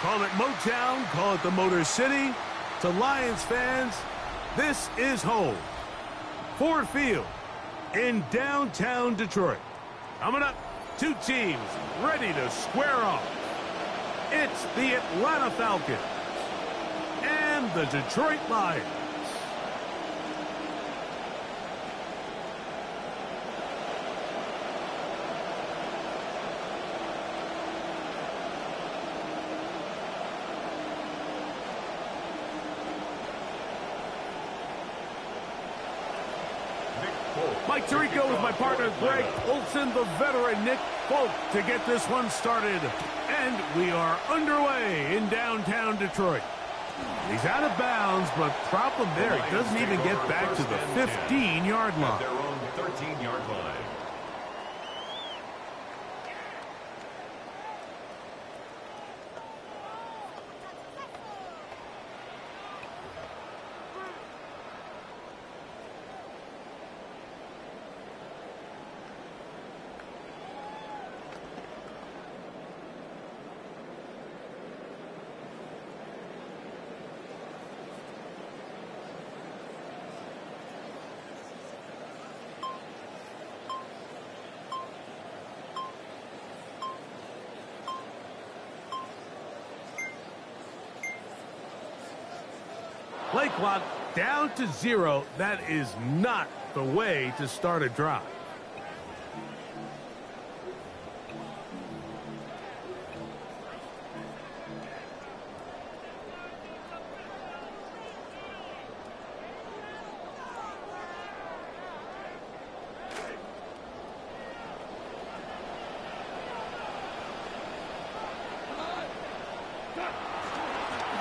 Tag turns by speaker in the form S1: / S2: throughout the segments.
S1: Call it Motown, call it the Motor City. To Lions fans, this is home. Ford Field in downtown Detroit. Coming up, two teams ready to square off. It's the Atlanta Falcons and the Detroit Lions. Mike Tirico with my partner Greg Olson, the veteran Nick Folk to get this one started. And we are underway in downtown Detroit. He's out of bounds, but problem there, he doesn't even get back to the 15-yard line.
S2: Their own 13-yard line.
S1: Play clock down to 0. That is not the way to start a drive.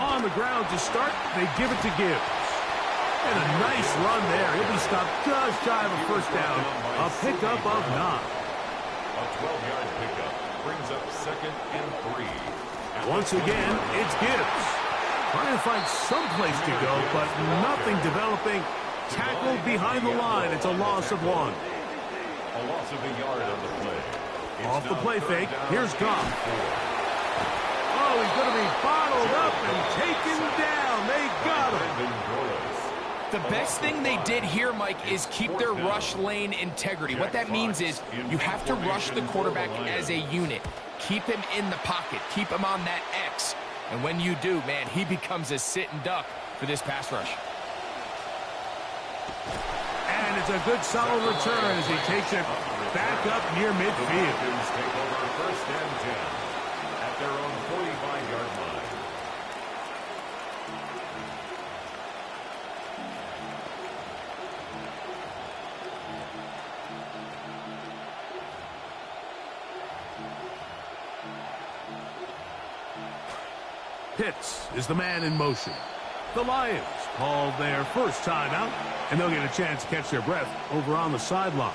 S1: On the ground to start, they give it to Gibbs. And a nice run there. He'll be stopped just shy of a first down. A pickup of 9.
S2: A 12-yard pickup brings up 2nd and 3.
S1: Once again, it's Gibbs. Trying to find some place to go, but nothing developing. Tackled behind the line. It's a loss of 1.
S2: A loss of a yard on the play.
S1: Off the play fake, here's Goff. Oh, he's going to be bottled up and taken down. They got him.
S3: The best thing they did here, Mike, is keep their rush lane integrity. What that means is you have to rush the quarterback as a unit. Keep him in the pocket. Keep him on that X. And when you do, man, he becomes a sit and duck for this pass rush.
S1: And it's a good solid return as he takes it back up near midfield.
S2: Take over 1st and 10 at their own 45-yard line.
S1: Pitts is the man in motion. The Lions called their first timeout, and they'll get a chance to catch their breath over on the sideline.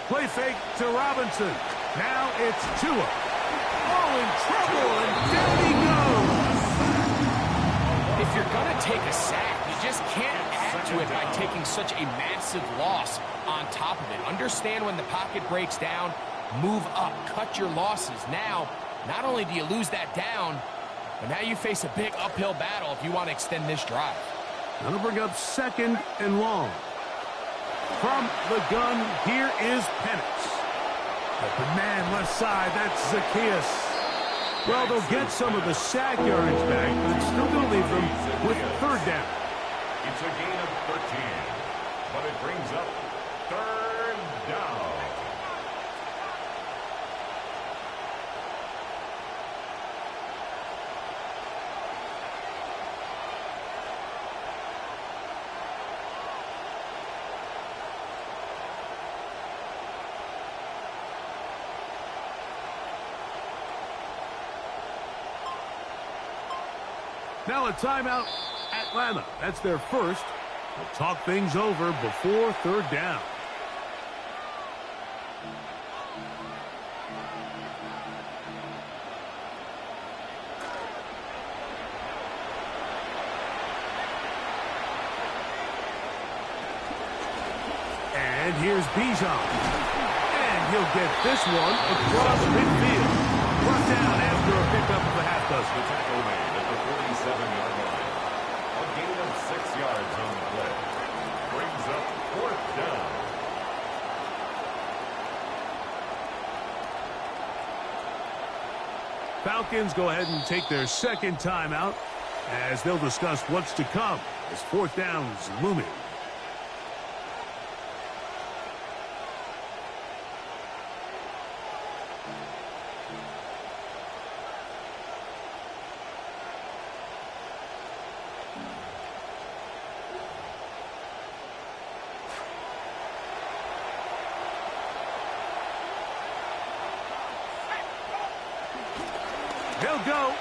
S1: Play fake to Robinson. Now it's Tua. Oh, in trouble, and down he goes.
S3: If you're going to take a sack, you just can't add to it by taking such a massive loss on top of it. Understand when the pocket breaks down, move up, cut your losses. Now, not only do you lose that down, but now you face a big uphill battle if you want to extend this drive.
S1: That'll bring up 2nd and long. From the gun, here is Penix. Open man left side, that's Zacchaeus. Well, they'll get some of the sack yardage back, but it's still going to leave them with 3rd down.
S2: It's a gain of 13, but it brings up 3rd down.
S1: Now a timeout, Atlanta. That's their first. They'll talk things over before 3rd down. And here's Bijan. And he'll get this one across midfield. Brought down after a pickup of a half dozen.
S2: The tackle made at the 47-yard line. A gain of 6 yards on the play. Brings up 4th down.
S1: Falcons go ahead and take their second timeout as they'll discuss what's to come as 4th down is looming. He'll go.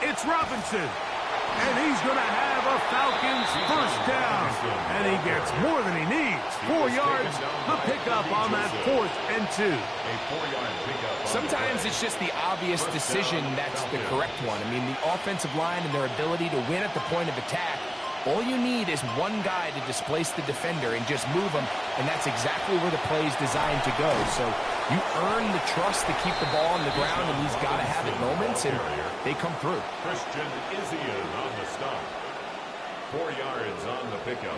S1: It's Robinson. And he's going to have a Falcons first down. And he gets more than he needs. 4 yards. The pickup on that 4th and 2.
S2: A 4-yard pickup.
S3: Sometimes it's just the obvious decision that's the correct one. I mean, the offensive line and their ability to win at the point of attack, all you need is one guy to displace the defender and just move him, and that's exactly where the play is designed to go. So you earn the trust to keep the ball on the ground, and he's got to have it moments, and they come through.
S2: Christian Izien on the stop. 4 yards on the pickup.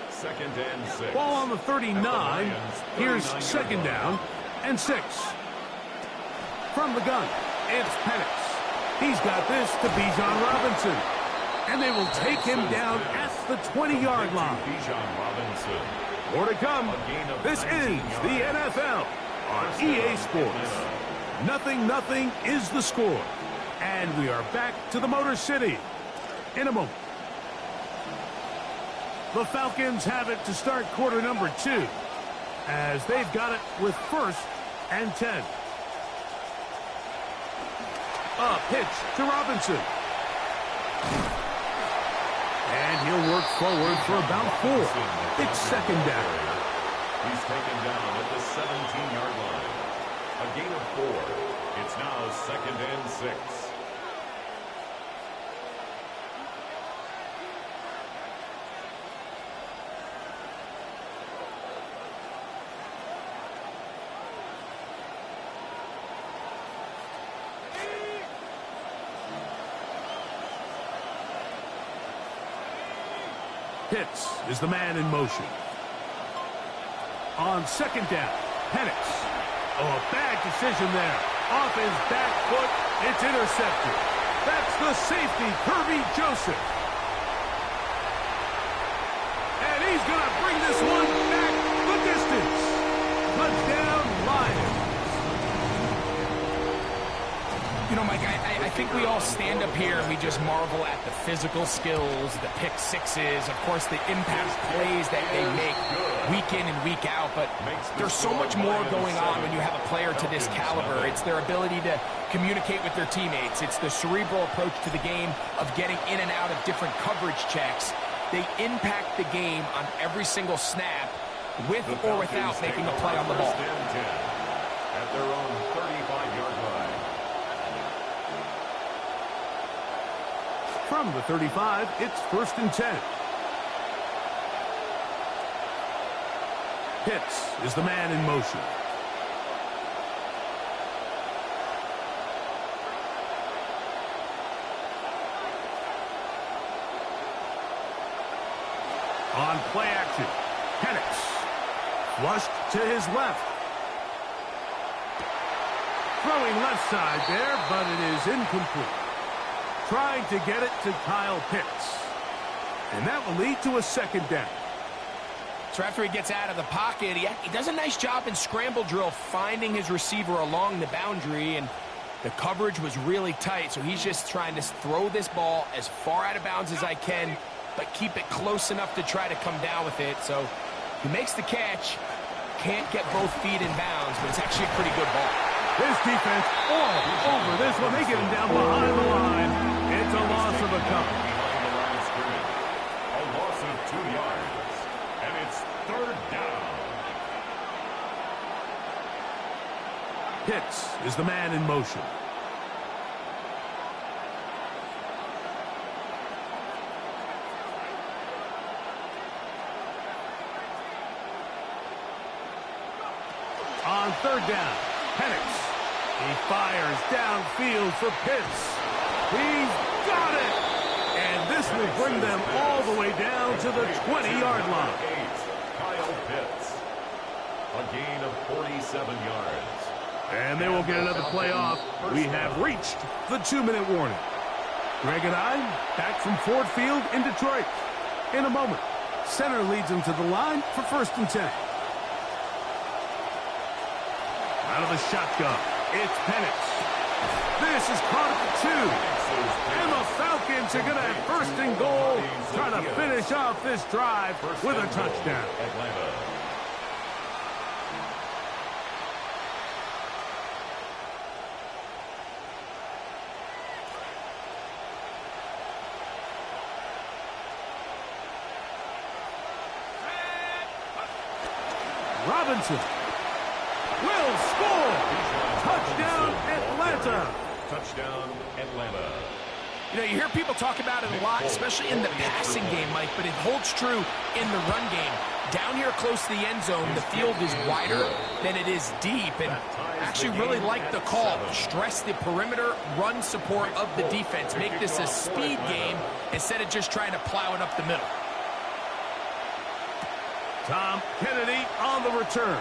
S2: 2nd and 6.
S1: Ball on the 39. Here's 2nd down and 6. From the gun, it's Penix. He's got this to Bijan Robinson. And they will take him down at the 20-yard line.
S2: Bijan Robinson.
S1: More to come. This is the NFL on EA Sports. 0-0 is the score. And we are back to the Motor City in a moment. The Falcons have it to start quarter number 2 as they've got it with 1st and 10. A pitch to Robinson. And he'll work forward for about 4. It's 2nd down.
S2: He's taken down at the 17-yard line. A gain of 4. It's now 2nd and 6.
S1: Pitts is the man in motion. On 2nd down, Penix. Oh, a bad decision there. Off his back foot, it's intercepted. That's the safety, Kirby Joseph. And he's going to bring this one back the distance. Touchdown, Lions.
S3: You know, Mike, I think we all stand up here and we just marvel at the physical skills, the pick sixes, of course, the impact plays that they make week in and week out. But there's so much more going on when you have a player to this caliber. It's their ability to communicate with their teammates. It's the cerebral approach to the game of getting in and out of different coverage checks. They impact the game on every single snap, with or without making a play on the ball.
S2: At their own 35-yard line.
S1: From the 35, it's 1st and 10. Pitts is the man in motion. On play action, Penix. Flushed to his left. Throwing left side there, but it is incomplete. Trying to get it to Kyle Pitts. And that will lead to a 2nd down.
S3: So after he gets out of the pocket, he does a nice job in scramble drill finding his receiver along the boundary, and the coverage was really tight, so he's just trying to throw this ball as far out of bounds as I can, but keep it close enough to try to come down with it. So he makes the catch, can't get both feet in bounds, but it's actually a pretty good ball.
S1: This defense all over this one. They get him down behind the line. It's a loss of a couple.
S2: Behind the line of scrimmage. A loss of 2 yards. And it's 3rd down.
S1: Pitts is the man in motion. On third down, Penix. He fires downfield for Pitts. He's got it! And this will bring them all the way down to the 20-yard line.
S2: Kyle Pitts. A gain of 47 yards.
S1: And they will get another play off. We have reached the 2-minute warning. Greg and I back from Ford Field in Detroit. In a moment, center leads him to the line for 1st and 10. Out of the shotgun, it's Penix. This is caught at the 2. And the Falcons are going to have 1st and goal, trying to finish off this drive with a touchdown.
S2: Atlanta.
S1: Robinson will score. Touchdown, Atlanta.
S2: Touchdown, Atlanta.
S3: You know, you hear people talk about it a lot, especially in the passing game, Mike, but it holds true in the run game. Down here close to the end zone, the field is wider than it is deep, and actually really like the call. Stress the perimeter run support of the defense. Make this a speed game instead of just trying to plow it up the middle.
S1: Tom Kennedy on the return.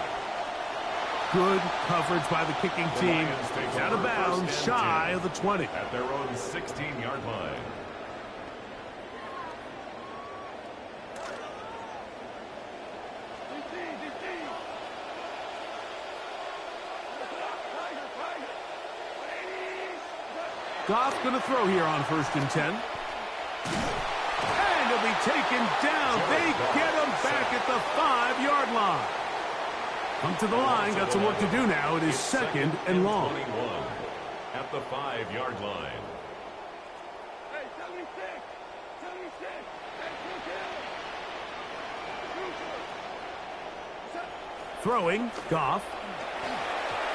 S1: Good coverage by the kicking team. Out of bounds, shy of the 20.
S2: At their own 16-yard line.
S1: Goff going to throw here on 1st and 10. And he'll be taken down. They get him back at the 5-yard line. Come to the line. Got some work to do now. It is 2nd and long.
S2: 21 at the 5-yard line.
S4: Hey, 76! 76!
S1: Throwing, Goff.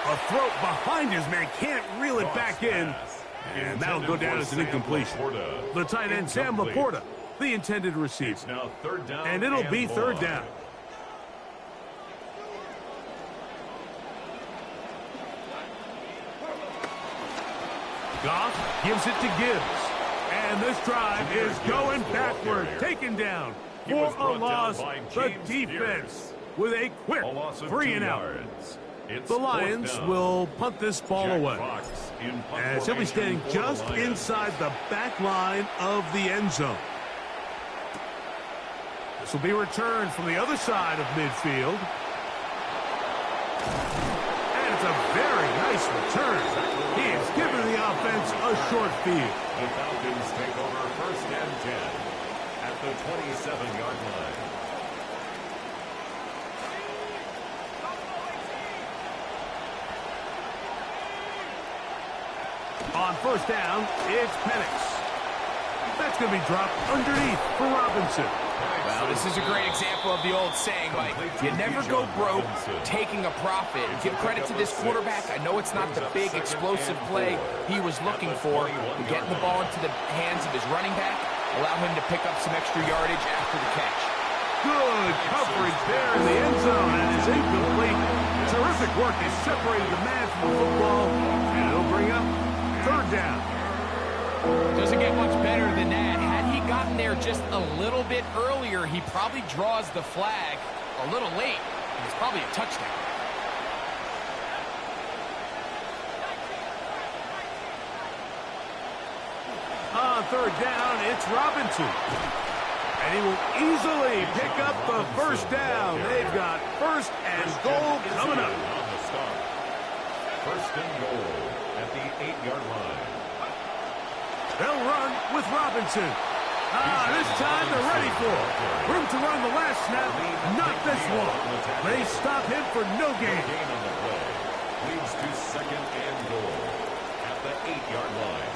S1: A throw behind his man. Can't reel it back in. And that'll go down as an incompletion. The tight end, Sam Laporta, the intended receiver.
S2: It's now 3rd down.
S1: And it'll be 3rd down. Goff gives it to Gibbs. And this drive is going backward. Taken down for a loss. The defense with a quick 3 and out. The Lions will punt this ball away, as he'll be standing just inside the back line of the end zone. This will be returned from the other side of midfield. And it's a very nice return. He has given the offense a short field.
S2: The Falcons take over 1st and 10 at the 27-yard line.
S1: On 1st down, it's Penix. That's going to be dropped underneath for Robinson.
S3: Well, this is a great example of the old saying, Mike. You never go broke taking a profit. Give credit to this quarterback. I know it's not the big, explosive play he was looking for. But getting the ball into the hands of his running back, allow him to pick up some extra yardage after the catch.
S1: Good coverage there in the end zone, and it's incomplete. Terrific work. He separated the man from the football, and it'll bring up 3rd down.
S3: Doesn't get much better than that. Had he gotten there just a little bit earlier, he probably draws the flag a little late. It's probably a touchdown.
S1: On 3rd down, it's Robinson. And he will easily pick up the 1st down. They've got 1st and goal coming up.
S2: 1st and goal at the 8-yard line.
S1: They'll run with Robinson. This time they're ready for it. Room to run the last snap, not this one. They stop him for no gain.
S2: Gain on the play leads to 2nd and goal at the 8-yard line.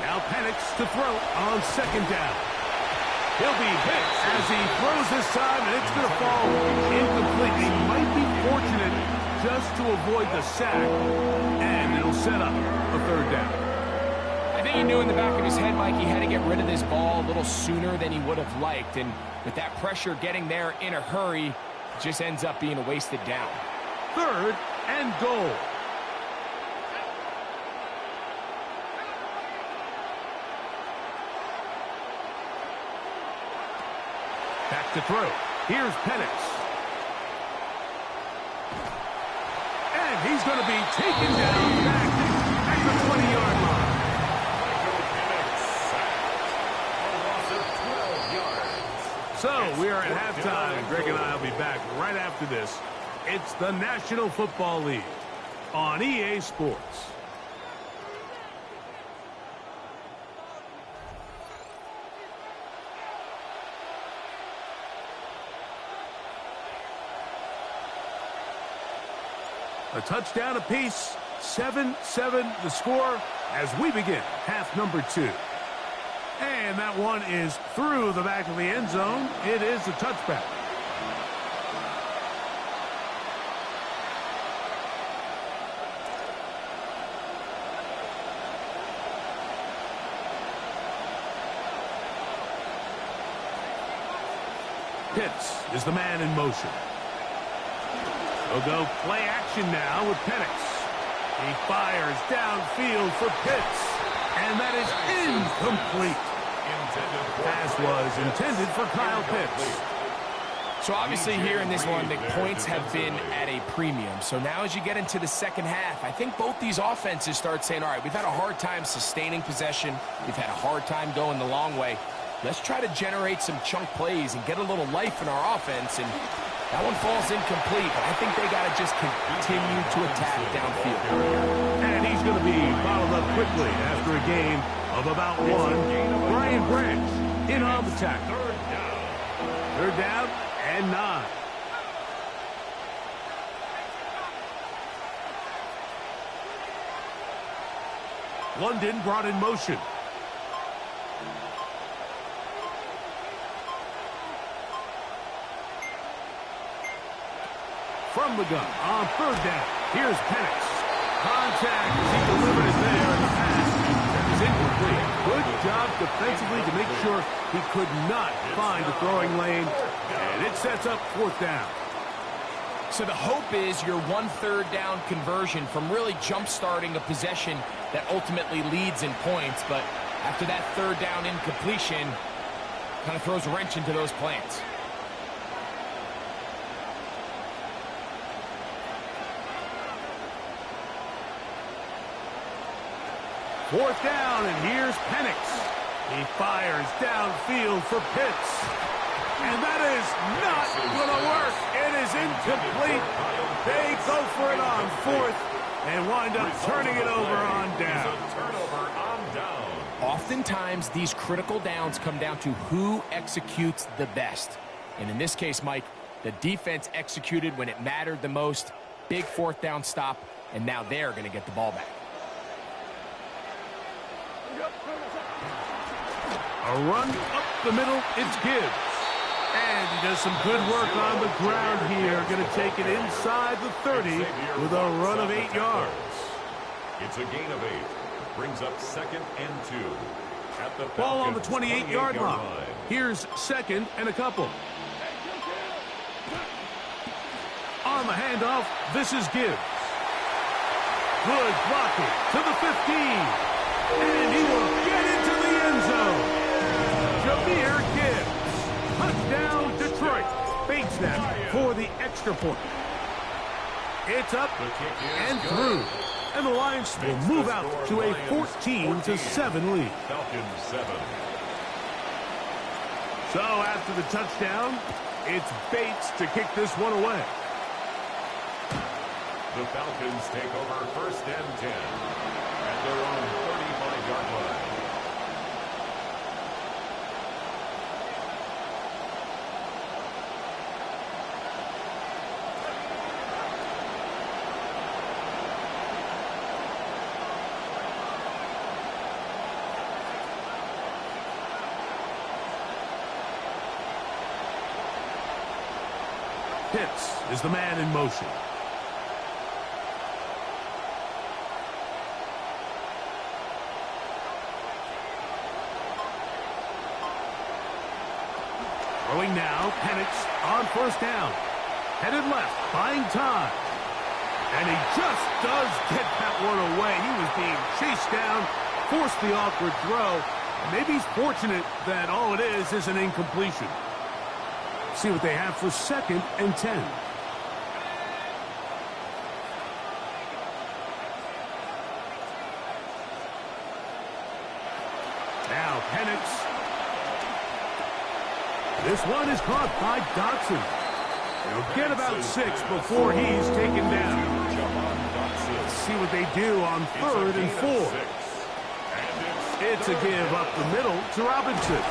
S1: Now Penix to throw on 2nd down. He'll be hit as he throws this time, and it's going to fall incomplete. He might be fortunate just to avoid the sack, and it'll set up a 3rd down.
S3: I think bet you knew in the back of his head, Mike, he had to get rid of this ball a little sooner than he would have liked. And with that pressure getting there in a hurry, it just ends up being a wasted down.
S1: 3rd and goal. Back to throw. Here's Penix. And he's going to be taken down back at the 20-yard line. So we are at halftime. Greg and I will be back right after this. It's the National Football League on EA Sports. A touchdown apiece, 7-7 the score as we begin half number 2. And that one is through the back of the end zone. It is a touchback. Pitts is the man in motion. They'll go play action now with Penix. He fires downfield for Pitts. And that is incomplete. Pass was intended for Kyle Pitts.
S3: So obviously here in this one, the points have been at a premium. So now as you get into the second half, I think both these offenses start saying, all right, we've had a hard time sustaining possession. We've had a hard time going the long way. Let's try to generate some chunk plays and get a little life in our offense. And that one falls incomplete, but I think they got to just continue to attack downfield.
S1: And he's going to be bottled up quickly after a gain of about 1. Brian Branch in on the tackle. 3rd down and 9. London brought in motion. From the gun on 3rd down. Here's Penix. Contact as he delivered it there in the pass. That is incomplete. Good job defensively to make sure he could not find the throwing lane. And it sets up 4th down.
S3: So the hope is your 1/3 down conversion from really jump-starting a possession that ultimately leads in points. But after that 3rd down incompletion, kind of throws a wrench into those plans.
S1: 4th down, and here's Penix. He fires downfield for Pitts. And that is not going to work. It is incomplete. They go for it on 4th and wind up turning it over on down.
S3: Oftentimes, these critical downs come down to who executes the best. And in this case, Mike, the defense executed when it mattered the most. Big 4th down stop, and now they're going to get the ball back.
S1: A run up the middle, it's Gibbs. And he does some good work on the ground here. Going to take it inside the 30 with a run of 8 yards.
S2: It's a gain of 8. Brings up 2nd and 2. At the
S1: ball on the
S2: Falcons'
S1: 28-yard line.
S2: line.
S1: Here's 2nd and a couple. On the handoff, this is Gibbs. Good blocking to the 15. And he will get into the end zone. Jahmyr Gibbs. Touchdown, Detroit. Bates them for the extra point. It's up and through. And the Lions will move out to a 14-7 lead.
S2: Falcons 7.
S1: So after the touchdown, it's Bates to kick this one away.
S2: The Falcons take over 1st and 10 at their own 35-yard line.
S1: Pitts is the man in motion. Throwing now, Penix on first down. Headed left, buying time. And he just does get that one away. He was being chased down, forced the awkward throw. Maybe he's fortunate that all it is an incompletion. See what they have for 2nd and 10. Now Penix. This one is caught by Dotson. He'll get about 6 before he's taken down. Let's see what they do on 3rd and 4. It's a give up the middle to Robinson.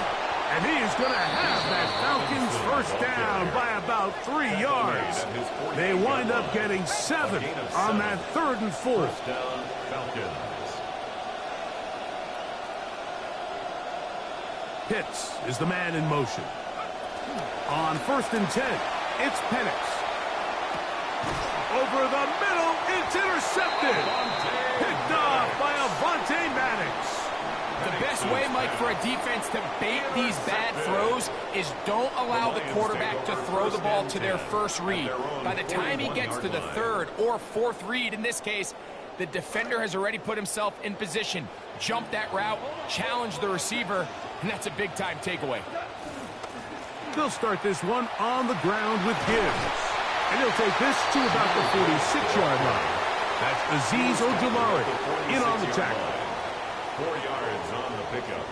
S1: And he is going to have that Falcons first down by about 3 yards. They wind up getting 7 on that 3rd and 4.
S2: First down, Falcons.
S1: Pitts is the man in motion. On 1st and 10, it's Penix. Over the middle, it's intercepted. Picked off by Avonte Maddox.
S3: The best way, Mike, for a defense to bait these bad throws is don't allow the quarterback to throw the ball to their first read. By the time he gets to the 3rd or 4th read, in this case, the defender has already put himself in position, jump that route, challenge the receiver, and that's a big-time takeaway.
S1: They'll start this one on the ground with Gibbs. And he'll take this to about the 46-yard line. That's Azeez Ojulari in on the tackle.
S2: 4 yards on the pickup.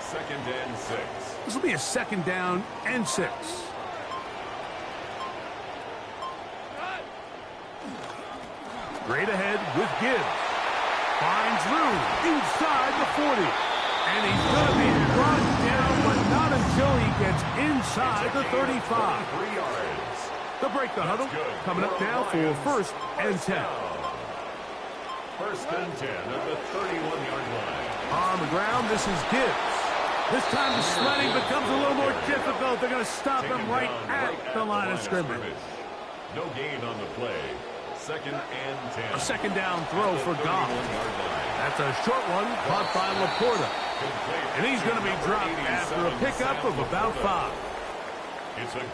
S2: 2nd and 6.
S1: This will be a 2nd down and 6. Straight ahead with Gibbs. Finds room inside the 40. And he's going to be brought down, but not until he gets inside the 35.
S2: 3 yards.
S1: They'll break the huddle. Coming up now for 1st and 10.
S2: 1st and 10 at the 31-yard line.
S1: On the ground, this is Gibbs. This time the sledding becomes a little more difficult. They're going to stop him right at the line of scrimmage.
S2: No gain on the play. 2nd and 10.
S1: A 2nd down throw for Goff. That's a short one caught by Laporta. And he's going to be dropped after a pickup of about 5.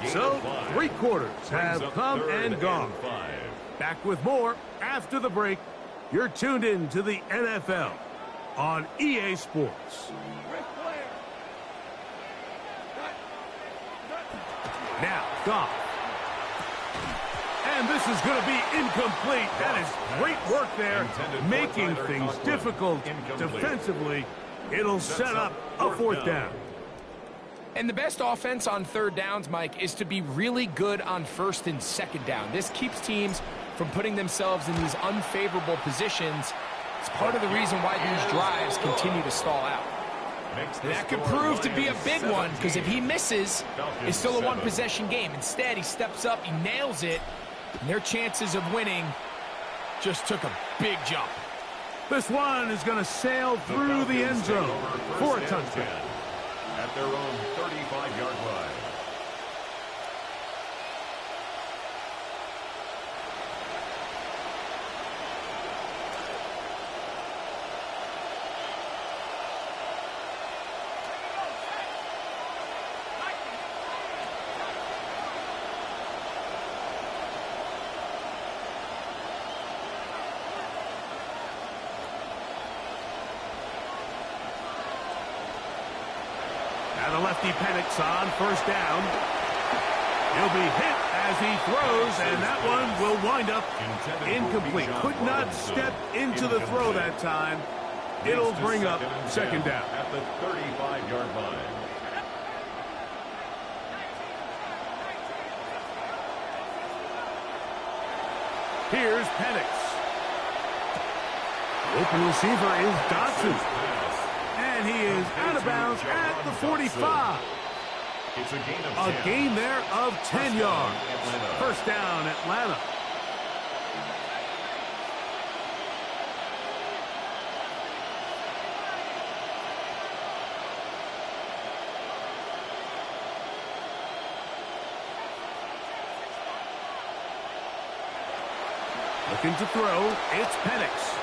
S1: So, 3 quarters have come and gone. Back with more after the break. You're tuned in to the NFL on EA Sports. Now, Goff. And this is going to be incomplete. That is great work there, making things difficult defensively. It'll set up a 4th down.
S3: And the best offense on 3rd downs, Mike, is to be really good on 1st and 2nd down. This keeps teams from putting themselves in these unfavorable positions. It's part of the reason why these drives continue to stall out. And that could prove to be a big one, because if he misses, it's still a 1-possession game. Instead, he steps up, he nails it, and their chances of winning just took a big jump.
S1: This one is going to sail through the end zone for a touchdown.
S2: At their own 35-yard line.
S1: Now the lefty Penix on 1st down. He'll be hit as he throws, and that one will wind up incomplete. Could not step into the throw that time. It'll bring up 2nd down.
S2: At the 35-yard line.
S1: Here's Penix. Open receiver is Dotson. And he is out of bounds at the 45.
S2: It's a gain of 10.
S1: A gain there of 10 yards. First down, Atlanta. Looking to throw, it's Penix.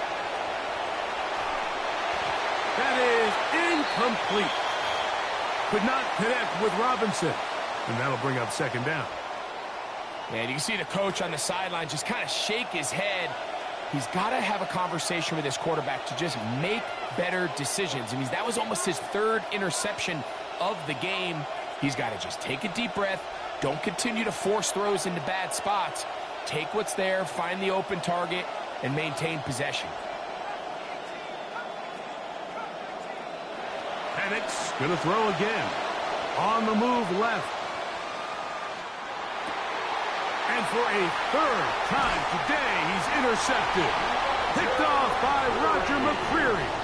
S1: That is incomplete. Could not connect with Robinson. And that'll bring up second down.
S3: And you can see the coach on the sideline just kind of shake his head. He's got to have a conversation with his quarterback to just make better decisions. I mean, that was almost his third interception of the game. He's got to just take a deep breath. Don't continue to force throws into bad spots. Take what's there, find the open target, and maintain possession.
S1: Penix going to throw again. On the move left. And for a third time today, he's intercepted. Picked off by Roger McCreary.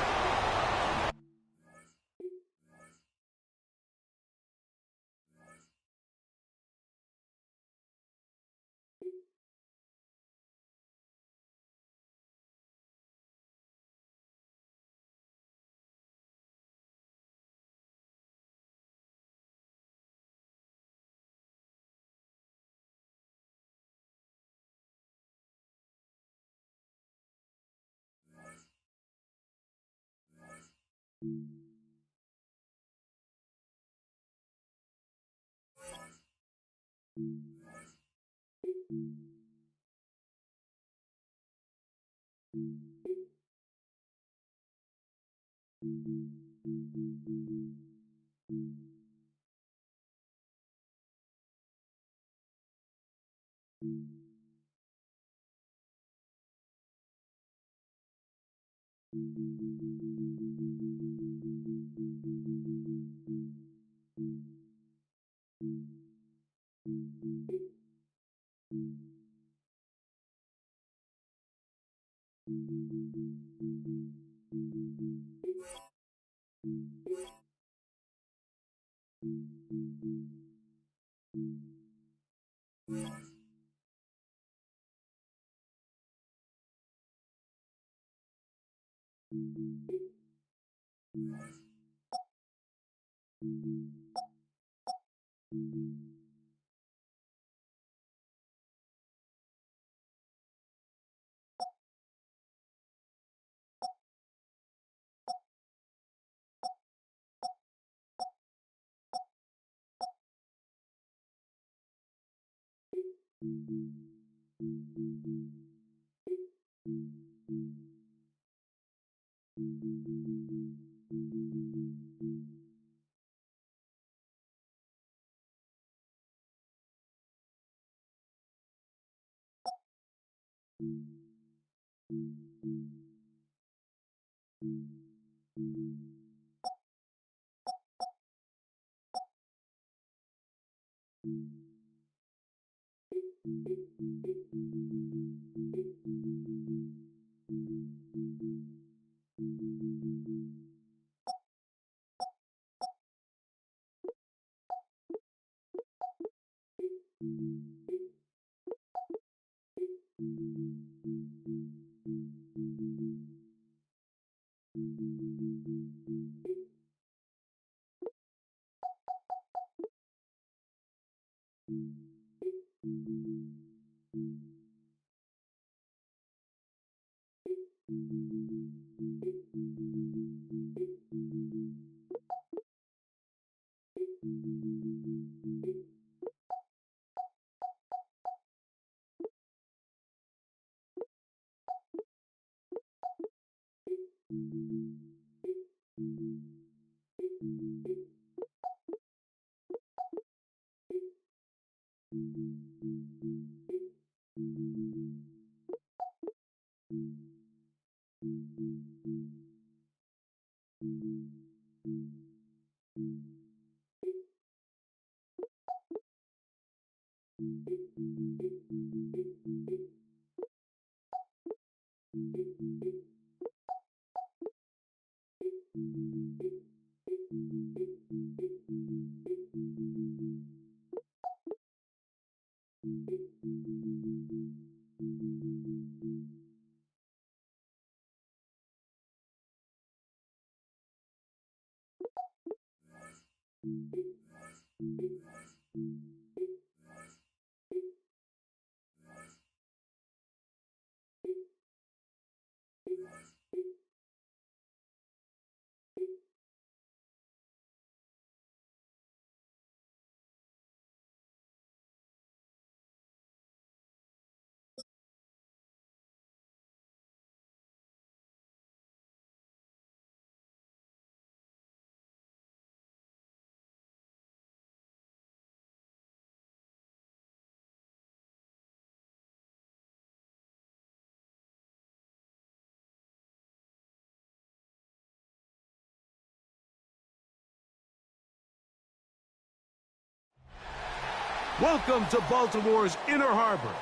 S1: Welcome to Baltimore's Inner Harbor.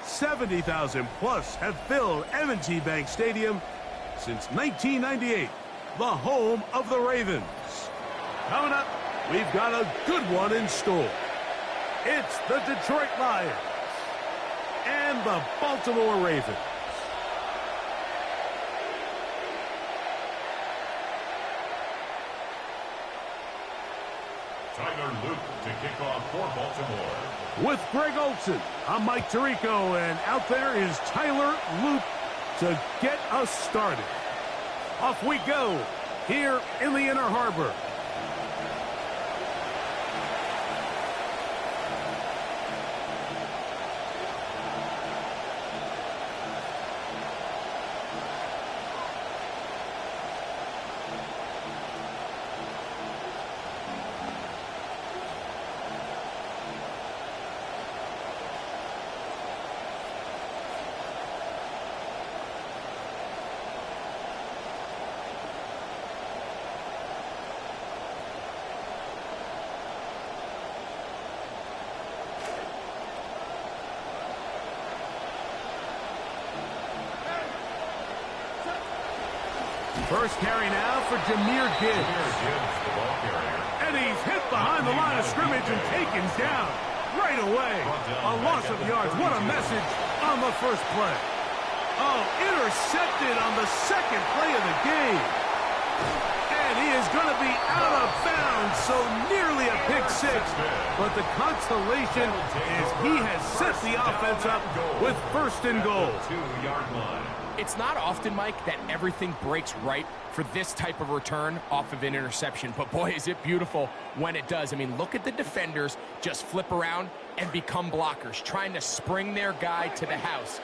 S1: 70,000 plus have filled M&T Bank Stadium since 1998, the home of the Ravens. Coming up, we've got a good one in store. It's the Detroit Lions and the Baltimore Ravens.
S2: Tyler Luke to kick off for Baltimore.
S1: With Greg Olson, I'm Mike Tirico, and out there is Tyler Luke to get us started. Off we go here in the Inner Harbor. First carry now for Jahmyr Gibbs. And he's hit behind the line of scrimmage and taken down right away. A loss of yards. What a message on the first play. Oh, intercepted on the second play of the game. And he is going to be out of bounds, so nearly a pick six. But the consolation is he has set the offense up with first and goal.
S2: 2-yard line.
S3: It's not often, Mike, that everything breaks right for this type of return off of an interception. But, boy, is it beautiful when it does. I mean, look at the defenders just flip around and become blockers, trying to spring their guy to the house.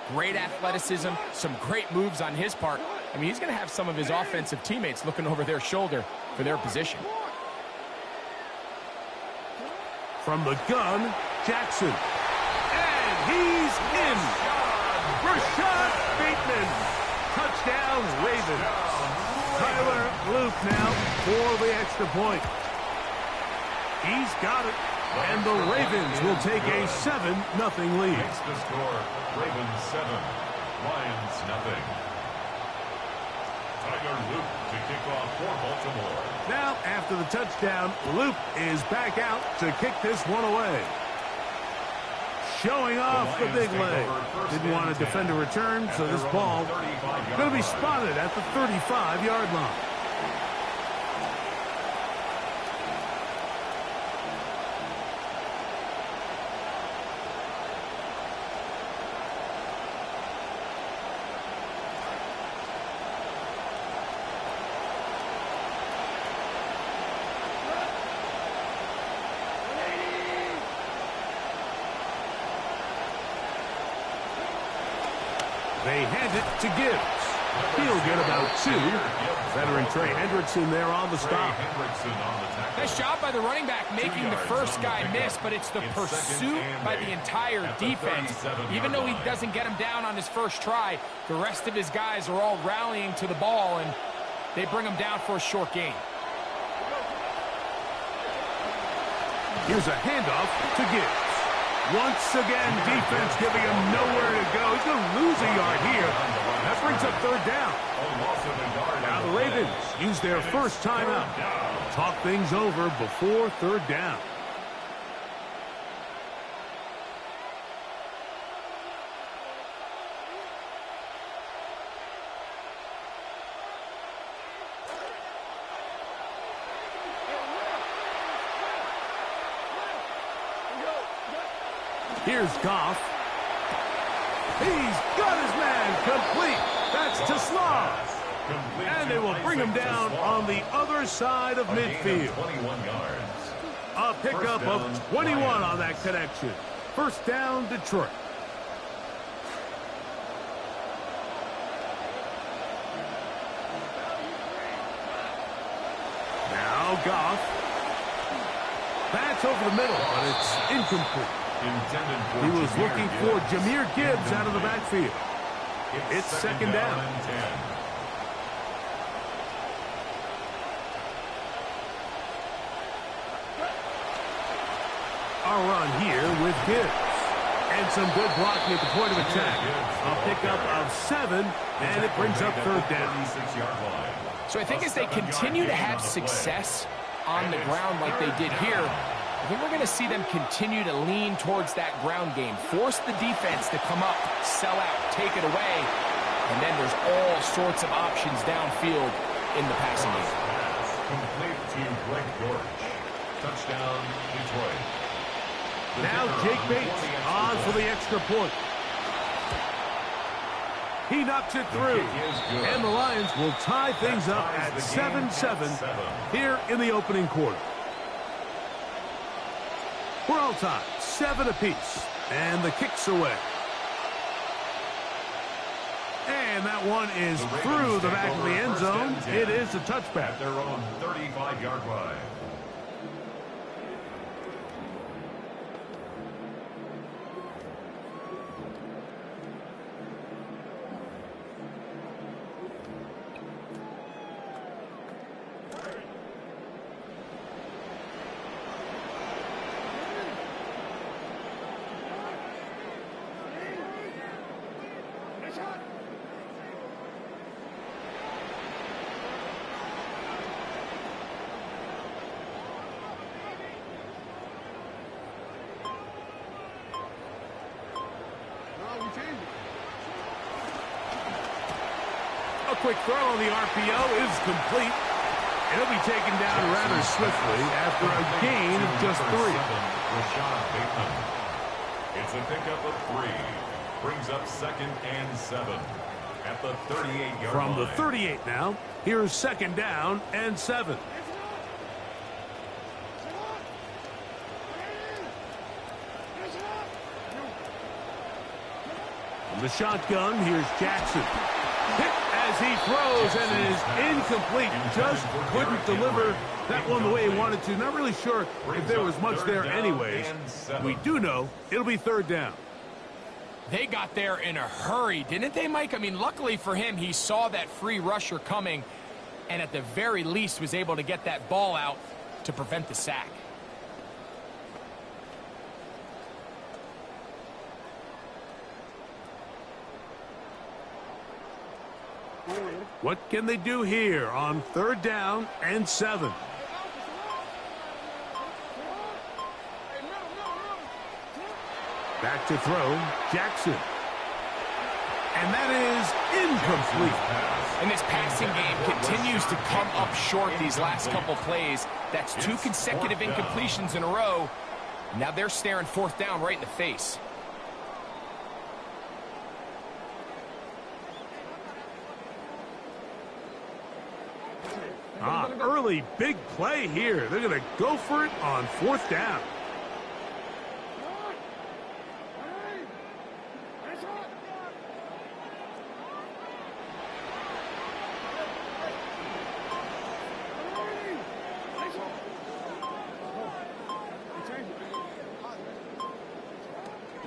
S3: Great athleticism, some great moves on his part. I mean, he's going to have some of his offensive teammates looking over their shoulder for their position.
S1: From the gun, Jackson. And he's in. Rashad Bateman. Touchdown, Ravens. Tyler Luke now for the extra point. He's got it. And the Ravens will take a 7-0 lead.
S2: Makes the score, Ravens 7, Lions 0. Tyler Luke to kick off for Baltimore.
S1: Now, after the touchdown, Luke is back out to kick this one away. Showing off the big leg. Didn't want to defend a return, so this ball going to be spotted at the 35-yard line. They hand it to Gibbs. He'll get about 2. Veteran Trey Hendrickson there on the stop.
S3: Nice job by the running back making the first guy miss, but it's the pursuit by the entire defense. Even though he doesn't get him down on his first try, the rest of his guys are all rallying to the ball, and they bring him down for a short gain.
S1: Here's a handoff to Gibbs. Once again, defense giving him nowhere to go. He's going to lose a yard here. That brings up third down. Now the Ravens use their first timeout. Talk things over before third down. Here's Goff. He's got his man complete. That's to Slav. And they will bring him down on the other side of midfield.
S2: 21 yards.
S1: A pickup of 21 on that connection. First down, Detroit. Now Goff. That's over the middle, but it's incomplete. He was looking for Jahmyr Gibbs out of the backfield. It's second down. our run here with Gibbs. And some good blocking at the point of attack. A pickup of 7, and it brings up third down.
S3: So I think as they continue to have success on the ground like they did here, I think we're going to see them continue to lean towards that ground game. Force the defense to come up, sell out, take it away, and then there's all sorts of options downfield in the passing game.
S2: Complete to Greg Dortch. Touchdown, Detroit.
S1: Now Jake Bates on for the extra point. He knocks it through. And the Lions will tie things up at 7-7 here in the opening quarter. We're all tied, 7 apiece. And the kick's away. And that one is through the back of the end zone. It is a touchback.
S2: At their own 35-yard line.
S1: A quick throw on the RPO is complete. It'll be taken down rather swiftly after a gain of just 3.
S2: It's a pickup of 3. Brings up 2nd and 7 at the 38-yard line.
S1: From the 38 now, here's 2nd down and 7. From the shotgun, here's Jackson. Hit as he throws, and it is incomplete. Just couldn't deliver that one the way he wanted to. Not really sure if there was much there anyways. We do know it'll be 3rd down.
S3: They got there in a hurry, didn't they, Mike? I mean, luckily for him, he saw that free rusher coming, and at the very least was able to get that ball out to prevent the sack.
S1: What can they do here on 3rd down and 7? Back to throw, Jackson. And that is incomplete.
S3: And this passing game continues to come up short these last couple plays. That's 2 consecutive incompletions in a row. Now they're staring 4th down right in the face.
S1: Early big play here. They're going to go for it on 4th down.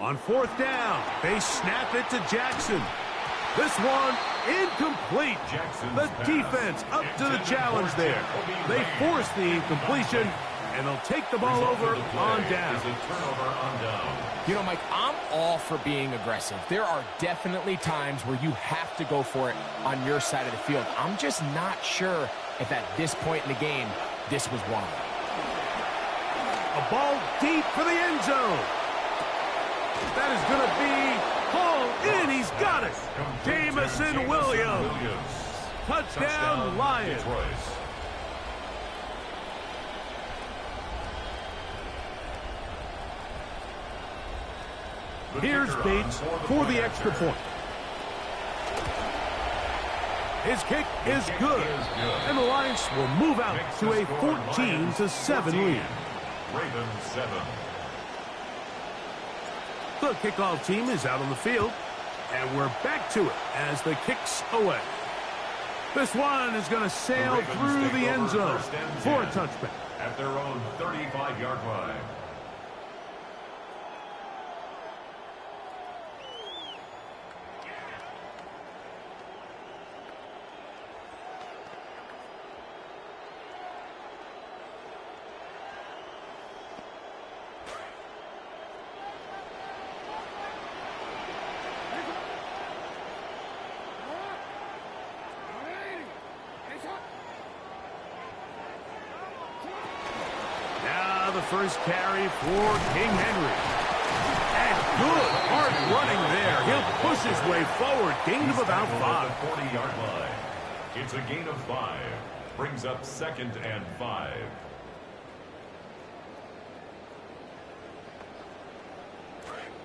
S1: On 4th down, they snap it to Jackson. This one incomplete. The defense up to the challenge there. They force the incompletion, and they'll take the ball over on down.
S3: You know, Mike, I'm all for being aggressive. There are definitely times where you have to go for it on your side of the field. I'm just not sure if at this point in the game, this was one of them.
S1: A ball deep for the end zone. That is going to be hauled in. He's got it. Jamison Williams. Touchdown, Lions. Here's Bates for the extra point. His kick is good. And the Lions will move out to a 14-7 lead.
S2: Ravens 7.
S1: The kickoff team is out on the field, and we're back to it as the kick's away. This one is going to sail through the end zone for a touchback.
S2: At their own 35-yard line.
S1: the first carry for King Henry. And good hard running there. He'll push his way forward. Gain of about 5.
S2: 40-yard line. It's a gain of 5. Brings up 2nd and 5.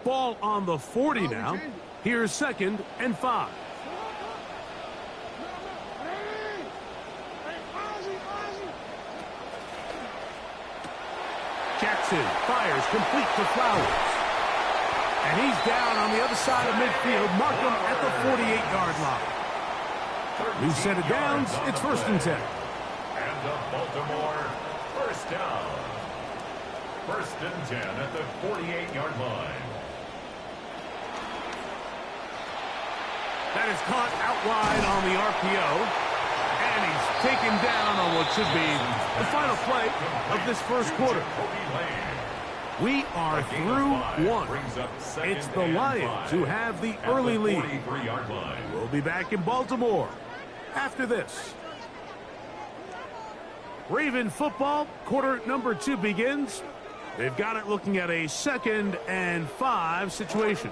S1: Ball on the 40 now. Here's 2nd and 5. Jackson fires complete to Flowers. And he's down on the other side of midfield. Mark him at the 48-yard line. New set of downs. It's 1st and 10.
S2: And the Baltimore first down. 1st and 10 at the 48-yard line.
S1: That is caught out wide on the RPO. And he's taken down on what should be the final play of this first quarter. We are through 1. It's the Lions who have the early lead. We'll be back in Baltimore after this. Raven football, quarter number 2 begins. They've got it looking at a 2nd and 5 situation.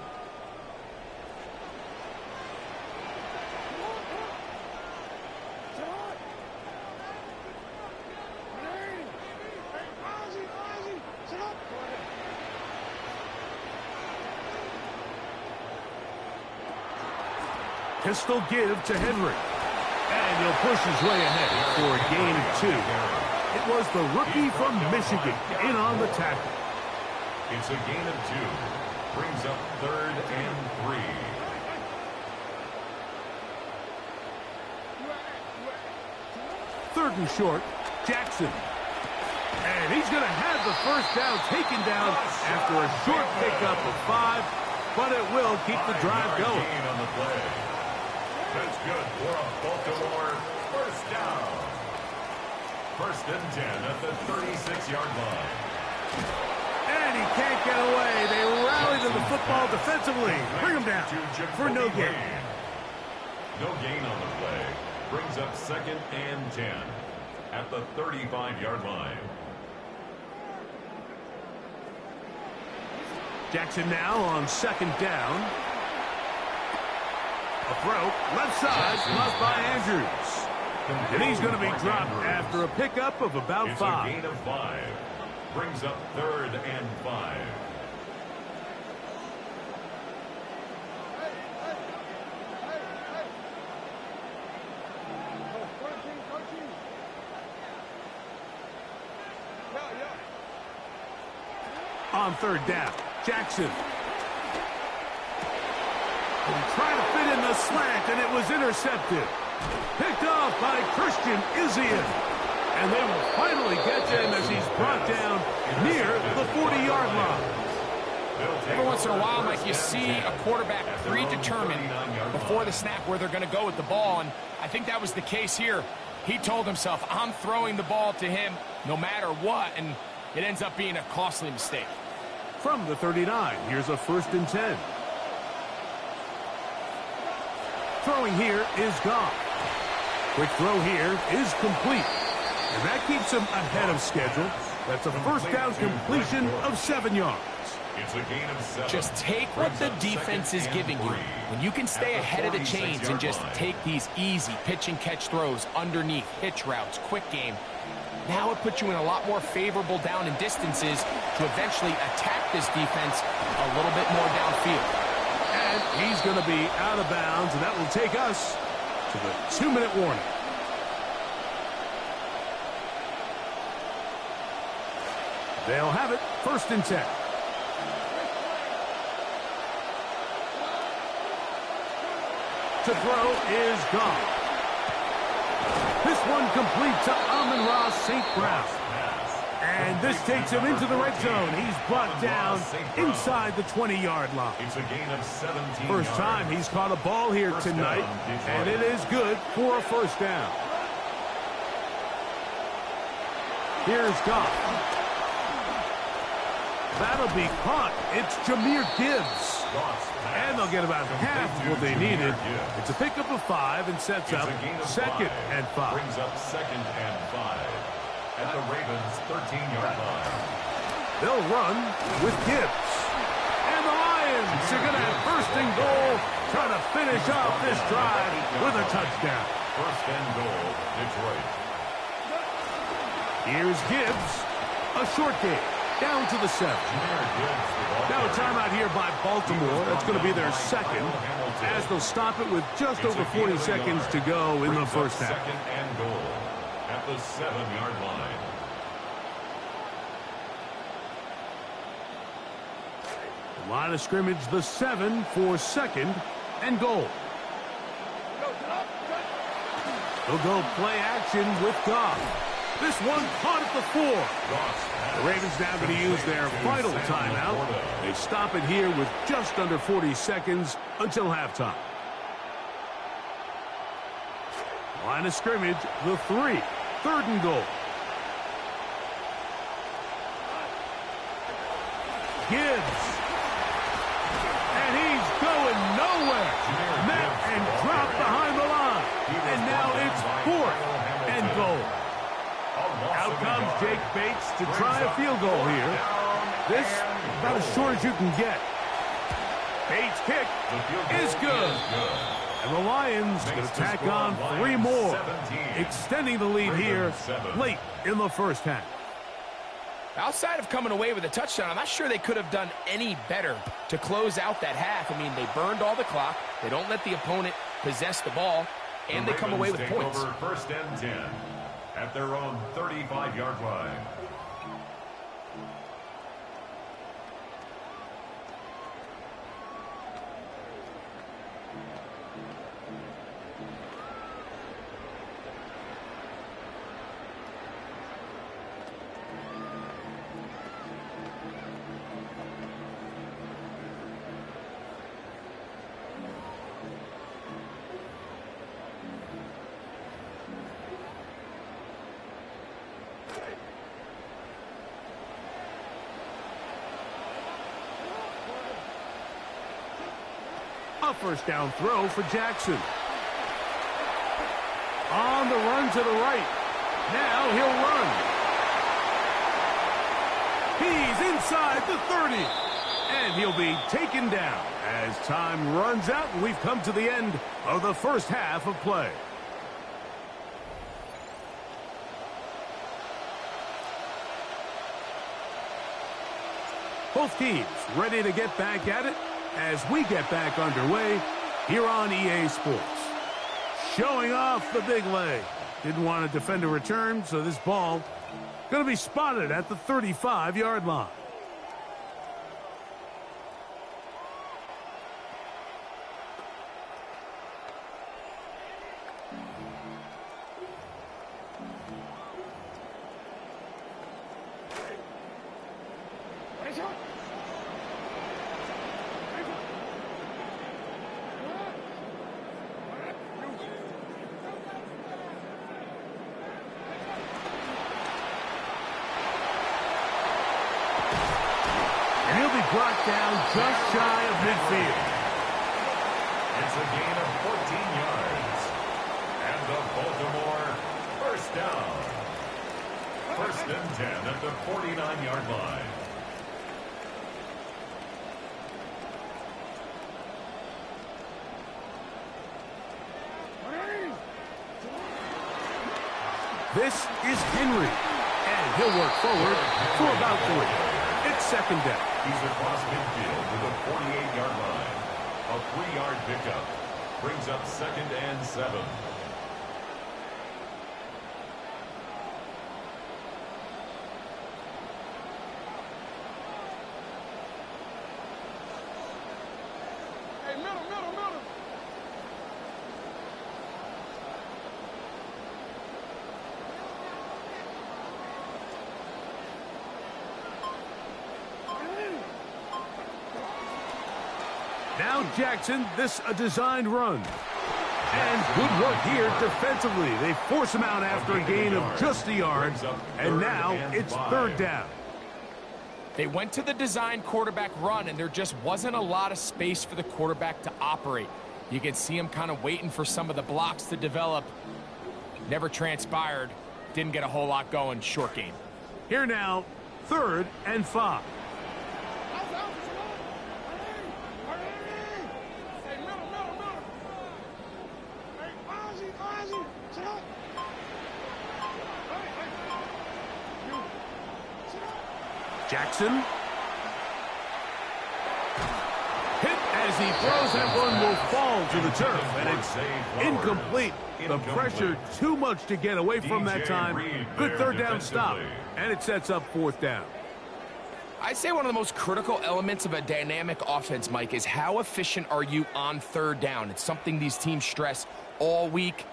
S1: Pistol give to Henry. And he'll push his way ahead for a gain of 2. It was the rookie from Michigan in on the tackle.
S2: It's a gain of 2. Brings up 3rd and 3.
S1: Third and short, Jackson. And he's going to have the first down taken down after a short pickup of 5, but it will keep the drive going.
S2: On the play. That's good for a Baltimore first down. 1st and 10 at the 36-yard line.
S1: And he can't get away. They rally to the football defensively. Bring him down for no gain.
S2: No gain on the play. Brings up 2nd and 10 at the 35-yard line.
S1: Jackson now on 2nd down. A throw, left side, caused by Andrews. And he's going to be dropped after a pickup of about 5.
S2: It's a gain of 5. Brings up 3rd and 5.
S1: On 3rd down, Jackson. And trying to fit in the slant, and it was intercepted. Picked off by Christian Izzian. And they will finally get him as he's brought down near the 40-yard line.
S3: Every once in a while, Mike, you see a quarterback predetermined before the snap where they're going to go with the ball, and I think that was the case here. He told himself, I'm throwing the ball to him no matter what, and it ends up being a costly mistake.
S1: From the 39, here's a 1st and 10. Throwing here is gone. Quick throw here is complete. And that keeps him ahead of schedule. That's a first down completion of 7 yards.
S2: It's a gain of 7.
S3: Just take what the defense is giving you. When you can stay ahead of the chains and just take these easy pitch and catch throws underneath, hitch routes, quick game, now it puts you in a lot more favorable down and distances to eventually attack this defense a little bit more downfield.
S1: And he's going to be out of bounds, and that will take us to the 2-minute warning. They'll have it, 1st and 10. To throw is gone. This one complete to Amon-Ra St. Brown. And this takes him into the red zone. He's brought down inside the 20-yard line.
S2: It's a gain of 17
S1: First time he's caught a ball here tonight, and it is good for a first down. Here's Goff. That'll be caught. It's Jahmyr Gibbs. And they'll get about half of what they needed. It's a pickup of 5 and sets up 2nd and 5.
S2: Brings up 2nd and 5 at the Ravens' 13-yard line.
S1: They'll run with Gibbs. And the Lions are going to have first and goal, trying to finish off this drive with a touchdown.
S2: First and goal, Detroit.
S1: Here's Gibbs. A short game. Down to the 7. Now a timeout here by Baltimore. That's going to be their second, as they'll stop it with just over 40 seconds to go in the first half.
S2: Second and goal at the 7-yard line.
S1: Line of scrimmage, the 7 for second and goal. They'll go play action with Goff. This one caught at the 4. The Ravens now going to use their final timeout. They stop it here with just under 40 seconds until halftime. Line of scrimmage, the 3. Third and goal. Gibbs. And he's going nowhere. Met and dropped behind the line. And now it's 4th and goal. Out comes Jake Bates to try a field goal here. This about as short as you can get. Bates' kick is good. And the Lions going to tack on 3 more, extending the lead here late in the first half.
S3: Outside of coming away with a touchdown, I'm not sure they could have done any better to close out that half. I mean, they burned all the clock. They don't let the opponent possess the ball, and they come away with points.
S2: First and 10 at their own 35-yard line.
S1: A first down throw for Jackson. On the run to the right. Now he'll run. He's inside the 30. And he'll be taken down as time runs out and we've come to the end of the first half of play. Both teams ready to get back at it as we get back underway here on EA Sports. Showing off the big leg. Didn't want to defend a return, so this ball going to be spotted at the 35-yard line. Brought down just shy of midfield.
S2: It's a gain of 14 yards. And the Baltimore first down. First and 10 at the 49-yard line.
S1: This is Henry. And he'll work forward for about 3. It's second down.
S2: He's across midfield to the 48-yard line. A 3-yard pickup brings up second and 7.
S4: Hey, middle.
S1: Now Jackson, this a designed run. And good work here defensively. They force him out after a gain of just a yard. And now it's third down.
S3: They went to the designed quarterback run, and there just wasn't a lot of space for the quarterback to operate. You can see him kind of waiting for some of the blocks to develop. Never transpired. Didn't get a whole lot going. Short game.
S1: Here now, 3rd and 5. Jackson. Hit as he throws, that one will fall to the turf, and it's incomplete. The pressure too much to get away from that time. Good 3rd down stop, and it sets up 4th down.
S3: I'd say one of the most critical elements of a dynamic offense, Mike, is how efficient are you on 3rd down. It's something these teams stress all week.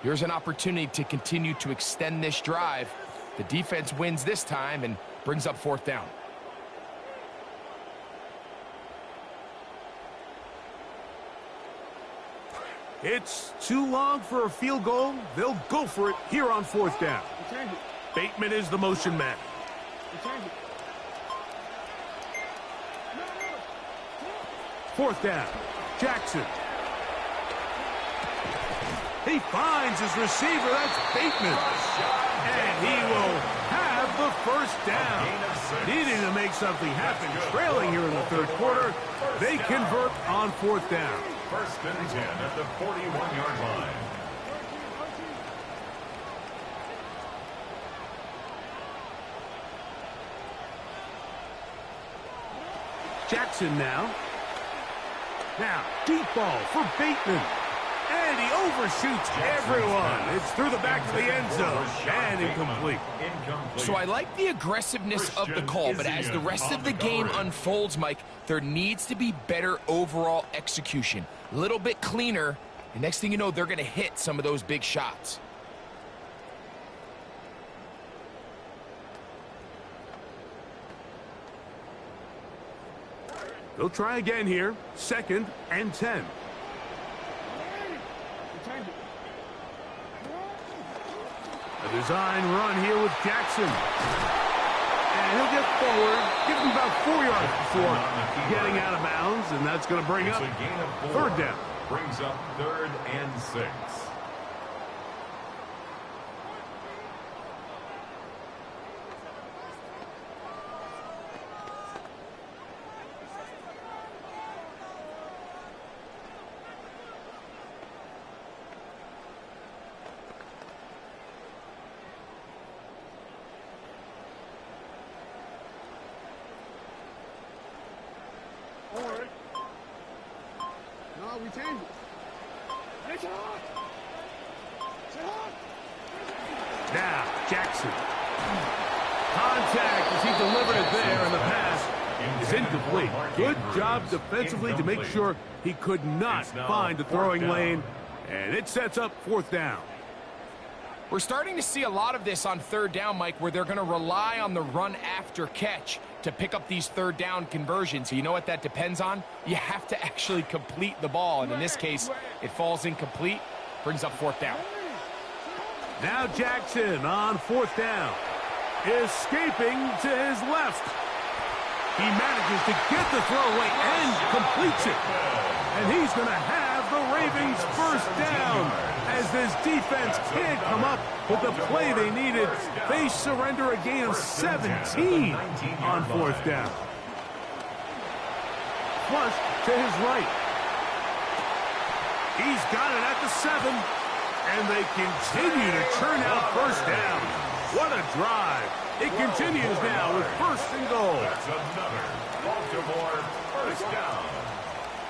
S3: Here's an opportunity to continue to extend this drive. The defense wins this time and brings up 4th down.
S1: It's too long for a field goal. They'll go for it here on 4th down. Bateman is the motion man. 4th down. Jackson. He finds his receiver. That's Bateman. And he will have the 1st down. Needing to make something happen. Trailing here in the 3rd quarter. They convert on 4th down.
S2: 1st and 10 at the 41-yard line.
S1: Jackson now. Now, deep ball for Bateman. And he overshoots everyone. It's through the back of the end zone. And incomplete.
S3: So I like the aggressiveness of the call, but as the rest of the game unfolds, Mike, there needs to be better overall execution. A little bit cleaner, and next thing you know, they're going to hit some of those big shots.
S1: They'll try again here. 2nd and 10. A design run here with Jackson. And he'll get forward. Give him about 4 yards before getting out of bounds. And that's going to bring up 3rd down.
S2: Brings up 3rd and 6.
S1: Now, Jackson. Contact as he delivered it there, and the pass is incomplete. Good job defensively to make sure he could not find the throwing lane, and it sets up 4th down.
S3: We're starting to see a lot of this on 3rd down, Mike, where they're going to rely on the run after catch to pick up these 3rd down conversions. So you know what that depends on? You have to actually complete the ball, and in this case, it falls incomplete, brings up 4th down.
S1: Now Jackson on 4th down. Escaping to his left. He manages to get the throwaway and completes it. And he's going to have the Ravens 1st down. As this defense can't come up with the play they needed, they surrender a gain of 17 on 4th down. Flush to his right. He's got it at the 7. And they continue to churn out 1st down. What a drive. It continues now with 1st and goal.
S2: That's another Baltimore 1st down.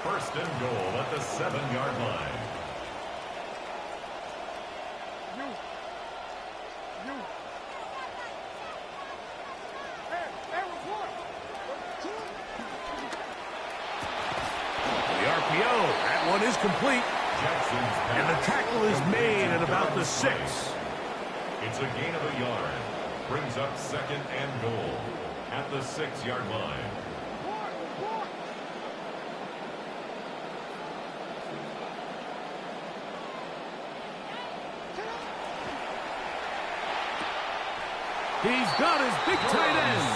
S2: 1st and goal at the 7-yard line.
S1: The RPO, that one is complete. And the tackle is made at about the 6.
S2: It's a gain of a yard. Brings up 2nd and goal at the 6-yard line.
S1: He's got his big tight end.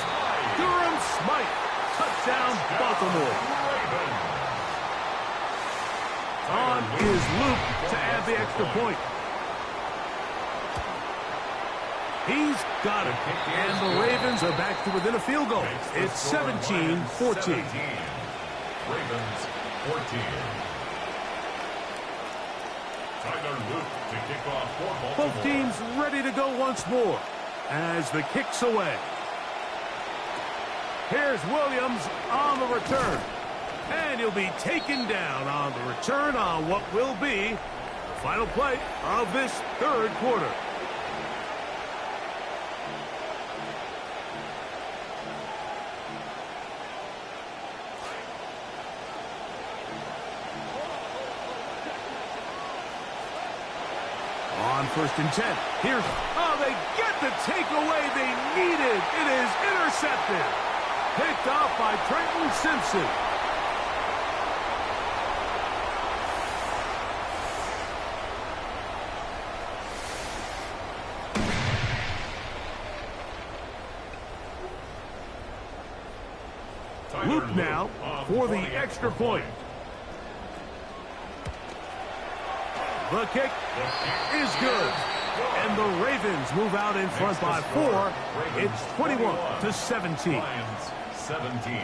S1: Durham Smythe. Touchdown, Baltimore. On is Luke to add the extra point. He's got it. And the Ravens are back to within a field goal. It's 17-14.
S2: Ravens 14. Tyler Luke to kick off for Baltimore.
S1: Both teams ready to go once more as the kick's away. Here's Williams on the return. And he'll be taken down on the return on what will be the final play of this third quarter. On 1st and 10. Here's, they get the takeaway they needed. It is intercepted. Picked off by Trenton Simpson. Luke now for the extra point. The kick is good. And the Ravens move out in front by 4. It's 21-17.
S2: Lions 17.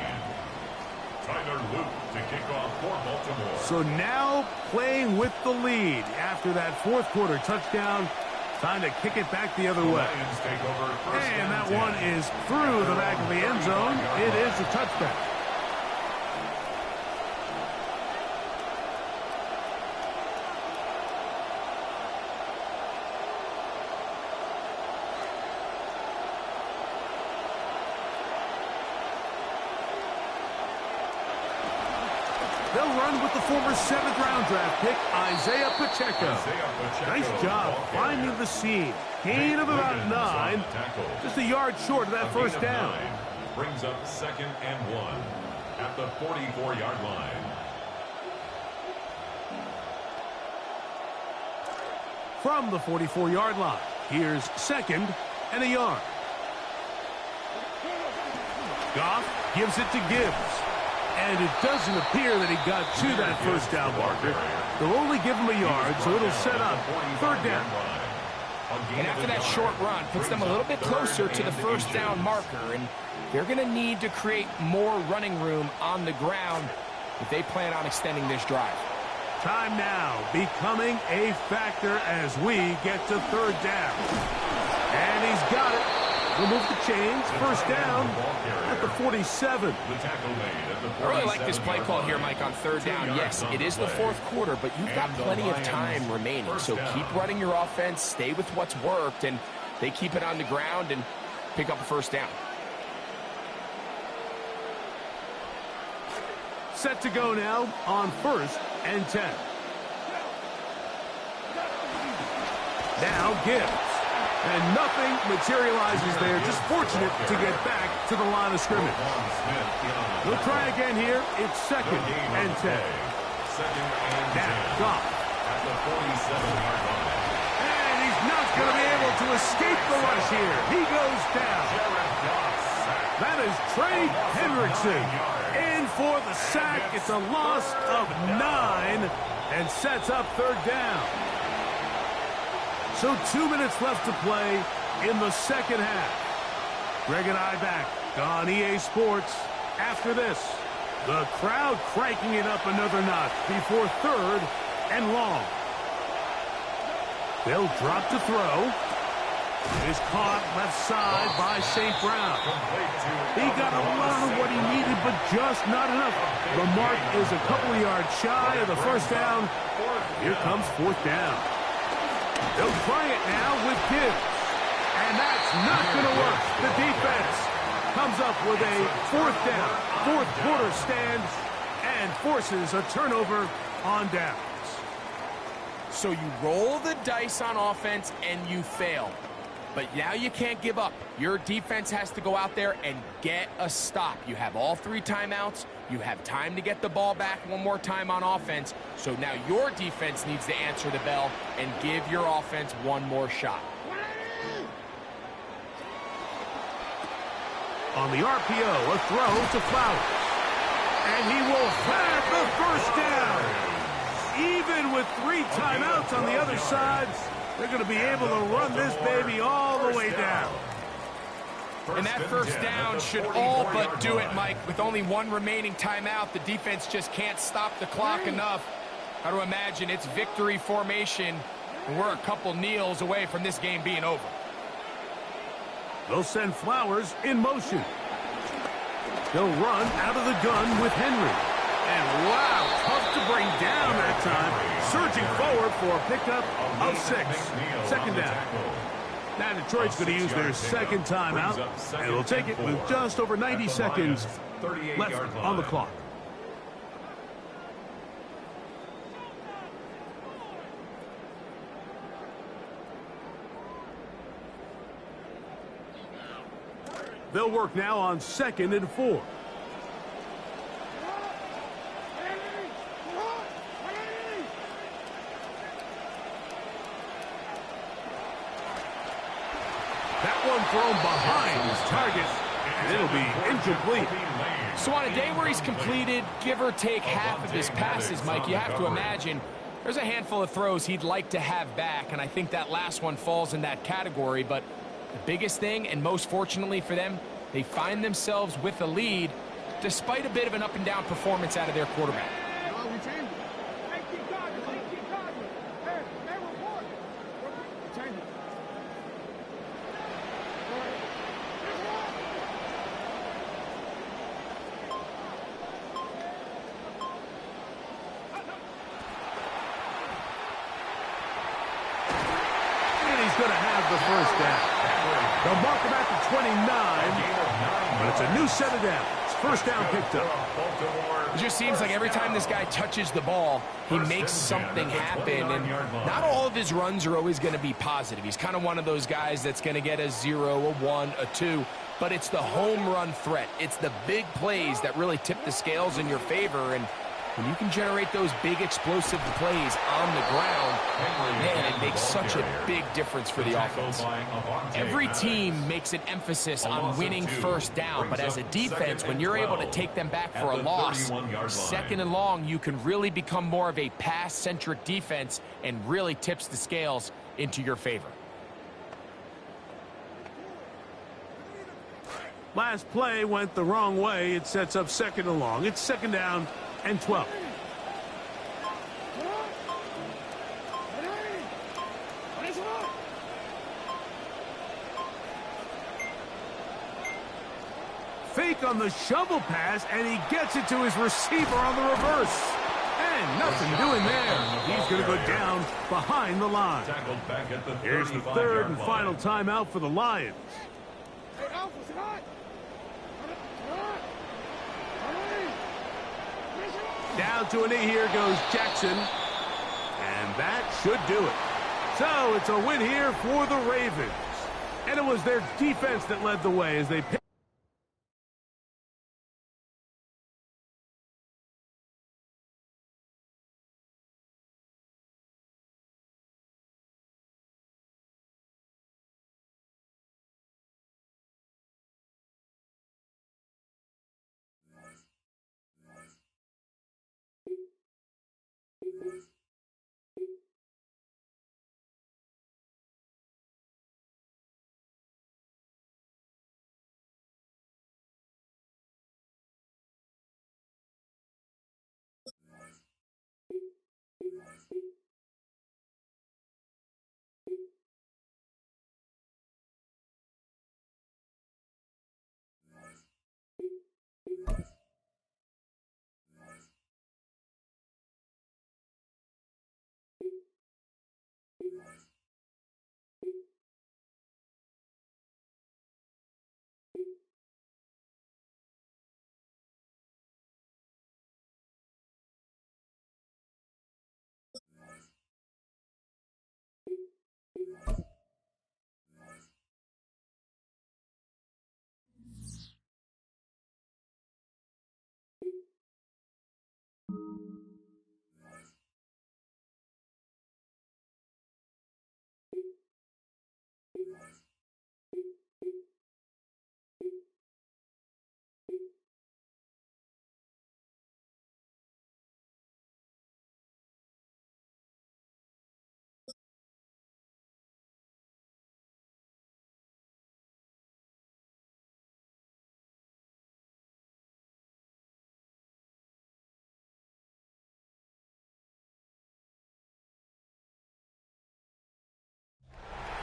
S2: Tyler Luke to kick off for Baltimore.
S1: So now playing with the lead after that fourth quarter touchdown. Time to kick it back the other way.
S2: Lions take over first
S1: And that
S2: 10.
S1: one is through the back of the end zone. It is a touchback. They'll run with the former 7th-round draft pick, Isaiah Pacheco. Nice job finding the seam. Gain of about 9. Just a yard short of that first down.
S2: Brings up 2nd and 1 at the 44-yard line.
S1: From the 44-yard line, here's 2nd and a yard. Goff gives it to Gibbs. And it doesn't appear that he got to that first down marker. They'll only give him a yard, so it'll set up 3rd down.
S3: And after that short run, puts them a little bit closer to the first down marker. And they're going to need to create more running room on the ground if they plan on extending this drive.
S1: Time now becoming a factor as we get to 3rd down. And he's got it. Remove the chains. First down at the 47.
S3: I really like this play call here, Mike, on 3rd down. Yes, it is the 4th quarter, but you've got plenty of time remaining. So keep running your offense, stay with what's worked, and they keep it on the ground and pick up a first down.
S1: Set to go now on 1st and 10. Now Gibbs. And nothing materializes there. Just fortunate to get back to the line of scrimmage. We'll try again here. It's 2nd and 10. Now Goff.
S2: At the 47-yard line.
S1: And he's not going to be able to escape the rush here. He goes down. That is Trey Hendrickson in for the sack. It's a loss of 9 and sets up 3rd down. So 2 minutes left to play in the 2nd half. Greg and I back on EA Sports after this. The crowd cranking it up another notch before 3rd and long. They'll drop to throw. It is caught left side by St. Brown. He got a lot of what he needed, but just not enough. The mark is a couple of yards shy of the first down. Here comes 4th down. They'll try it now with Gibbs. And that's not going to work. The defense comes up with a 4th down, 4th quarter stand, and forces a turnover on downs.
S3: So you roll the dice on offense and you fail. But now you can't give up. Your defense has to go out there and get a stop. You have all 3 timeouts. You have time to get the ball back one more time on offense. So now your defense needs to answer the bell and give your offense one more shot.
S1: On the RPO, a throw to Flowers. And he will have the first down. Even with 3 timeouts on the other side, They're going to be able to run this baby all the way down.
S3: And that first down should all but do it, Mike. With only one remaining timeout, the defense just can't stop the clock enough. Got to imagine it's victory formation, and we're a couple kneels away from this game being over.
S1: They'll send Flowers in motion. They'll run out of the gun with Henry. And wow, tough to bring down that time. Surging forward for a pickup of 6. Second down. Now Detroit's going to use their second timeout, and they'll take it with just over 90 seconds left on the clock. They'll work now on 2nd and 4. Thrown behind his target, and it'll be incomplete.
S3: So on a day where he's completed, give or take half of his passes, Mike, you have to imagine there's a handful of throws he'd like to have back, and I think that last one falls in that category. But the biggest thing, and most fortunately for them, they find themselves with a lead despite a bit of an up-and-down performance out of their quarterback.
S1: Going to have the first down. They'll mark him at the 29, but it's a new set of downs. First down picked up.
S3: It just seems like every time this guy touches the ball, he makes something happen, and not all of his runs are always going to be positive. He's kind of one of those guys that's going to get a 0, a 1, a 2, but it's the home run threat. It's the big plays that really tip the scales in your favor, and when you can generate those big explosive plays on the ground, man, it makes such a big difference for the offense. Every team makes an emphasis on winning first down, but as a defense, when you're able to take them back for a loss, 2nd and long, you can really become more of a pass-centric defense and really tips the scales into your favor.
S1: Last play went the wrong way. It sets up 2nd and long. It's 2nd down and 12. Fake on the shovel pass, and he gets it to his receiver on the reverse. And nothing doing there. He's going to go down behind the line. Here's the 3rd and final timeout for the Lions. Down to a knee, here goes Jackson. And that should do it. So it's a win here for the Ravens. And it was their defense that led the way as they picked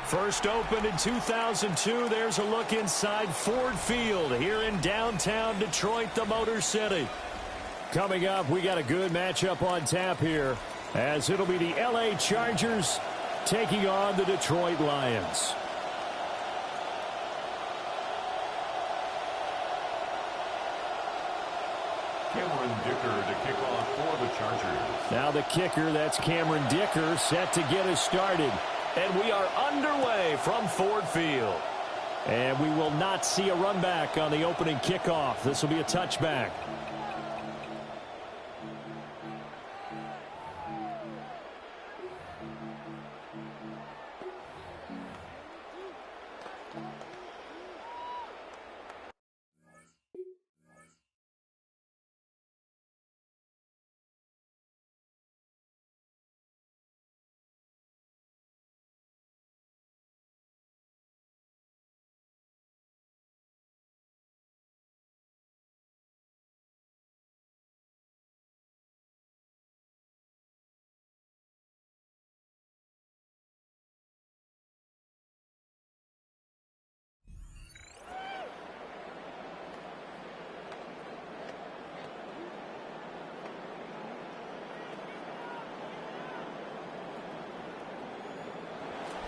S5: First opened in 2002. There's a look inside Ford Field here in downtown Detroit, the Motor City. Coming up, we got a good matchup on tap here, as it'll be the LA Chargers taking on the Detroit Lions.
S2: Cameron Dicker to kick off for the Chargers.
S5: Now the kicker, that's Cameron Dicker, set to get us started. And we are underway from Ford Field. And we will not see a run back on the opening kickoff. This will be a touchback.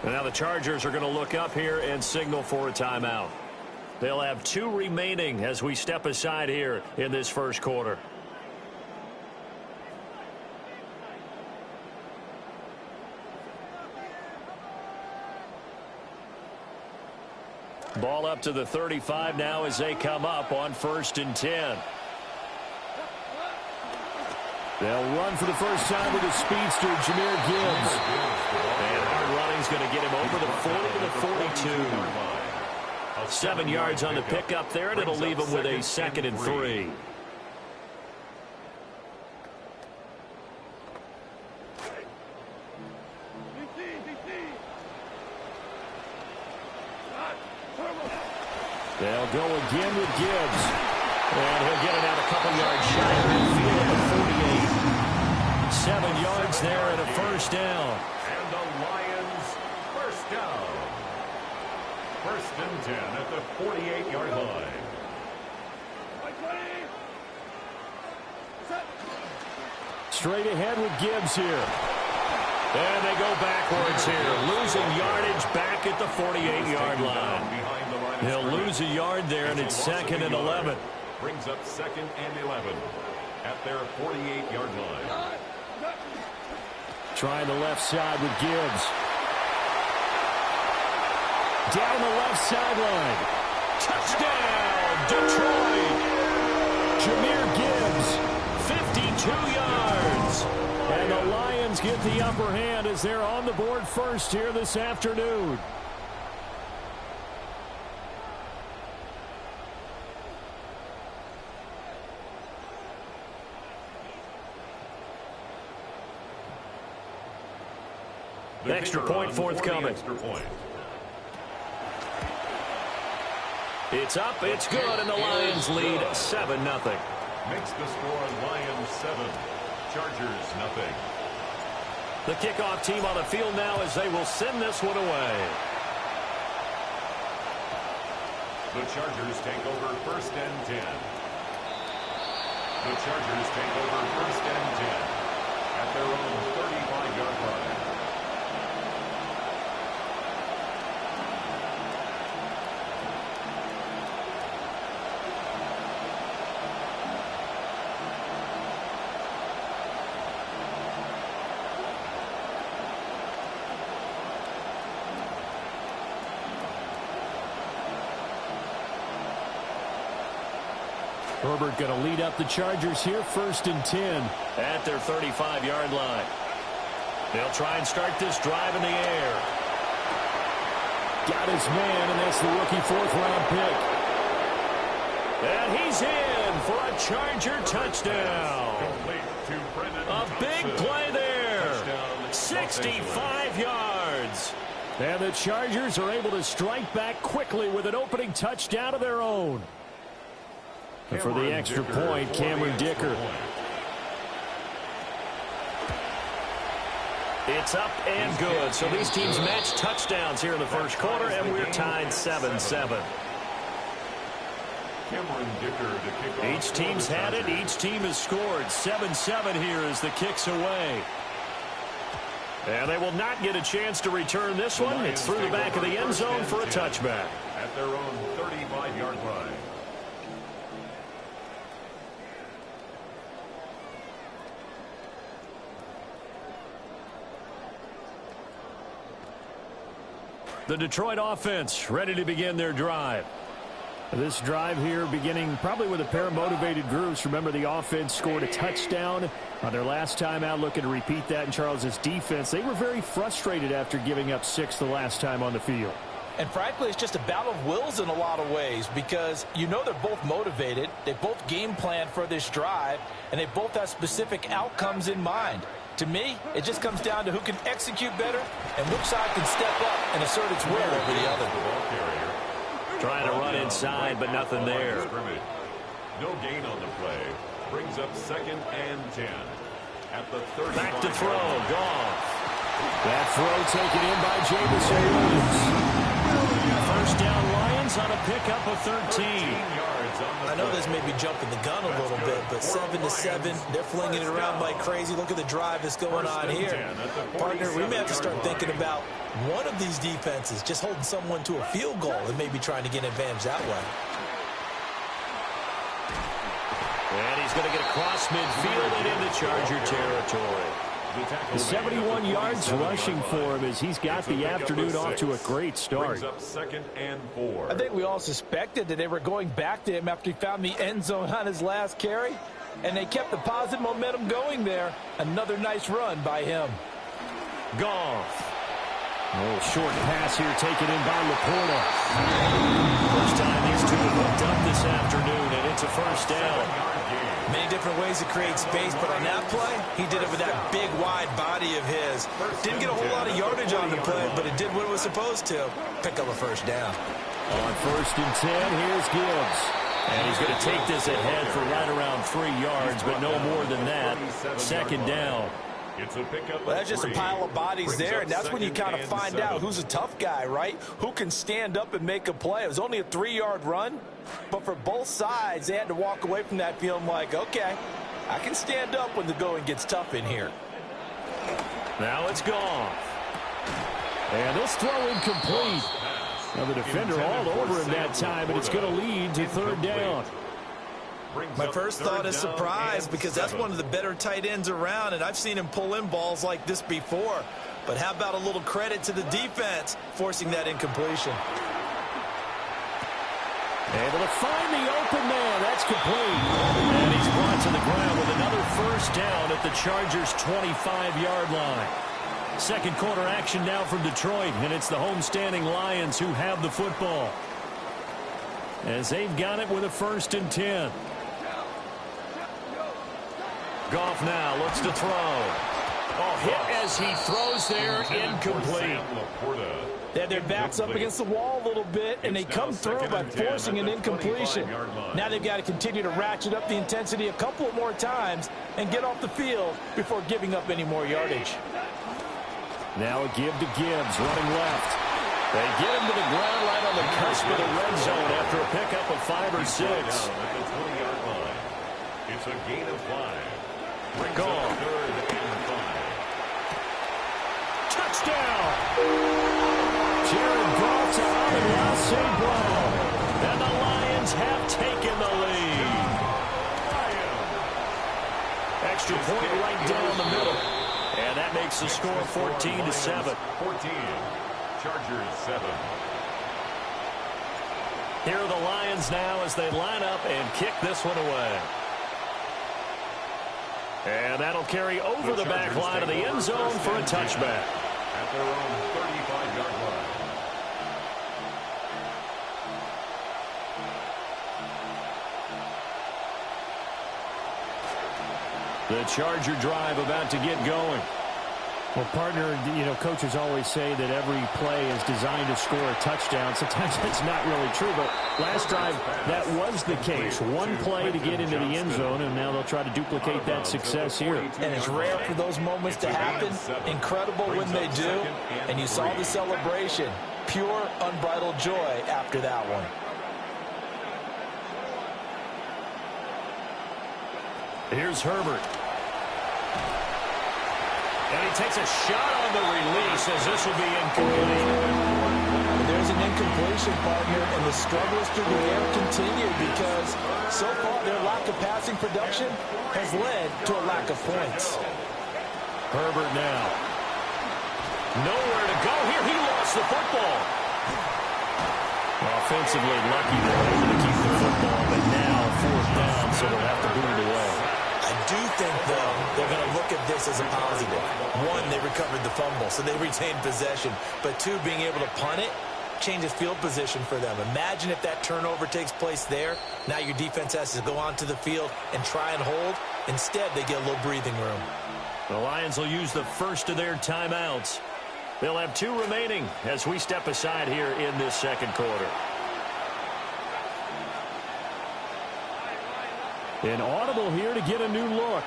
S5: And now the Chargers are going to look up here and signal for a timeout. They'll have 2 remaining as we step aside here in this first quarter. Ball up to the 35 now as they come up on 1st and 10. They'll run for the first time with a speedster, Jahmyr Gibbs. And hard running's going to get him over the 40 to the 42. 7 yards on the pickup there, and it'll leave him with a 2nd and 3. They'll go again with Gibbs. And he'll get it out a couple yards shy of midfield at the 48. 7 yards there and a first down.
S2: And the Lions first down. 1st and 10 at the 48-yard line.
S5: Straight ahead with Gibbs here. And they go backwards here. Losing yardage back at the 48-yard line. He'll lose a yard there, and it's 2nd and 11.
S2: Brings up 2nd and 11 at their 48-yard line.
S5: Trying the left side with Gibbs. Down the left sideline. Touchdown, Detroit. Jahmyr Gibbs, 52 yards. And the Lions get the upper hand as they're on the board first here this afternoon. Extra point forthcoming. It's up, it's good, and the Lions lead 7-0.
S2: Makes the score Lions 7, Chargers 0.
S5: The kickoff team on the field now as they will send this one away.
S2: The Chargers take over 1st and 10. The Chargers take over 1st and 10 at their own 35-yard line.
S5: Herbert going to lead up the Chargers here, 1st and 10 at their 35-yard line. They'll try and start this drive in the air. Got his man, and that's the rookie 4th-round pick. And he's in for a Charger touchdown. A big play there. 65 yards. And the Chargers are able to strike back quickly with an opening touchdown of their own. And for the extra point, Cameron Dicker. It's up and good. So these teams match touchdowns here in the first quarter, and we're tied 7-7. Each team's had it. Each team has scored. 7-7 here as the kick's away. And they will not get a chance to return this one. It's through the back of the end zone for a touchback.
S2: At their own 35-yard line.
S5: The Detroit offense ready to begin their drive. This drive here beginning probably with a pair of motivated groups. Remember, the offense scored a touchdown on their last time out, looking to repeat that in Charles's defense. They were very frustrated after giving up 6 the last time on the field.
S6: And frankly, it's just a battle of wills in a lot of ways because you know they're both motivated. They both game plan for this drive, and they both have specific outcomes in mind. To me, it just comes down to who can execute better and which side can step up and assert its will over the other.
S5: Trying to run inside, but nothing there.
S2: No gain on the play. Brings up 2nd and 10. At the 35.
S5: Back to throw. Goff. That throw taken in by Jamison Williams. First down, Lions on a pickup of 13.
S6: I know this may be jumping the gun a little bit, but 7-7, they're flinging it around like crazy. Look at the drive that's going on here. Partner, we may have to start thinking about one of these defenses just holding someone to a field goal and maybe trying to get an advantage that way.
S5: And he's going to get across midfield and into Charger territory. 71 yards rushing for him as he's got the afternoon off to a great start.
S2: Up 2nd and 4.
S6: I think we all suspected that they were going back to him after he found the end zone on his last carry, and they kept the positive momentum going there. Another nice run by him.
S5: Goff. A little short pass here taken in by Laporta. First time these two have hooked up this afternoon, and it's a first down.
S6: Many different ways to create space, but on that play, he did it with that big, wide body of his. Didn't get a whole lot of yardage on the play, but it did what it was supposed to. Pick up a first down.
S5: On 1st and 10, here's Gibbs. And he's going to take this ahead for right around 3 yards, but no more than that. 2nd down.
S6: Well, that's just a pile of bodies there, and that's when you kind of find out who's a tough guy, right? Who can stand up and make a play. It was only a 3-yard run, but for both sides, they had to walk away from that feeling like, okay, I can stand up when the going gets tough in here.
S5: Now it's gone. And this throw incomplete. Now the defender all over him that time, and it's going to lead to 3rd down.
S6: My first thought is surprise because that's one of the better tight ends around, and I've seen him pull in balls like this before. But how about a little credit to the defense forcing that incompletion?
S5: Able to find the open man. That's complete. And he's brought to the ground with another first down at the Chargers' 25-yard line. Second quarter action now from Detroit, and it's the homestanding Lions who have the football. As they've got it with a 1st and 10. Goff now looks to throw. Oh, hit as he throws there, incomplete.
S6: They had their backs up against the wall a little bit, and they come through by forcing an incompletion. Now they've got to continue to ratchet up the intensity a couple more times and get off the field before giving up any more yardage.
S5: Now a give to Gibbs, running left. They get him to the ground right on the cusp of the red zone after a pickup of 5 or 6.
S2: It's a gain of 5.
S5: Gone. Touchdown! Jared Goff to Amon-Ra St. Brown. And the Lions have taken the lead. Extra point right down the middle. And that makes the score 14-7.
S2: 14. Chargers 7.
S5: Here are the Lions now as they line up and kick this one away. And that'll carry over the back line of the end zone for a touchback.
S2: At their own 35-yard line.
S5: The Charger drive about to get going. Well, partner, coaches always say that every play is designed to score a touchdown. Sometimes that's not really true, but last drive, that was the case. One play to get into the end zone, and now they'll try to duplicate that success here.
S6: And it's rare for those moments to happen. Incredible when they do. And you saw the celebration. Pure, unbridled joy after that one.
S5: Here's Herbert. And he takes a shot on the release as this will be incomplete.
S6: There's an incompletion, partner, and the struggles through the air continue because so far their lack of passing production has led to a lack of points.
S5: Herbert now. Nowhere to go here. He lost the football. Offensively lucky they're able to keep the football, but now fourth down, so they'll have to boot it away.
S6: I do think, though, they're going to look at this as a positive. One, they recovered the fumble, so they retained possession. But two, being able to punt it changes field position for them. Imagine if that turnover takes place there. Now your defense has to go onto the field and try and hold. Instead, they get a little breathing room.
S5: The Lions will use the first of their timeouts. They'll have 2 remaining as we step aside here in this second quarter. An audible here to get a new look.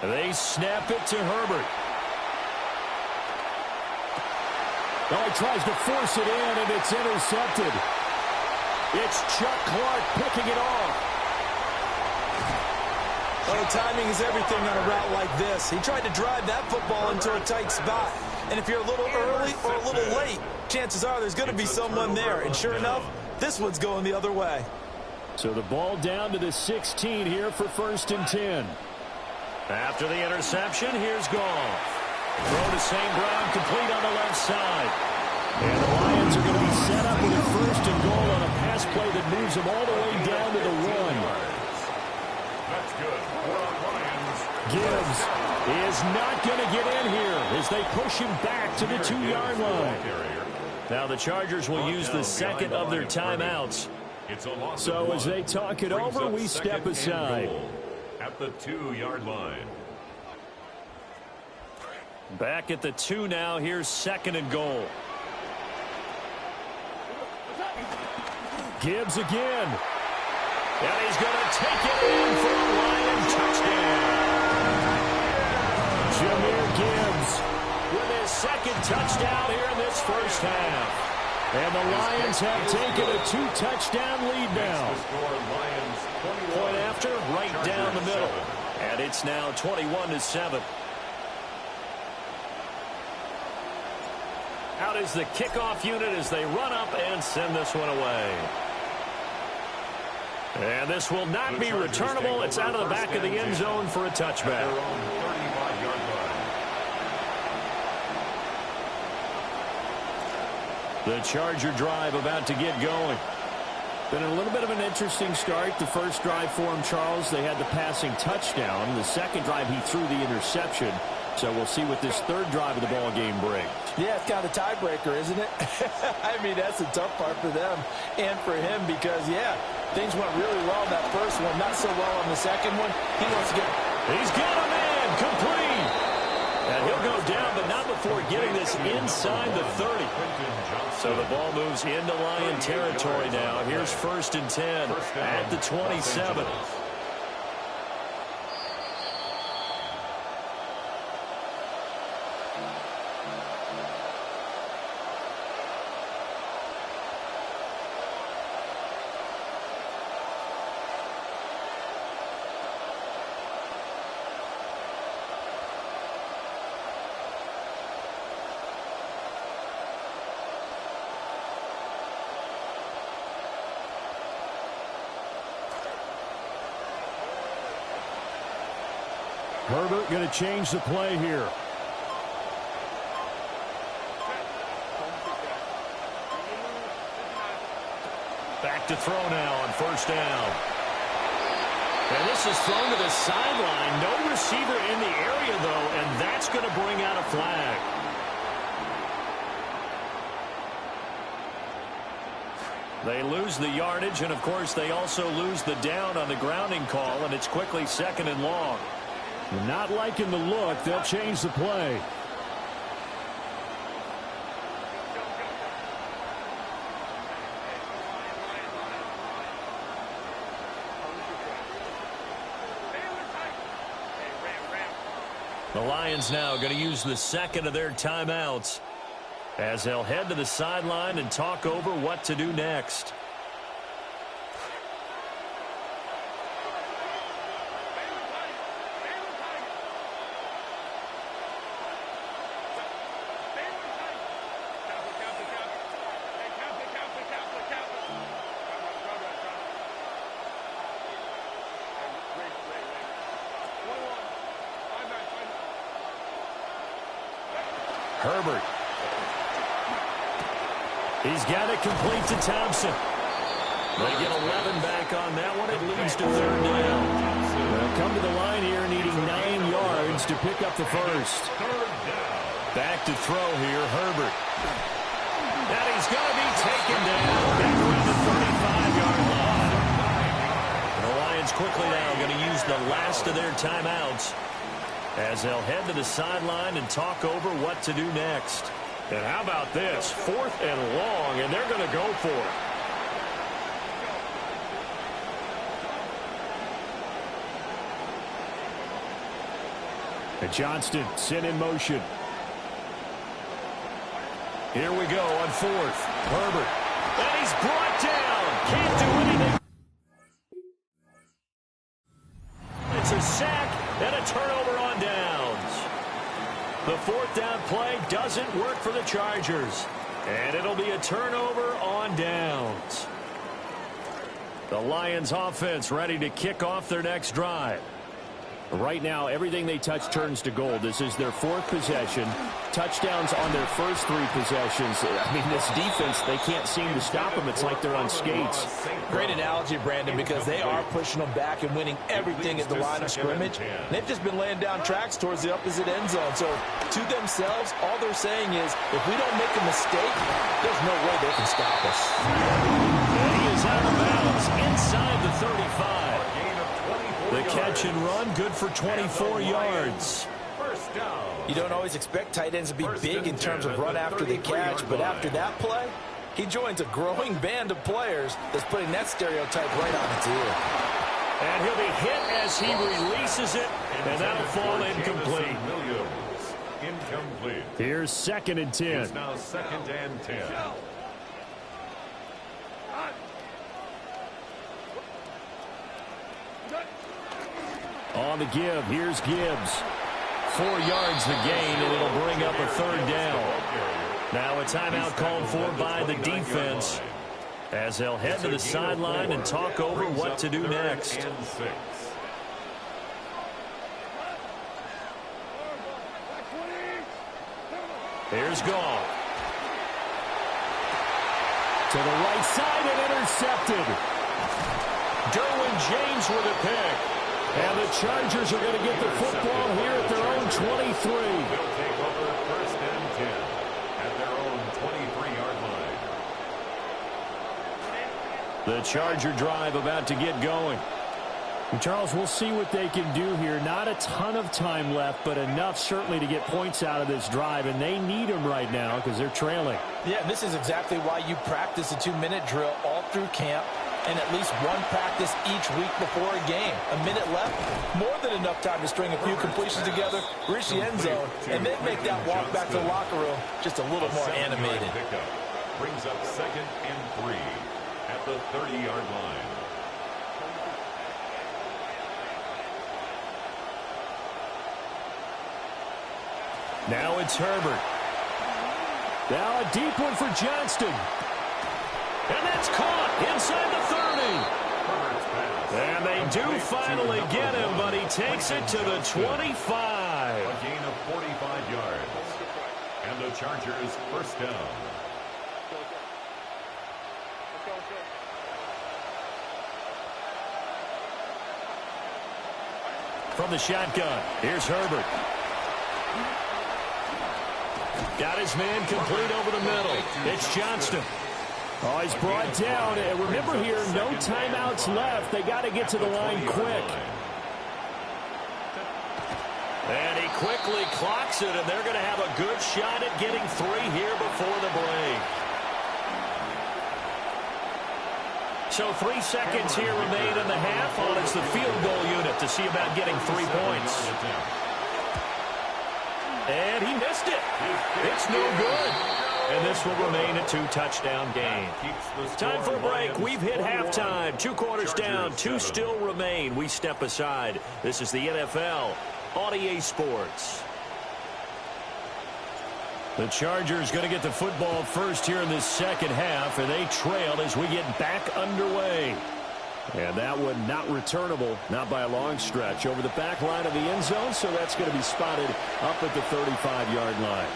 S5: They snap it to Herbert. Oh, he tries to force it in, and it's intercepted. It's Chuck Clark picking it off.
S6: Oh, timing is everything on a route like this. He tried to drive that football into a tight spot. And if you're a little early or a little late, chances are there's going to be someone there. And sure enough, this one's going the other way.
S5: So the ball down to the 16 here for 1st and 10. After the interception, here's Goff. Throw to St. Brown, complete on the left side. And the Lions are going to be set up with a 1st and goal on a pass play that moves them all the way down to the 1.
S2: That's good.
S5: Gibbs is not going to get in here as they push him back to the 2-yard line. Now the Chargers will use the second of their timeouts. So as they talk it over, we step aside.
S2: At the 2-yard line.
S5: Back at the 2 now. Here's 2nd and goal. Gibbs again. And he's going to take it in for a Lion touchdown. Jahmyr Gibbs with his 2nd touchdown here in this first half. And the Lions have taken a 2-touchdown lead now. Point after, right down the middle. And it's now 21-7. Out is the kickoff unit as they run up and send this one away. And this will not be returnable. It's out of the back of the end zone for a touchback. The Charger drive about to get going. Been a little bit of an interesting start. The first drive for him, Charles, they had the passing touchdown. The second drive, he threw the interception. So we'll see what this third drive of the ball game brings.
S6: Yeah, it's kind of a tiebreaker, isn't it? I mean, that's the tough part for them and for him because, yeah, things went really well in that first one, not so well on the second one. He wants to get...
S5: He's got a man, complete. And he'll go down, but not before getting this inside the 30. So the ball moves into Lion territory now. Here's 1st and 10 at the 27. Herbert going to change the play here. Back to throw now on first down. And this is thrown to the sideline. No receiver in the area, though, and that's going to bring out a flag. They lose the yardage, and, of course, they also lose the down on the grounding call, and it's quickly 2nd and long.
S7: Not liking the look. They'll change the play.
S5: The Lions now going to use the 2nd of their timeouts as they'll head to the sideline and talk over what to do next. Herbert. He's got it complete to Thompson. They get 11 back on that one. It leads to 3rd down.
S7: They'll come to the line here needing 9 yards to pick up the first.
S5: Back to throw here, Herbert. And he's going to be taken down back around the 35-yard line. And the Lions quickly now going to use the last of their timeouts as they'll head to the sideline and talk over what to do next.
S7: And how about this? 4th and long, and they're going to go for it. And Johnston sent in motion.
S5: Here we go on 4th. Herbert. And he's brought down. Can't do anything. It's a sack and a turnover on downs. The 4th down play doesn't work for the Chargers. And it'll be a turnover on downs. The Lions offense ready to kick off their next drive.
S7: Right now, everything they touch turns to gold. This is their 4th possession. Touchdowns on their first 3 possessions. I mean, this defense, they can't seem to stop them. It's like they're on skates.
S6: Great analogy, Brandon, because they are pushing them back and winning everything at the line of scrimmage. They've just been laying down tracks towards the opposite end zone. So, to themselves, all they're saying is, if we don't make a mistake, there's no way they can stop us.
S5: And he is out of bounds inside the 35. The catch and run, good for 24 yards.
S6: You don't always expect tight ends to be big in terms of run after the catch, but after that play, he joins a growing band of players that's putting that stereotype right on its ear.
S5: And he'll be hit as he releases it, and that'll fall incomplete.
S7: Here's 2nd and 10.
S2: It's now 2nd and 10.
S7: On the give, here's Gibbs.
S5: 4 yards the gain, and it'll bring up a 3rd down. Now a timeout called for by the defense as they'll head to the sideline and talk over what to do next. Here's Goff.
S7: To the right side and intercepted.
S5: Derwin James with a pick.
S7: And the Chargers are going to get the football here at their own 23.
S2: They'll take over 1st and 10 at their own 23-yard line.
S5: The Charger drive about to get going.
S7: And Charles, we'll see what they can do here. Not a ton of time left, but enough certainly to get points out of this drive, and they need them right now because they're trailing.
S6: Yeah, this is exactly why you practice a 2-minute drill all through camp and at least one practice each week before a game. A minute left, more than enough time to string a few completions together, reach the end zone, and then make that walk back to the locker room just a little more animated.
S2: Brings up 2nd and 3 at the 30-yard line.
S5: Now it's Herbert.
S7: Now a deep one for Johnston.
S5: And that's caught inside the 30. And they do finally get him, but he takes it to the 25.
S2: A gain of 45 yards. And the Chargers 1st down.
S5: From the shotgun, here's Herbert. Got his man complete over the middle. It's Johnston.
S7: Oh, he's brought down. And remember here, no timeouts left. They got to get to the line quick.
S5: And he quickly clocks it, and they're going to have a good shot at getting 3 here before the break. So 3 seconds here remain in the half on it's the field goal unit to see about getting 3 points. And he missed it. It's no good. And this will remain a 2-touchdown game. Time for a break. We've hit halftime. 2 quarters down. 2 still remain. We step aside. This is the NFL on EA Sports. The Chargers going to get the football first here in this second half, and they trail as we get back underway. And that one not returnable, not by a long stretch, over the back line of the end zone, so that's going to be spotted up at the 35-yard line.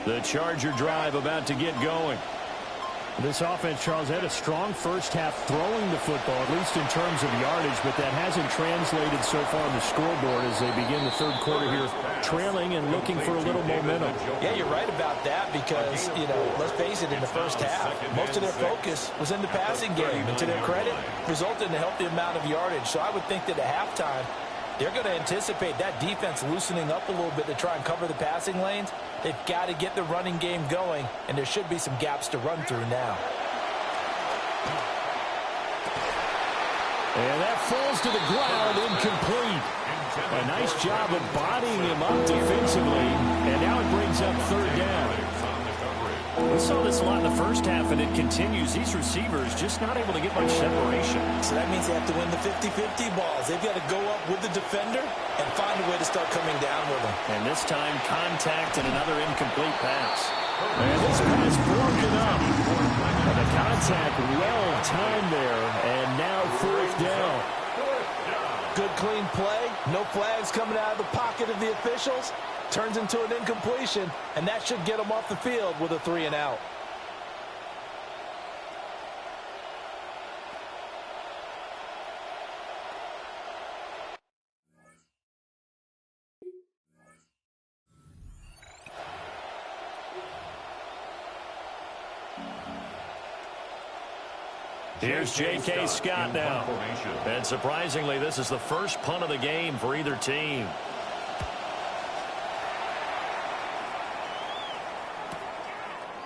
S5: The Charger drive about to get going.
S7: This offense, Charles, had a strong first half throwing the football, at least in terms of yardage, but that hasn't translated so far on the scoreboard as they begin the third quarter here, trailing and looking for a little momentum.
S6: Yeah, you're right about that because, let's face it, in the first half, most of their focus was in the passing game. And to their credit, resulted in a healthy amount of yardage. So I would think that at halftime, they're going to anticipate that defense loosening up a little bit to try and cover the passing lanes. They've got to get the running game going, and there should be some gaps to run through now.
S7: And that falls to the ground, incomplete. A nice job of bodying him up defensively, and now it brings up third down.
S5: We saw this a lot in the first half, and it continues. These receivers just not able to get much separation.
S6: So that means they have to win the 50-50 balls. They've got to go up with the defender and find a way to start coming down with them.
S5: And this time, contact and another incomplete pass.
S7: And this pass broken up. And the contact well timed there, and now fourth down.
S6: Good clean play. No flags coming out of the pocket of the officials. Turns into an incompletion, and that should get them off the field with a 3-and-out.
S5: Here's J.K. Scott now. And surprisingly, this is the first punt of the game for either team.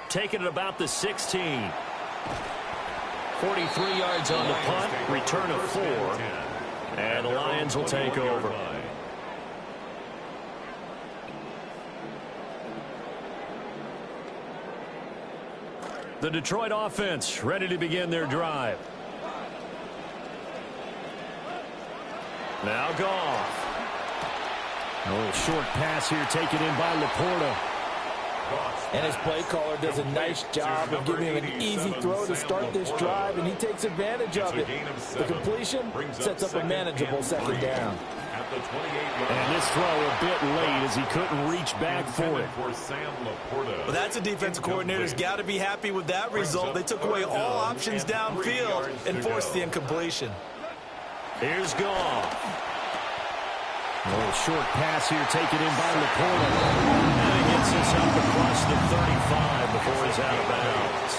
S5: Taking it about the 16. 43 yards on the punt, return of 4. And the Lions will take over. The Detroit offense ready to begin their drive. Now Goff.
S7: A little short pass here taken in by Laporta.
S6: And his play caller does a nice job of giving him an easy throw to start this drive, and he takes advantage of it. The completion sets up a manageable second down.
S7: And this throw a bit late as he couldn't reach back for it.
S6: Well, that's a defensive coordinator's got to be happy with that result. They took away all options downfield and forced the incompletion.
S5: Here's Goff.
S7: A little short pass here taken in by Laporta.
S5: And he gets this up across the 35 before he's out of bounds.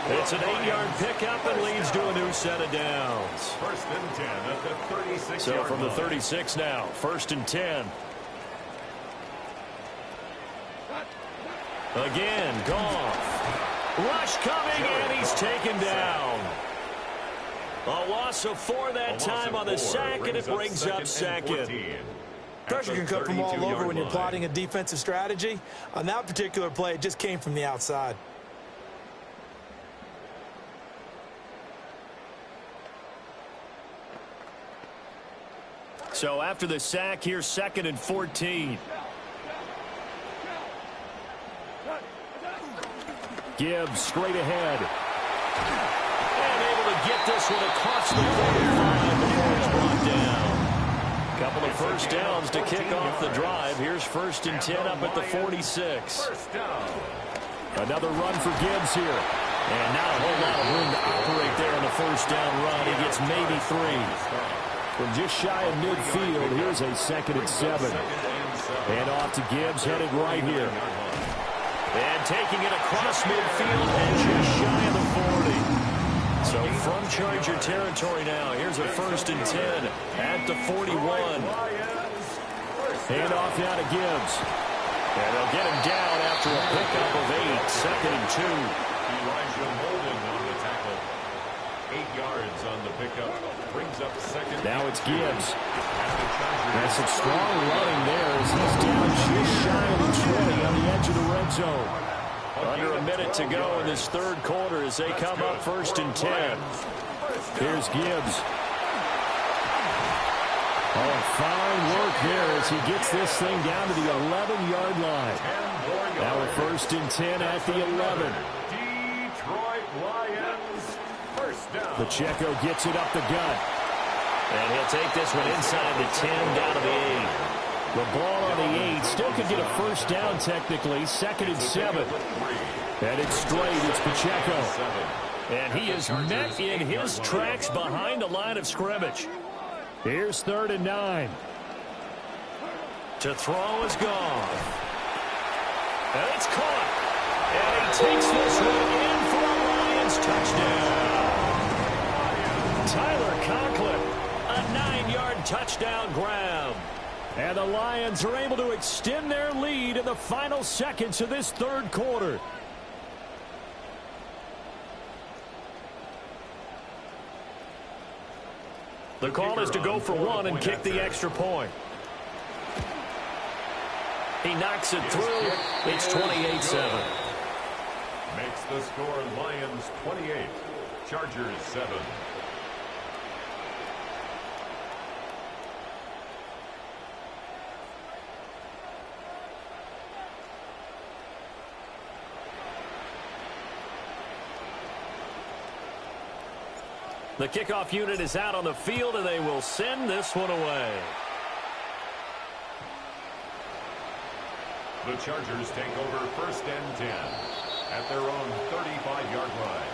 S5: It's an 8-yard pickup and leads to a new set of downs.
S2: First and 10 at the 36-yard
S5: So from the 36 now, first and 10. Again, Goff. Rush coming, and he's taken down. A loss of 4 that time on the sack, and it brings up second.
S6: Pressure can come from all over when you're plotting a defensive strategy. On that particular play, it just came from the outside.
S7: So after the sack, here's 2nd and 14. Gibbs straight ahead. And able to get this one across the 45 before he's brought down. Couple of first downs to kick off the drive. Here's 1st and 10 up at the 46. Another run for Gibbs here. And not a whole lot of room to operate there on the first down run. He gets maybe 3. From just shy of midfield, here's a 2nd and 7. And off to Gibbs, headed right here. And taking it across midfield and just shy of the 40. So from Charger territory now, here's a 1st and 10 at the 41. Hand off now to Gibbs. And they'll get him down after a pickup of 8, 2nd and 2.
S2: Elijah Molden on the tackle. 8 yards on the pickup. Brings up 2nd.
S7: Now it's Gibbs. That's some strong running there as he's down just shy of the 20 on the edge of the red zone. Under a minute to go in this 3rd quarter as they come up 1st and 10. Here's Gibbs. Oh, fine work there as he gets this thing down to the 11-yard line. Now a 1st and 10 at the 11.
S2: Detroit Lions, 1st down.
S7: Pacheco gets it up the gut. And he'll take this one inside the 10 down to the 8. The ball on the 8 still could get a 1st down technically. 2nd and 7. And it's straight. It's Pacheco. And he is met in his tracks behind the line of scrimmage. Here's 3rd and 9. To throw is gone. And it's caught. And he takes this one in for a Lions touchdown. Tyler Conklin, a 9-yard touchdown grab. And the Lions are able to extend their lead in the final seconds of this 3rd quarter. The call is to go for 1 and kick the extra point. He knocks it through. It's 28-7.
S2: Makes the score Lions 28, Chargers 7.
S7: The kickoff unit is out on the field, and they will send this one away.
S2: The Chargers take over 1st and 10 at their own 35-yard line.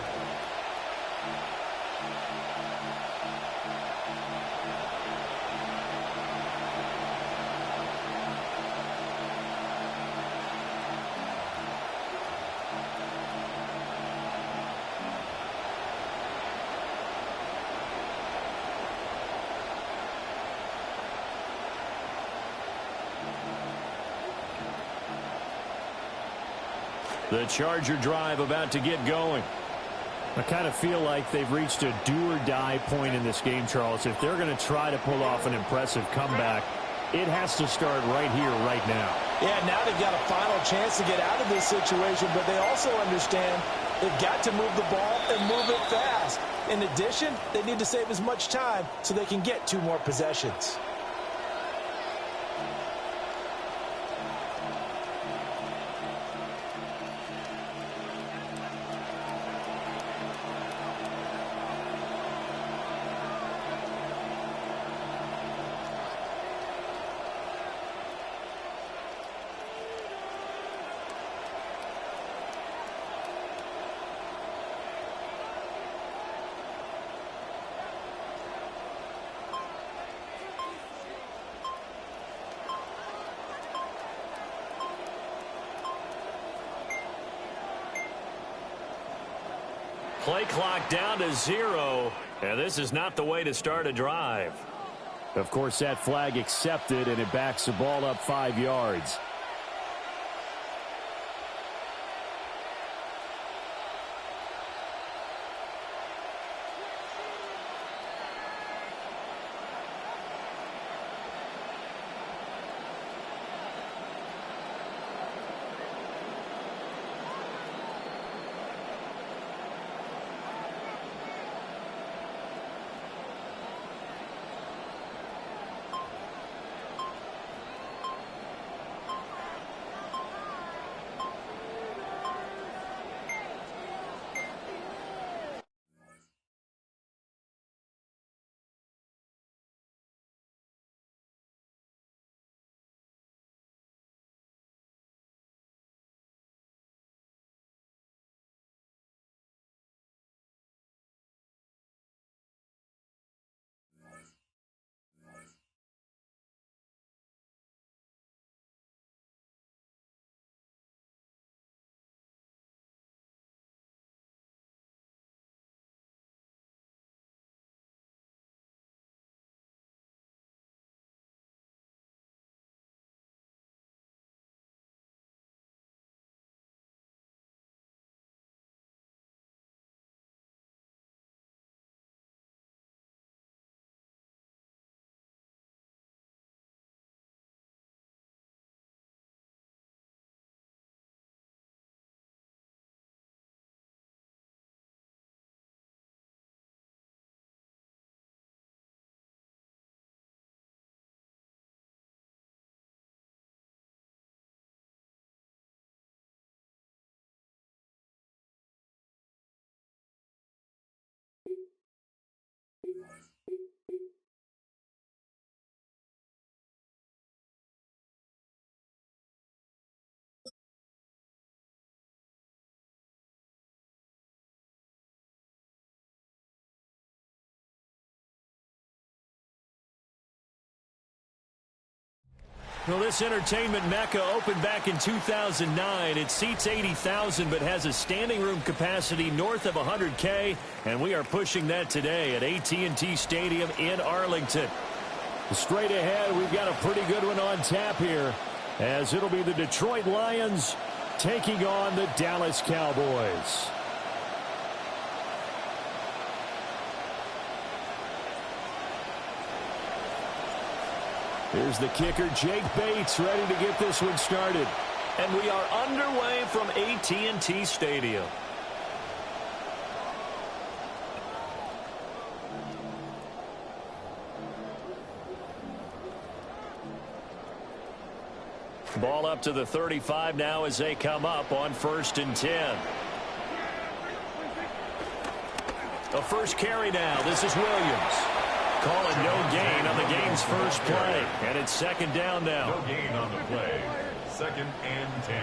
S7: The Charger drive about to get going. I kind of feel like they've reached a do-or-die point in this game, Charles. If they're going to try to pull off an impressive comeback, it has to start right here, right now.
S6: Yeah, now they've got a final chance to get out of this situation, but they also understand they've got to move the ball and move it fast. In addition, they need to save as much time so they can get 2 more possessions.
S7: Play clock down to 0, and this is not the way to start a drive. Of course, that flag accepted, and it backs the ball up 5 yards. Well, this entertainment mecca opened back in 2009. It seats 80,000 but has a standing room capacity north of 100K, and we are pushing that today at AT&T Stadium in Arlington. Straight ahead, we've got a pretty good one on tap here, as it'll be the Detroit Lions taking on the Dallas Cowboys. Here's the kicker, Jake Bates, ready to get this one started.
S5: And we are underway from AT&T Stadium. Ball up to the 35 now as they come up on 1st and 10. A first carry now. This is Williams. Calling no gain on the game's first play. And it's 2nd down now.
S2: No gain on the play. 2nd and 10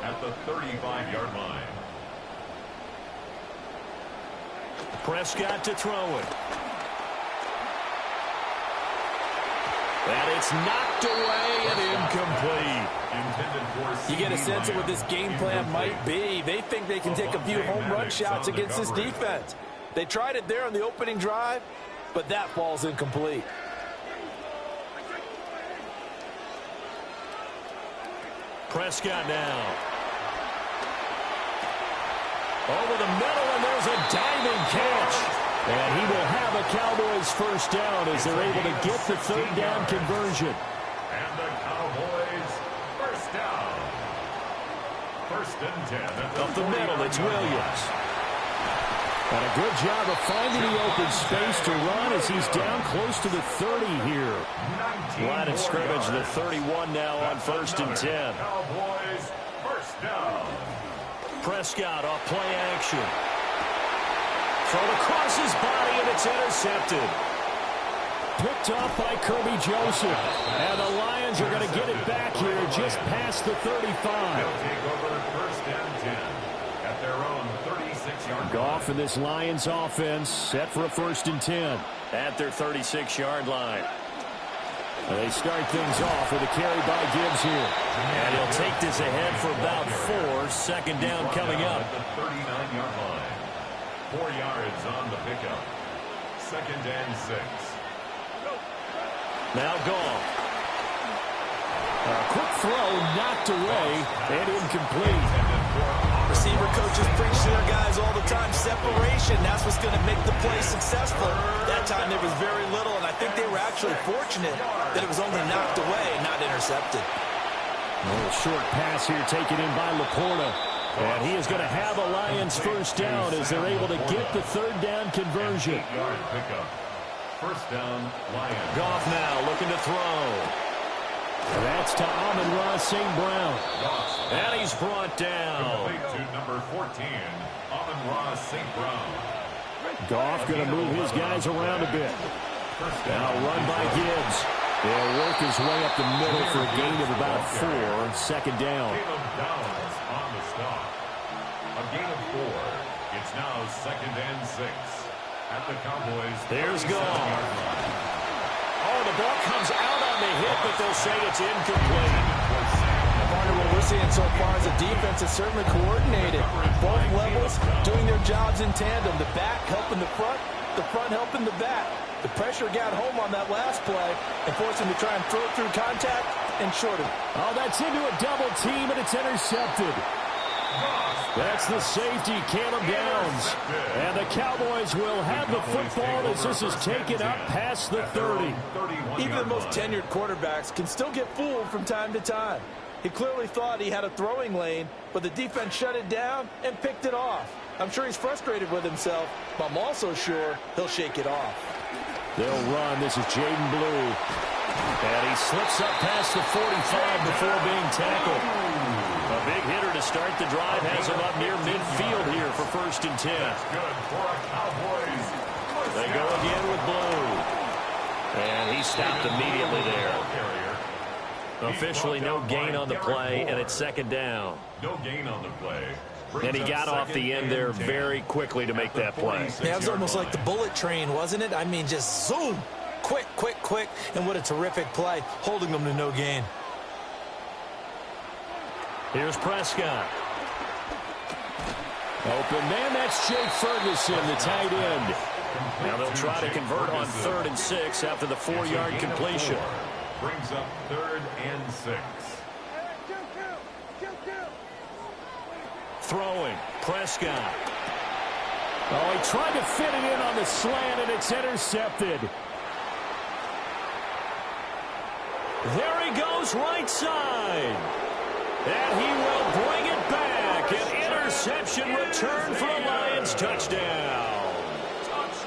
S2: at the 35-yard line.
S5: Prescott to throw it. And it's knocked away and incomplete.
S6: You get a sense of what this game plan might be. They think they can take a few home run shots against this defense. They tried it there on the opening drive, but that ball's incomplete.
S5: Prescott now. Over the middle, and there's a diving catch. And he will have a Cowboys first down as they're able to get the 3rd down conversion.
S2: And the Cowboys first down. 1st and 10.
S5: Up the middle, it's Williams.
S7: And a good job of finding the open space to run as he's down close to the 30 here.
S5: Line of scrimmage, the 31 now on 1st and 10.
S2: Cowboys first down.
S5: Prescott off play action. Thrown across his body, and it's intercepted.
S7: Picked off by Kirby Joseph. And the Lions are going to get it back here just past the 35.
S2: They'll take over 1st and 10 at their own 36-yard line.
S7: Goff and this Lions offense set for a 1st and 10.
S5: At their 36-yard line.
S7: And they start things off with a carry by Gibbs here.
S5: And he'll take this ahead for about 4. 2nd down coming up.
S2: At the 39-yard line. 4 yards on the pickup. 2nd and 6.
S5: Now Goff.
S7: A quick throw knocked away and incomplete.
S6: Receiver coaches preach to their guys all the time. Separation, that's what's going to make the play successful. That time there was very little, and I think they were actually fortunate that it was only knocked away and not intercepted.
S7: A little short pass here taken in by Laporta. And he is going to have a Lions first down as they're able to get the 3rd down conversion.
S2: 8-yard pickup. First down, Lions.
S5: Goff now looking to throw.
S7: That's to Amon-Ra St. Brown.
S5: And he's brought down.
S2: Complete to number 14, Amon-Ra St. Brown.
S7: Goff going to move his guys around a bit. Now run by Gibbs. He'll work his way up the middle for a gain of about 4. 2nd down.
S2: Caleb Downs on the stop. A gain of 4. It's now 2nd and 6 at the Cowboys.
S5: There's Goff. Oh, the ball comes out on the hit, but they'll say it's incomplete.
S6: Partner, what we're seeing so far is a defense that's certainly coordinated. Both levels doing their jobs in tandem. The back helping the front helping the back. The pressure got home on that last play and forced him to try and throw through contact and short him.
S7: Oh, that's into a double team, and it's intercepted. That's the safety, Caleb Downs. And the Cowboys will have the football as this is taken up past the 30.
S6: Even the most tenured quarterbacks can still get fooled from time to time. He clearly thought he had a throwing lane, but the defense shut it down and picked it off. I'm sure he's frustrated with himself, but I'm also sure he'll shake it off.
S7: They'll run. This is Jaden Blue.
S5: And he slips up past the 45 before being tackled. A big hitter to start the drive has him up near midfield here for 1st and 10.
S2: Good for a Cowboys.
S5: They go again with Blue. And he stopped immediately there. Officially no gain on the play, and it's 2nd down.
S2: No gain on the play.
S5: And he got off the end there very quickly to make that play.
S6: Yeah, it was almost like the bullet train, wasn't it? I mean, just zoom. Quick, quick, quick, and what a terrific play, holding them to no gain.
S5: Here's Prescott. Open man, that's Jake Ferguson, the tight end. Now they'll try to convert on 3rd and 6 after the 4-yard completion.
S2: Brings up 3rd and 6.
S5: Throwing, Prescott. Oh, he tried to fit it in on the slant, and it's intercepted. There he goes, right side. And he will bring it back. An interception return for a Lions touchdown.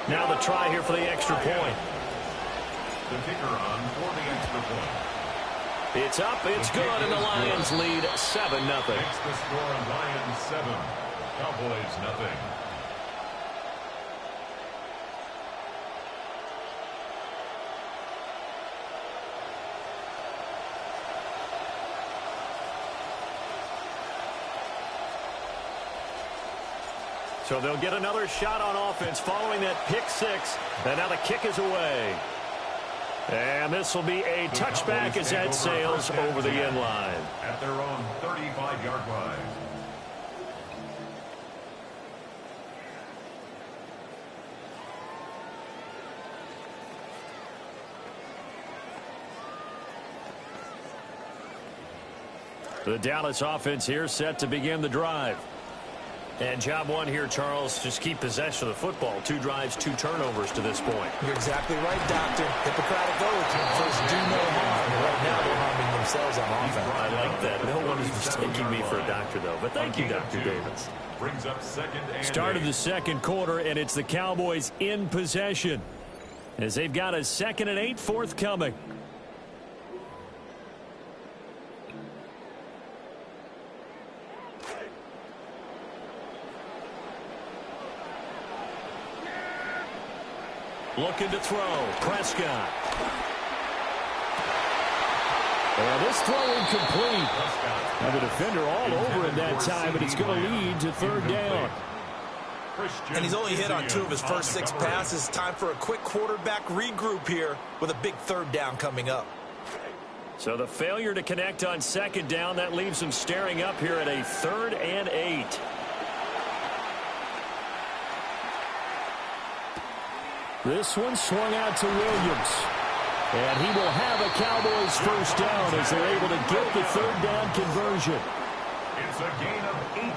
S5: Now the try here for the extra point.
S2: The kicker on for the extra point.
S5: It's up, it's good, and the Lions lead 7-0.
S2: Makes the score Lions 7, Cowboys nothing.
S5: So they'll get another shot on offense following that pick 6. And now the kick is away. And this will be a touchback as that sails over the end line.
S2: At their own 35-yard line.
S5: The Dallas offense here set to begin the drive. And job one here, Charles, just keep possession of the football. 2 drives, 2 turnovers to this point.
S6: You're exactly right, Doctor. Hippocratic oath. First, do no harm. Right now, they're harming themselves on offense.
S5: I like that. No one is mistaking me for a doctor, though. But thank you, Dr. Davis.
S2: Brings up 2nd and 8.
S5: Started the second quarter, and it's the Cowboys in possession as they've got a 2nd and 8 forthcoming. Looking to throw. Prescott. And this throw incomplete. Now the defender all over him that time, but he's going to lead to 3rd down.
S6: And he's only hit on 2 of his first 6 passes. Time for a quick quarterback regroup here with a big 3rd down coming up.
S5: So the failure to connect on 2nd down, that leaves him staring up here at a 3rd and 8. This one swung out to Williams. And he will have a Cowboys first down as they're able to get the 3rd down conversion.
S2: It's a gain of 18.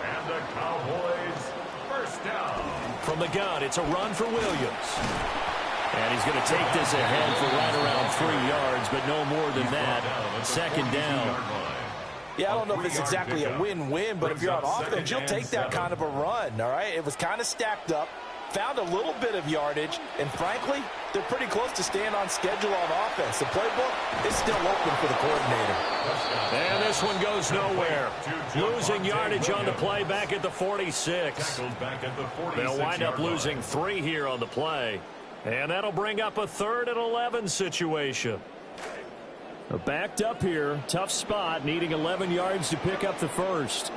S2: And the Cowboys first down.
S5: From the gun, it's a run for Williams. And he's going to take this ahead for right around 3 yards, but no more than that. 2nd down.
S6: Yeah, I don't know if it's exactly a win-win, but if you're on offense, you'll take that kind of a run, all right? It was kind of stacked up. Found a little bit of yardage, and frankly, they're pretty close to staying on schedule on offense. The playbook is still open for the coordinator.
S5: And this one goes nowhere. Losing yardage on the play back at the 46. They'll wind up losing 3 here on the play. And that'll bring up a 3rd and 11 situation. Backed up here, tough spot, needing 11 yards to pick up the first.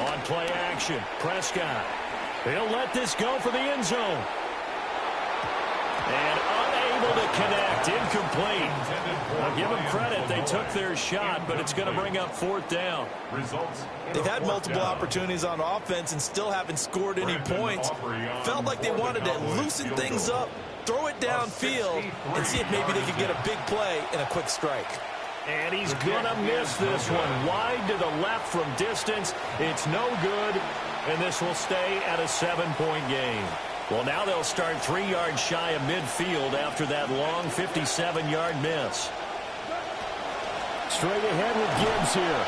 S5: On play action, Prescott. He'll let this go for the end zone. And unable to connect. Incomplete. I'll give them credit. They took their shot, but it's going to bring up 4th down.
S6: They've had multiple opportunities on offense and still haven't scored any points. Felt like they wanted to loosen things up, throw it downfield, and see if maybe they could get a big play and a quick strike.
S5: And he's going to miss this one. Wide to the left from distance. It's no good. And this will stay at a 7-point game. Well, now they'll start 3 yards shy of midfield after that long 57-yard miss. Straight ahead with Gibbs here.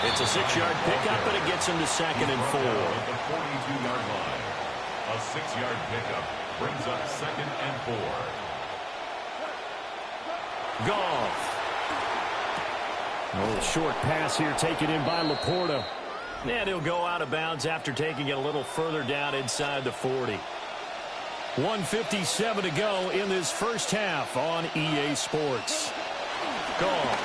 S5: It's a 6-yard pickup, and it gets him to 2nd and 4.
S2: At the 42-yard line. A 6-yard pickup brings up 2nd and 4.
S5: Goff. A little short pass here taken in by Laporta. And he'll go out of bounds after taking it a little further down inside the 40. 1:57 to go in this first half on EA Sports. Goff.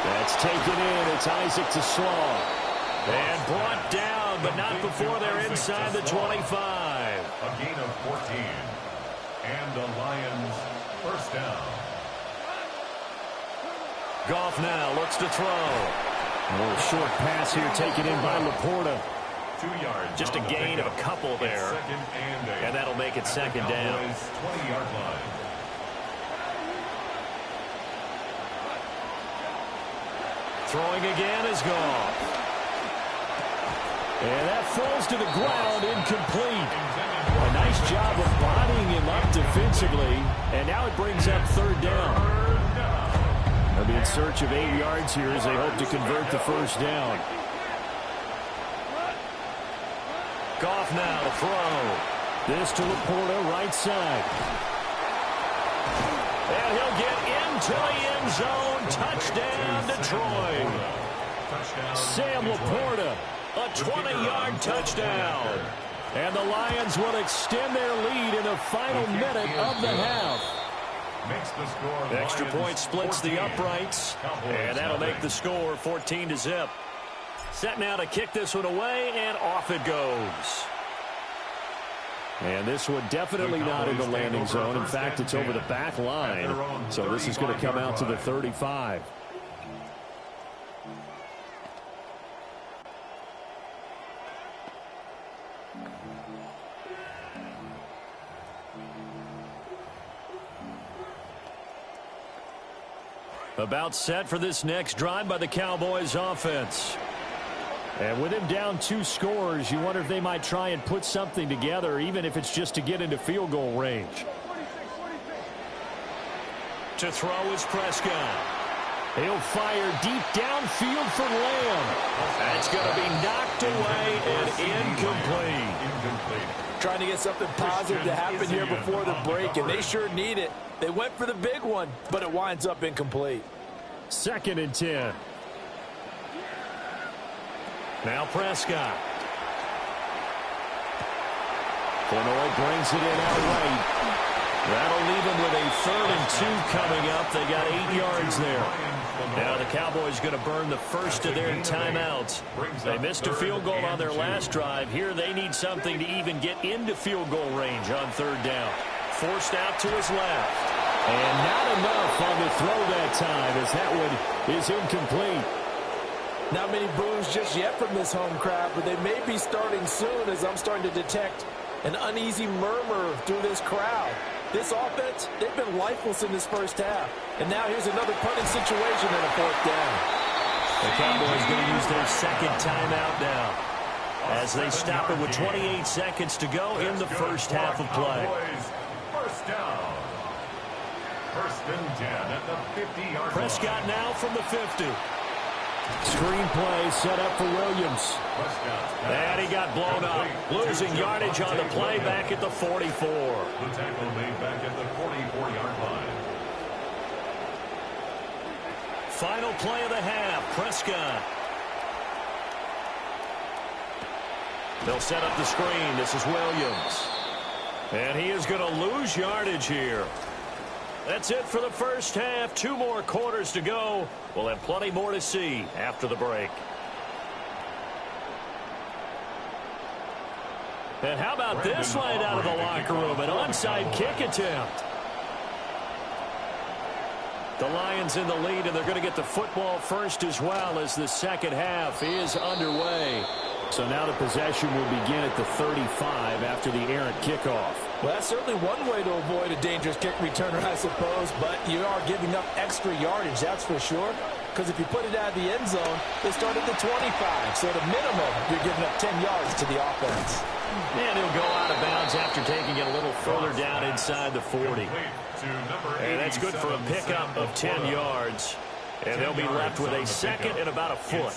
S5: That's taken in. It's Isaac to Slaw. And brought down, but not before they're inside the 25.
S2: A gain of 14. And the Lions first down.
S5: Goff now looks to throw. A little short pass here taken in by Laporta.
S2: 2 yards.
S5: Just a gain of a couple there. And that'll make it second down.
S2: 20-yard line.
S5: Throwing again is Goff. And that falls to the ground, incomplete. A nice job of bodying him up defensively. And now it brings up third down. They'll be in search of 8 yards here as they hope to convert the first down. Goff now to throw. This to Laporta, right side. And he'll get into the end zone. Touchdown, Detroit. Sam Laporta, a 20-yard touchdown. And the Lions will extend their lead in the final minute of the half. Extra point splits the uprights, and that'll make the score 14-0. Set now to kick this one away, and off it goes. And this one definitely not in the landing zone. In fact, it's over the back line, so this is going to come out to the 35. About set for this next drive by the Cowboys offense. And with him down 2 scores, you wonder if they might try and put something together, even if it's just to get into field goal range. To throw is Prescott. He'll fire deep downfield for Lamb. That's going to be knocked away and incomplete.
S6: Trying to get something positive to happen here before the break, and they sure need it. They went for the big one, but it winds up incomplete.
S5: 2nd and 10. Now Prescott. Illinois brings it in outright. That'll leave them with a 3rd and 2 coming up. They got 8 yards there. Now the Cowboys going to burn the first of their timeouts. They missed a field goal on their last drive. Here they need something to even get into field goal range on 3rd down. Forced out to his left. And not enough on the throw that time, as that one is incomplete.
S6: Not many boos just yet from this home crowd, but they may be starting soon, as I'm starting to detect an uneasy murmur through this crowd. This offense, they've been lifeless in this first half. And now here's another punting situation and a 4th down.
S5: The Cowboys going to use their 2nd timeout now, as they stop it with 28 seconds to go in the first half of play.
S2: First down. 1st and 10 at the 50-yard line.
S5: Prescott now from the 50. Screen play set up for Williams. And he got blown up. Losing yardage on the play back at the 44.
S2: The tackle made back at the 44-yard line.
S5: Final play of the half. Prescott. They'll set up the screen. This is Williams. And he is going to lose yardage here. That's it for the first half. 2 more quarters to go. We'll have plenty more to see after the break. And how about this line out of the locker room? An onside kick attempt. The Lions in the lead, and they're going to get the football first as well as the second half is underway. So now the possession will begin at the 35 after the errant kickoff.
S6: Well, that's certainly one way to avoid a dangerous kick returner, I suppose, but you are giving up extra yardage, that's for sure. Because if you put it out of the end zone, they start at the 25. So at a minimum, you're giving up 10 yards to the offense.
S5: And he'll go out of bounds after taking it a little further down inside the 40. And that's good for a pickup of 10 yards. And they'll be left with a 2nd and about a foot.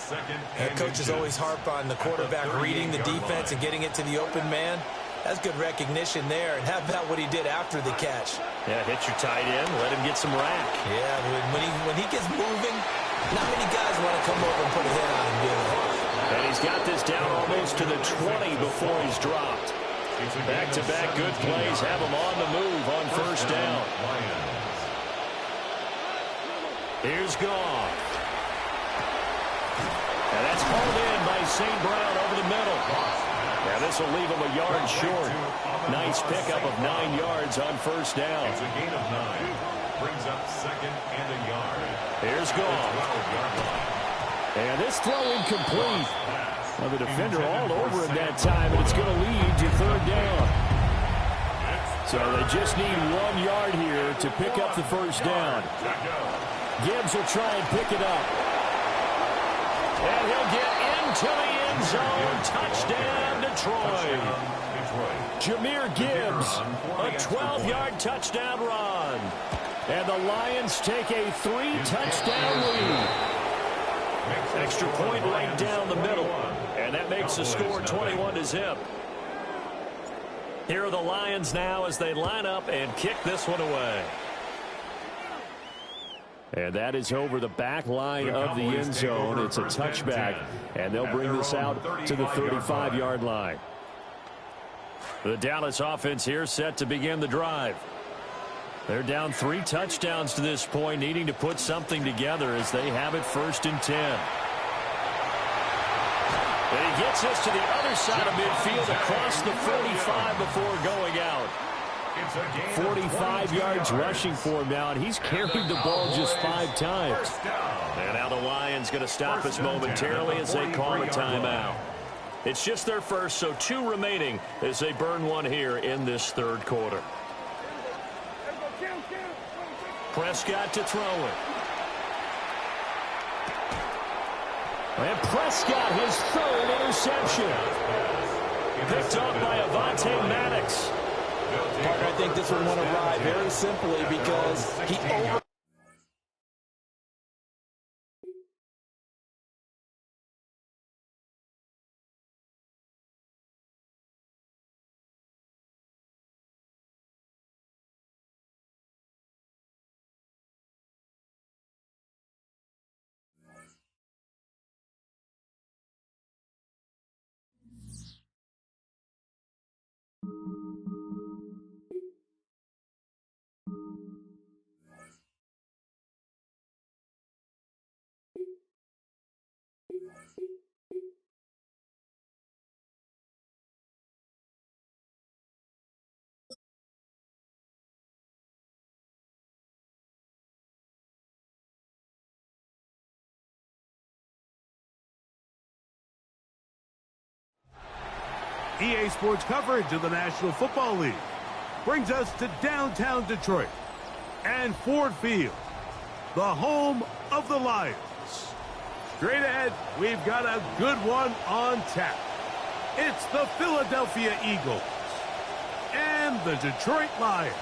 S6: Coaches always harp on the quarterback reading the defense and getting it to the open man. That's good recognition there. And how about what he did after the catch?
S5: Yeah, hit your tight end, let him get some rack.
S6: Yeah, when he gets moving, not many guys want to come over and put a hit on him, do they?
S5: And he's got this down almost to the 20 before he's dropped. Back-to-back good plays have him on the move on 1st down. Here's Goff. And that's hauled in by St. Brown over the middle. Yeah, this will leave him a yard short. Nice pickup of 9 yards on first down.
S2: It's a gain of 9. Brings up second and a yard.
S5: Here's Goff. And this throw incomplete. Now the defender all over him that time, and it's going to lead to third down. So they just need 1 yard here to pick up the first down. Gibbs will try and pick it up. And he'll get into the end zone. Touchdown, Detroit. Jahmyr Gibbs, a 12-yard touchdown run. And the Lions take a 3-touchdown lead. Extra point right down the middle. And that makes the score 21-0. Here are the Lions now as they line up and kick this one away. And that is over the back line of the end zone. It's a touchback, and they'll bring this out to the 35-yard line. The Dallas offense here set to begin the drive. They're down 3 touchdowns to this point, needing to put something together as they have it 1st and 10. And he gets this to the other side of midfield across the 45 before going out. 45 yards rushing for him now, and he's carried the ball just 5 times. And now the Lions going to stop us momentarily as they call a timeout. It's just their first, so 2 remaining as they burn one here in this third quarter. Prescott to throw it. And Prescott, his 3rd interception. Picked up by Avonte Maddox.
S8: Partner, I think this one won a ride very simply because he over.
S1: EA Sports coverage of the National Football League brings us to downtown Detroit and Ford Field, the home of the Lions. Straight ahead, we've got a good one on tap. It's the Philadelphia Eagles and the Detroit Lions.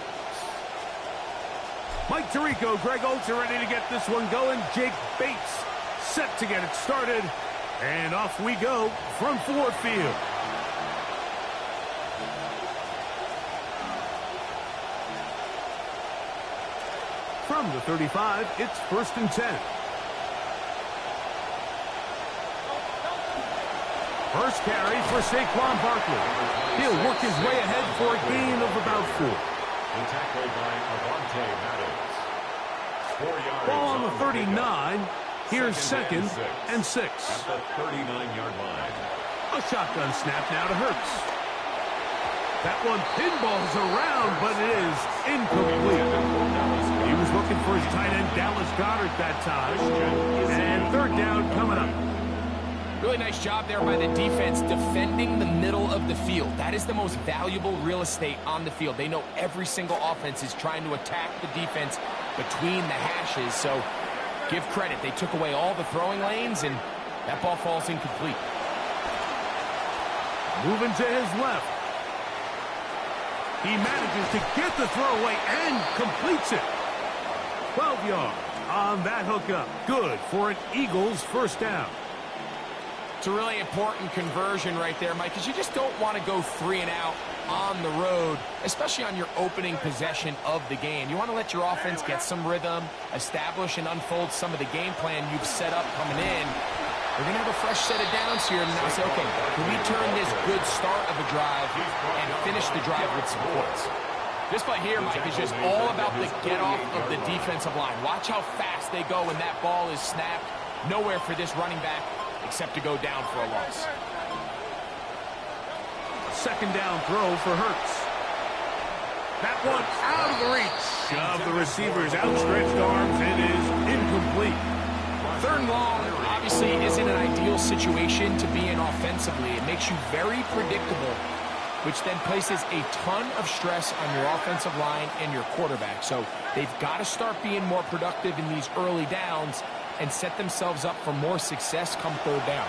S1: Mike Tirico, Greg Oltz are ready to get this one going. Jake Bates set to get it started. And off we go from Ford Field. From the 35, it's 1st and 10. First carry for Saquon Barkley. He'll work his way ahead for a gain of about 4.
S2: The tackle by Avonte Maddox. 4 yards.
S1: Ball on the 39. Here's 2nd and 6.
S2: At the 39-yard line.
S1: A shotgun snap now to Hurts. That one pinballs around, but it is incomplete. He was looking for his tight end, Dallas Goedert, that time. And 3rd down coming up.
S3: Really nice job there by the defense defending the middle of the field. That is the most valuable real estate on the field. They know every single offense is trying to attack the defense between the hashes. So give credit. They took away all the throwing lanes, and that ball falls incomplete.
S1: Moving to his left. He manages to get the throw away and completes it. 12 yards on that hookup. Good for an Eagles 1st down.
S3: It's a really important conversion right there, Mike, because you just don't want to go 3 and out on the road, especially on your opening possession of the game. You want to let your offense get some rhythm, establish and unfold some of the game plan you've set up coming in. We're going to have a fresh set of downs here, and now say, okay, can we turn this good start of a drive and finish the drive with some points? This play here, Mike, is just all about the get-off of the defensive line. Watch how fast they go when that ball is snapped. Nowhere for this running back except to go down for a loss.
S1: second down throw for Hurts. That one out of the reach of the receiver's outstretched arms. It is incomplete.
S3: Third and long obviously isn't an ideal situation to be in offensively. It makes you very predictable, which then places a ton of stress on your offensive line and your quarterback. So they've got to start being more productive in these early downs and set themselves up for more success come third down.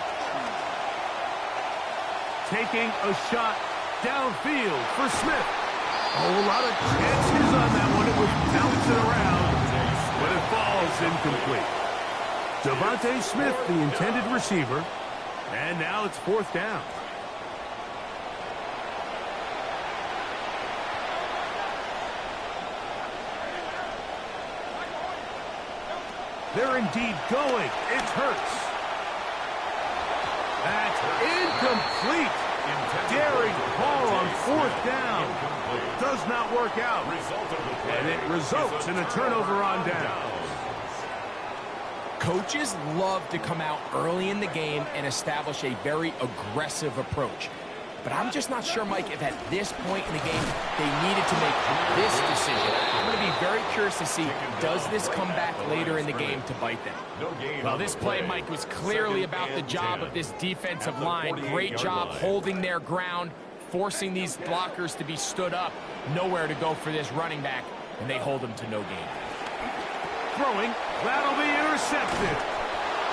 S1: Taking a shot downfield for Smith. A whole lot of chances on that one. It was bouncing around, but it falls incomplete. Devontae Smith, the intended receiver, and now it's fourth down. They're indeed going. It's Hurts. That's incomplete. Daring ball on fourth down. Does not work out. And it results in a turnover on down.
S3: Coaches love to come out early in the game and establish a very aggressive approach. But I'm just not sure, Mike, if at this point in the game they needed to make this decision. I'm going to be very curious to see, does this come back later in the game to bite them? Well, this play, Mike, was clearly about the job of this defensive line. Great job holding their ground, forcing these blockers to be stood up. Nowhere to go for this running back, and they hold him to no gain.
S1: Throwing, that'll be intercepted.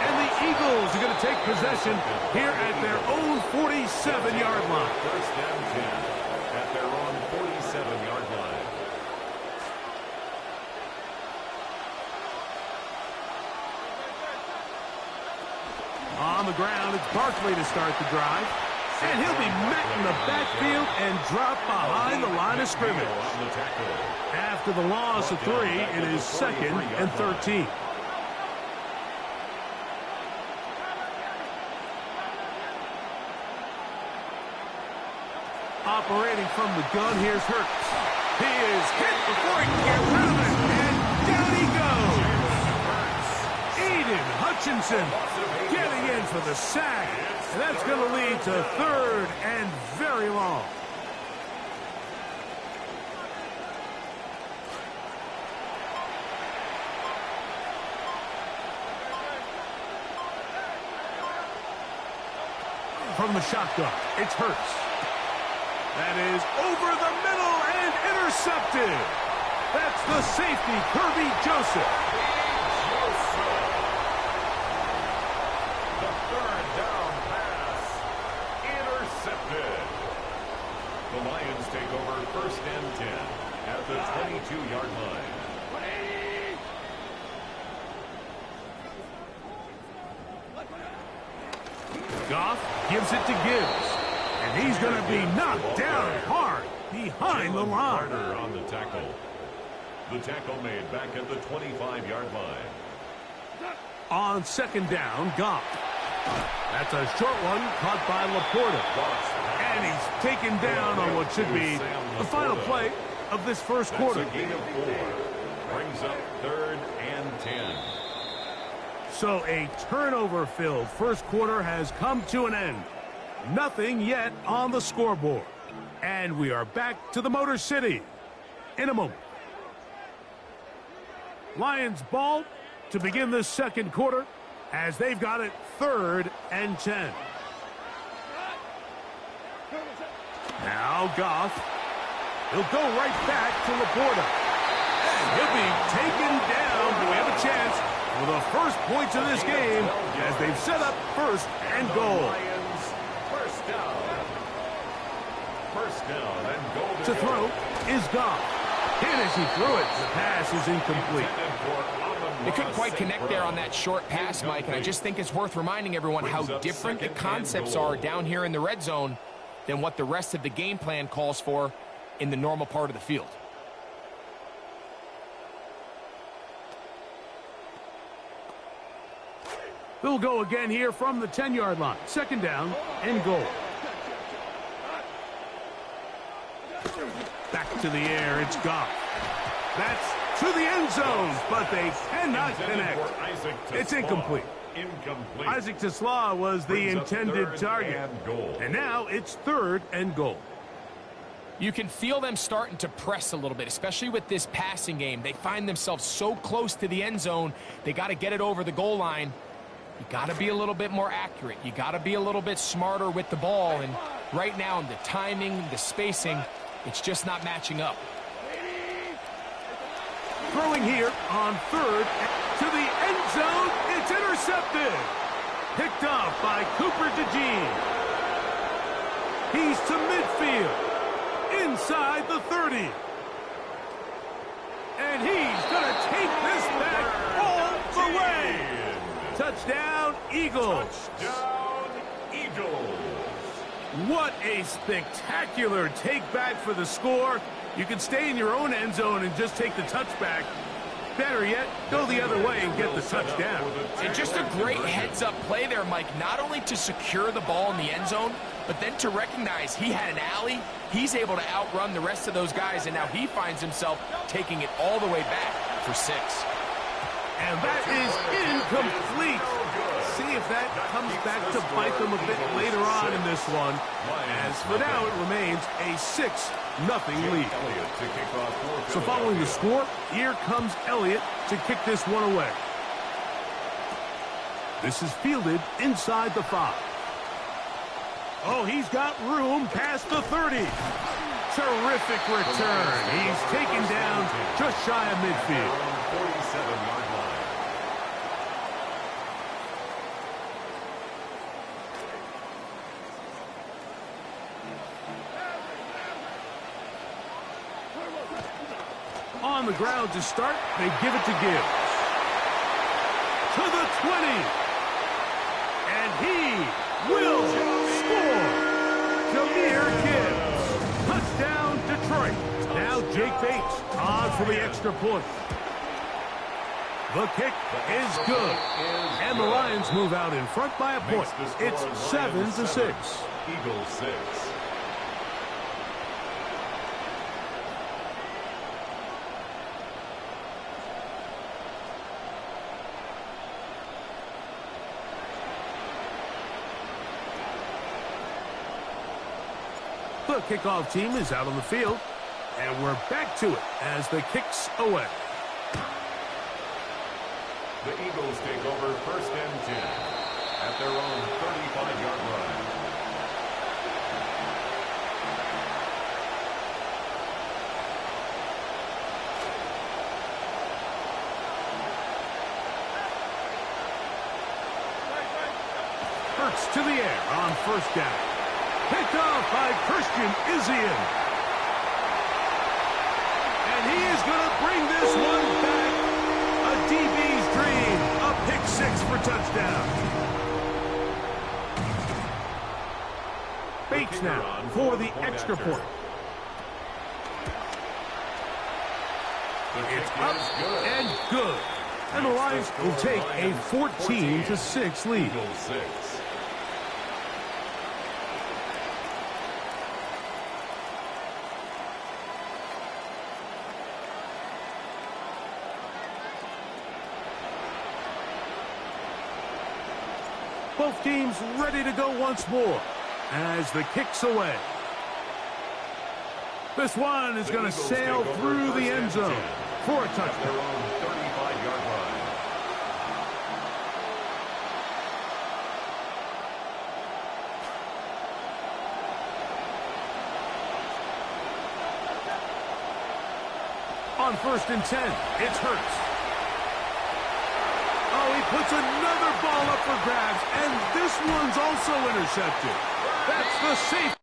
S1: And the Eagles are going to take possession here at their own 47-yard line.
S2: First down 10 at their own 47-yard line.
S1: On the ground, it's Barkley to start the drive. And he'll be met in the backfield and dropped behind the line of scrimmage. After the loss of 3, it is 2nd and 13. Operating from the gun, here's Hurts. He is hit before he can get rid of it, and down he goes. Aiden Hutchinson getting in for the sack, and that's going to lead to 3rd and very long. From the shotgun, it's Hurts. That is over the middle and intercepted. That's the safety, Kirby Joseph.
S2: The third down pass intercepted. The Lions take over first and 10 at the 22-yard line.
S1: Goff gives it to Gibbs. And he's going to be knocked down hard behind the line.
S2: On the tackle. The tackle made back at the 25-yard line.
S1: On second down, Goff. That's a short one caught by Laporta. And he's taken down on what should be the final play of this first quarter.
S2: That's a gain of 4. Brings up 3rd and 10.
S1: So a turnover-filled first quarter has come to an end. Nothing yet on the scoreboard. And we are back to the Motor City in a moment. Lions ball to begin this second quarter as they've got it 3rd and 10. Now Goff. He'll go right back to Laporta. And he'll be taken down, but we have a chance for the first points of this game as they've set up 1st and goal.
S2: First down and goal
S1: To throw is Goff. And as he threw it, the pass is incomplete.
S3: They couldn't quite connect there on that short pass, Mike, and I just think it's worth reminding everyone how different the concepts are down here in the red zone than what the rest of the game plan calls for in the normal part of the field.
S1: They'll go again here from the 10-yard line. Second down and goal. Back to the air, it's Goff. That's to the end zone, but they cannot connect. It's incomplete.
S2: incomplete.
S1: Isaac Tesla was the intended target. And now it's 3rd and goal.
S3: You can feel them starting to press a little bit, especially with this passing game. They find themselves so close to the end zone, they got to get it over the goal line. You got to be a little bit more accurate. You got to be a little bit smarter with the ball. And right now, the timing, the spacing, it's just not matching up.
S1: Throwing here on 3rd to the end zone. It's intercepted. Picked off by Cooper DeJean. He's to midfield. Inside the 30. And he's going to take this back all the way. Touchdown, Eagles.
S2: Touchdown, Eagles.
S1: What a spectacular take back for the score. You can stay in your own end zone and just take the touchback. Better yet, go the other way and get the touchdown.
S3: And just a great heads-up play there, Mike, not only to secure the ball in the end zone, but then to recognize he had an alley. He's able to outrun the rest of those guys, and now he finds himself taking it all the way back for 6.
S1: And that is incomplete. See if that comes back to bite them a bit later on in this one. As for now, it remains a 6-0 lead. So following the score, here comes Elliott to kick this one away. This is fielded inside the 5. Oh, he's got room past the 30. Terrific return. He's taken down just shy of midfield.
S2: 47-yard line.
S1: On the ground to start, they give it to Gibbs. To the 20. And he will score. Jahmyr Gibbs. Touchdown, Detroit. Now Jake Bates on for the extra point. The kick is good. And the Lions move out in front by a point. It's 7-6.
S2: Eagles 6.
S1: The kickoff team is out on the field, and we're back to it as the kick's away.
S2: The Eagles take over 1st and 10 at their own 35-yard line.
S1: Hurts to the air on 1st down. Picked off by Christian Izien. And he is going to bring this one back. A DB's dream. A pick 6 for touchdown. Bates now for the extra point. It's up and good. And the Lions will take a 14-6 lead.
S2: Eagles 6.
S1: Both teams ready to go once more as the kick's away. This one is going to sail through the end zone for a touchdown.
S2: Their own 35-yard line.
S1: On 1st and 10, it's Hurts. Oh, he puts another ball up for grabs, and this one's also intercepted. That's the safe.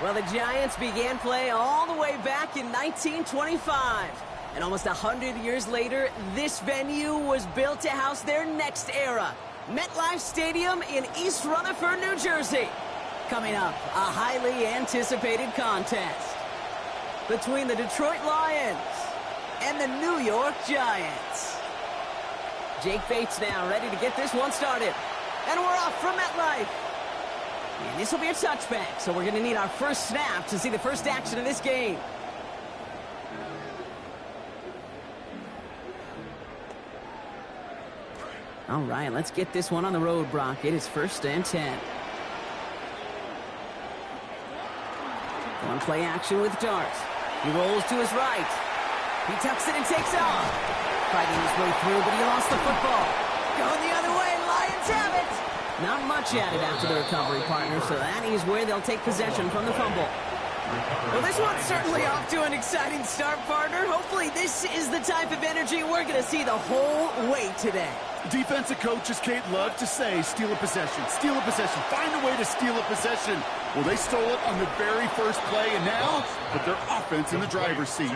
S9: Well, the Giants began play all the way back in 1925. And almost 100 years later, this venue was built to house their next era. MetLife Stadium in East Rutherford, New Jersey. Coming up, a highly anticipated contest between the Detroit Lions and the New York Giants. Jake Bates now ready to get this one started. And we're off from MetLife. And this will be a touchback, so we're going to need our first snap to see the first action of this game. All right, let's get this one on the road, Brock. It is 1st and 10. One play action with Dart. He rolls to his right. He tucks it and takes off. Fighting his way through, but he lost the football. Going the other way, Lions have it. Not much added after the recovery, partner, so that is where they'll take possession from the fumble. Well, this one's certainly off to an exciting start, partner. Hopefully this is the type of energy we're going to see the whole way today.
S10: Defensive coaches, Kate, love to say, steal a possession, find a way to steal a possession. Well, they stole it on the very first play, and now put their offense in the driver's seat.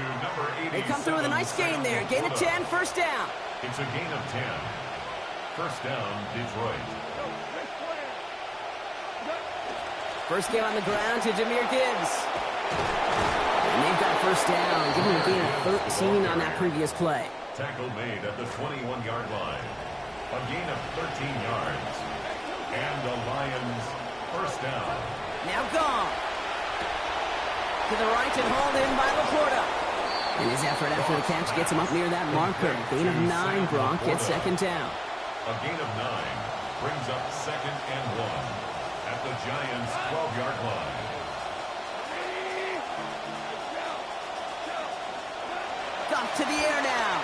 S9: They come through with a nice gain there. Gain of 10, 1st down.
S2: It's a gain of 10. 1st down, Detroit.
S9: First game on the ground to Jahmyr Gibbs. And they've got 1st down. Give him a gain of 13 on that previous play.
S2: Tackle made at the 21-yard line. A gain of 13 yards. And the Lions 1st down.
S9: Now gone. To the right and hauled in by Laporta. And his effort after the catch gets him up near that marker. Gain of 9, Brock gets 2nd down.
S2: A gain of 9 brings up 2nd and 1 at the Giants' 12-yard line.
S9: Off to the air now.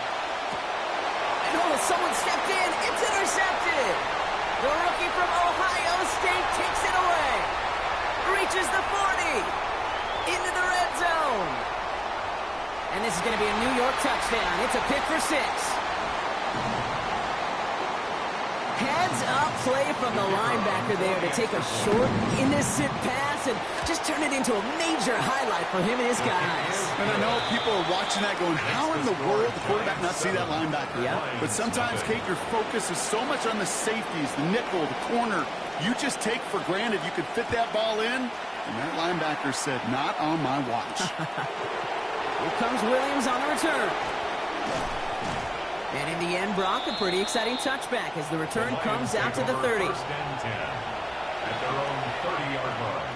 S9: And oh, someone stepped in. It's intercepted. The rookie from Ohio State takes it away. Reaches the 40. Into the red zone. And this is going to be a New York touchdown. It's a pick for 6. Heads-up play from the linebacker there to take a short, innocent pass and just turn it into a major highlight for him and his guys.
S10: And I know people are watching that going, how in the world the quarterback not see that linebacker?
S9: Yeah.
S10: But sometimes, Kate, your focus is so much on the safeties, the nickel, the corner. You just take for granted you could fit that ball in, and that linebacker said, not on my watch.
S9: Here comes Williams on the return. And in the end, Brock, a pretty exciting touchback as the return comes out to the 30.
S2: 1st and 10 at their own 30-yard line.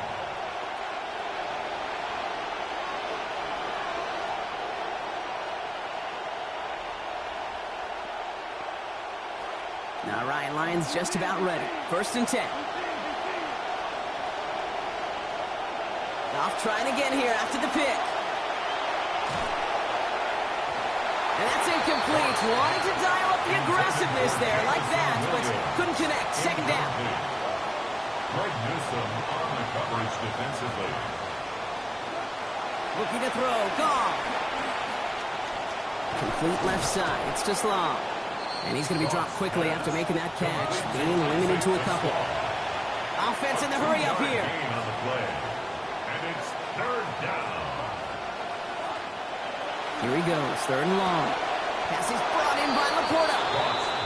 S9: All right, Lions just about ready. 1st and 10. Off trying again here after the pick. And that's incomplete. Wanting to dial up the aggressiveness there like that, but couldn't connect. 2nd down.
S2: Greg Newsome on the coverage defensively.
S9: Looking to throw. Gone. Complete left side. It's just long. And he's going to be dropped quickly after making that catch, being limited to a couple. Offense in the hurry up here.
S2: On the play. And it's 3rd down.
S9: Here he goes, 3rd and long. Pass is brought in by Laporta.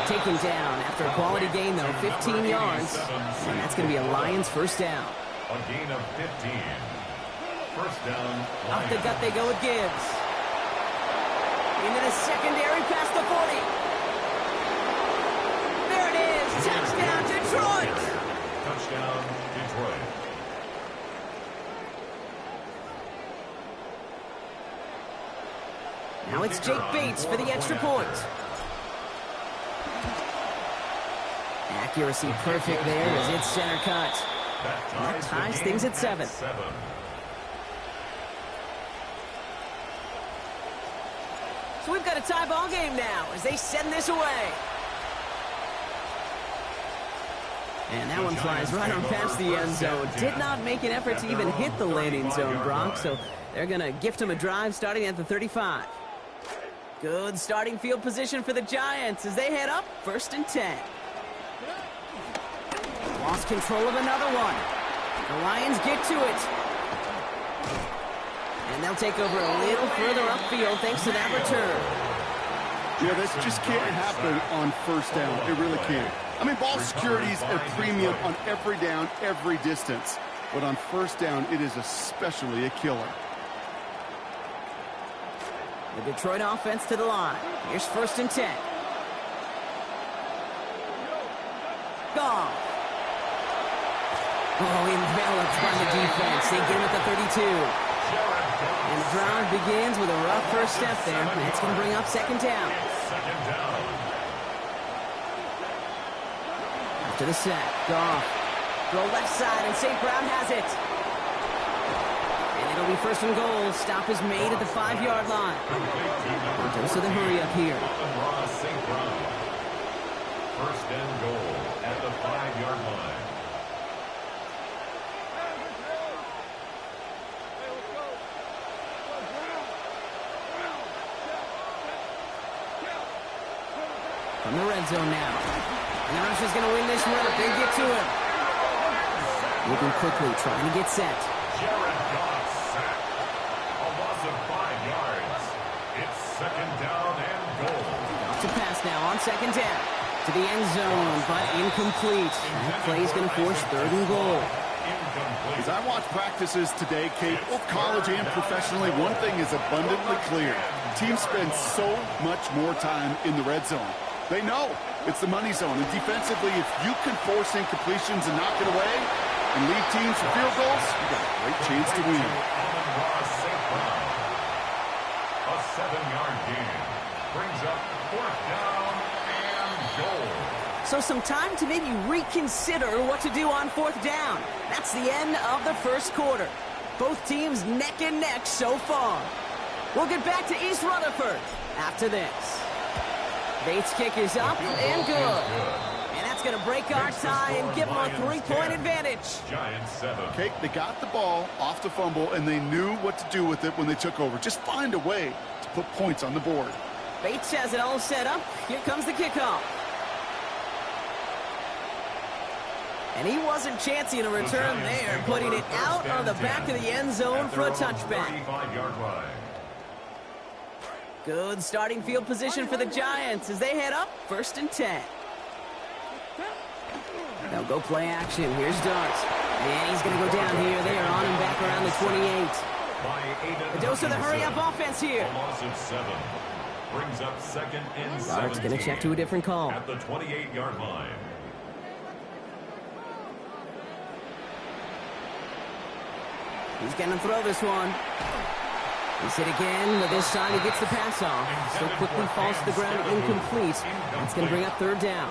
S9: Taken down after a quality gain, though, 15 yards. And that's going to be a Lions 1st down.
S2: A gain of 15. 1st down.
S9: Off the gut they go with Gibbs. Into the secondary past the 40. There it is. Touchdown, Detroit.
S2: Touchdown, Detroit.
S9: Now it's Jake Bates for the extra point. Accuracy perfect there as it's center cut. And that ties things at 7. So we've got a tie ball game now as they send this away. And that one flies right on past the end zone. Did not make an effort to even hit the landing zone, Brock. So they're going to gift him a drive starting at the 35. Good starting field position for the Giants as they head up 1st and 10. Lost control of another one. The Lions get to it. And they'll take over a little further upfield thanks to that return.
S10: Yeah, this just can't happen on first down. It really can't. I mean, ball security's a premium on every down, every distance. But on first down, it is especially a killer.
S9: The Detroit offense to the line. Here's 1st and 10. Goff. Oh, enveloped by the defense. They get him at the 32. And the drive begins with a rough first step there. That's going to bring up 2nd down. After the sack, Goff. Throw left side, and St. Brown has it. And it'll be 1st and goal. Stop is made at the 5-yard line. Dose of the hurry up here.
S2: 1st and goal at the 5-yard line.
S9: From the red zone now. And the Rush is going to win this run. They get to him. Moving quickly, trying to get set.
S2: Jared Goff sacked. A loss of 5 yards. It's 2nd down and goal.
S9: Off to pass now on 2nd down. To the end zone, but incomplete. That play is going to force 3rd and goal.
S10: As I watch practices today, Kate, both college and professionally, one thing is abundantly clear. Teams spend so much more time in the red zone. They know it's the money zone. And defensively, if you can force incompletions and knock it away and leave teams for field goals, you got a great chance to win.
S2: A 7-yard gain brings up 4th down and goal.
S9: So some time to maybe reconsider what to do on 4th down. That's the end of the 1st quarter. Both teams neck and neck so far. We'll get back to East Rutherford after this. Bates' kick is up and good. And that's going to break our tie and give them a 3-point advantage.
S2: Giants 7.
S10: Kate, they got the ball off the fumble, and they knew what to do with it when they took over. Just find a way to put points on the board.
S9: Bates has it all set up. Here comes the kickoff. And he wasn't chancing a return there, putting it out of the back of the end zone for a touchback.
S2: 35-yard line.
S9: Good starting field position for the Giants as they head up 1st and 10. They'll go play action. Here's Darts. And he's going to go down here. They are on him back around the 28. A dose of the hurry-up offense here.
S2: A loss of 7. Brings up 2nd and 17.
S9: Dart's going to check to a different call.
S2: At the 28-yard line.
S9: He's going to throw this one. He's hit again, but this time he gets the pass off. So quickly falls to the ground, incomplete. That's going to bring up 3rd down.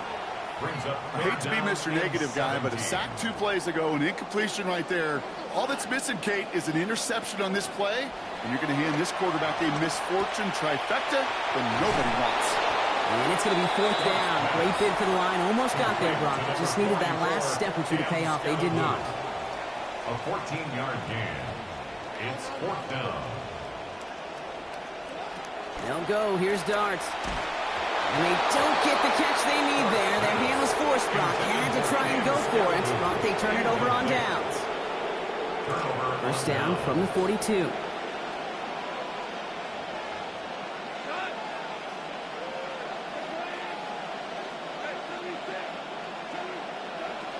S10: I hate to be Mr. Negative guy, but a sack 2 plays ago, an incompletion right there. All that's missing, Kate, is an interception on this play, and you're going to hand this quarterback a misfortune trifecta that nobody wants.
S9: And it's going to be 4th down. Great bid for the line. Almost got there, Brock. Just needed that last step or 2 to pay off. They did not.
S2: A 14-yard gain. It's 4th down.
S9: They'll go. Here's Darts. And they don't get the catch they need there. Their hand was forced, Brock. Had to try and go for it, but they turn it over on downs. 1st down from the 42.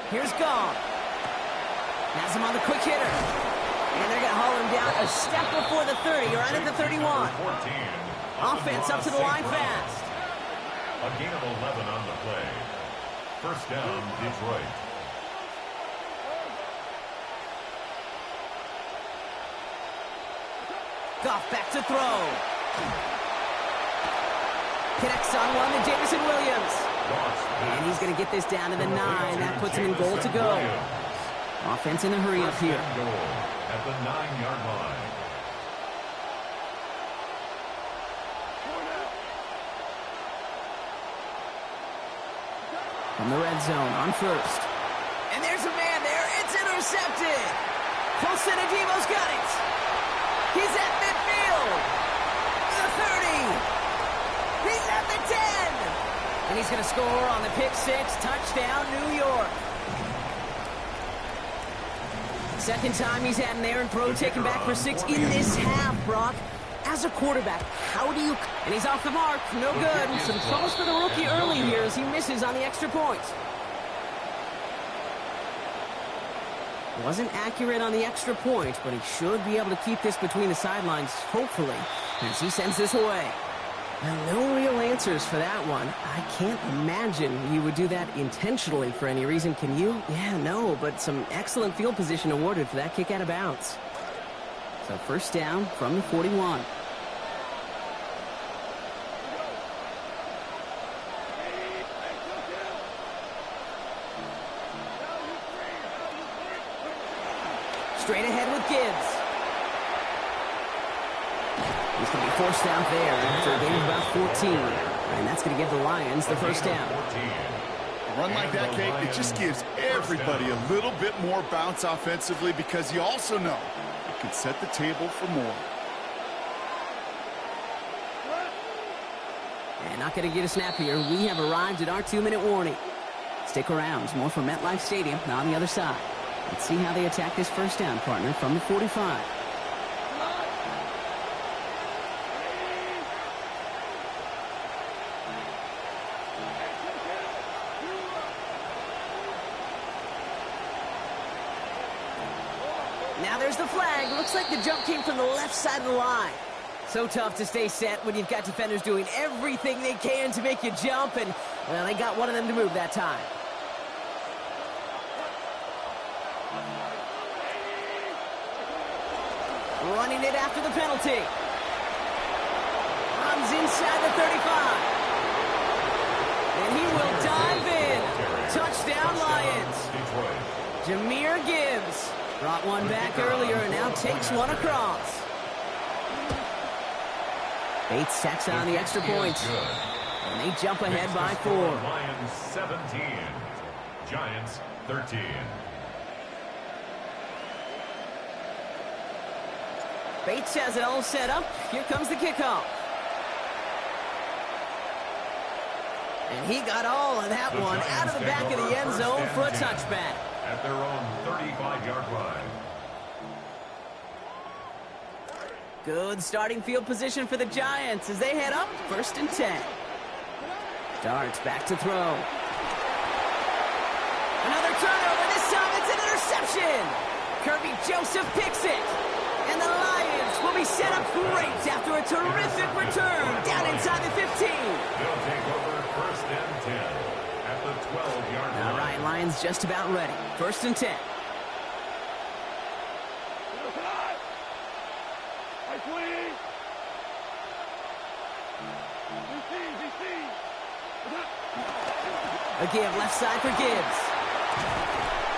S9: Here's Goff. Has him on the quick hitter. And they're going to haul him down a step before the 30, right at the 31. Offense up to the line fast.
S2: A gain of 11 on the play. 1st down, Detroit.
S9: Goff back to throw. Connects on one to Jameson Williams. And he's going to get this down to the 9. That puts him in goal to go. Offense in a hurry up here.
S2: At the 9-yard line.
S9: From the red zone on 1st. And there's a man there. It's intercepted. Posedivo's got it. He's at midfield. The 30. He's at the 10. And he's going to score on the pick 6. Touchdown, New York. Second time he's had an errant throw taken back for 6 in this half, Brock. As a quarterback, how do you... And he's off the mark. No good. Some troubles for the rookie early here as he misses on the extra point. Wasn't accurate on the extra point, but he should be able to keep this between the sidelines, hopefully, as he sends this away. And no real answers for that one. I can't imagine you would do that intentionally for any reason. Can you? Yeah, no, but some excellent field position awarded for that kick out of bounds. So first down from the 41. Straight ahead with Gibbs. He's going to be forced out there after a gain of about 14. And that's going to give the Lions the first down.
S10: A run like that, Kate, it just gives everybody a little bit more bounce offensively because you also know it can set the table for more.
S9: And not going to get a snap here. We have arrived at our 2-minute warning. Stick around. More from MetLife Stadium on the other side. Let's see how they attack this first down, partner, from the 45. Now there's the flag. Looks like the jump came from the left side of the line. So tough to stay set when you've got defenders doing everything they can to make you jump, and, well, they got one of them to move that time. Running it after the penalty. Runs inside the 35. And he will dive in. Touchdown, Lions. Jahmyr Gibbs brought one back earlier and now takes one across. Bates tacks on the extra point. And they jump ahead by 4.
S2: Lions 17. Giants 13.
S9: Bates has it all set up. Here comes the kickoff. And he got all of that one out of the back of the end zone for a touchback.
S2: At their own 35-yard line.
S9: Good starting field position for the Giants as they head up 1st and 10. Darts back to throw. Another turnover. This time it's an interception. Kirby Joseph picks it. And the Lions will be set up great after a terrific return down inside the 15.
S2: They'll take over 1st and 10 at the 12-yard line.
S9: All right, Lions just about ready. 1st and 10. A give left side for Gibbs.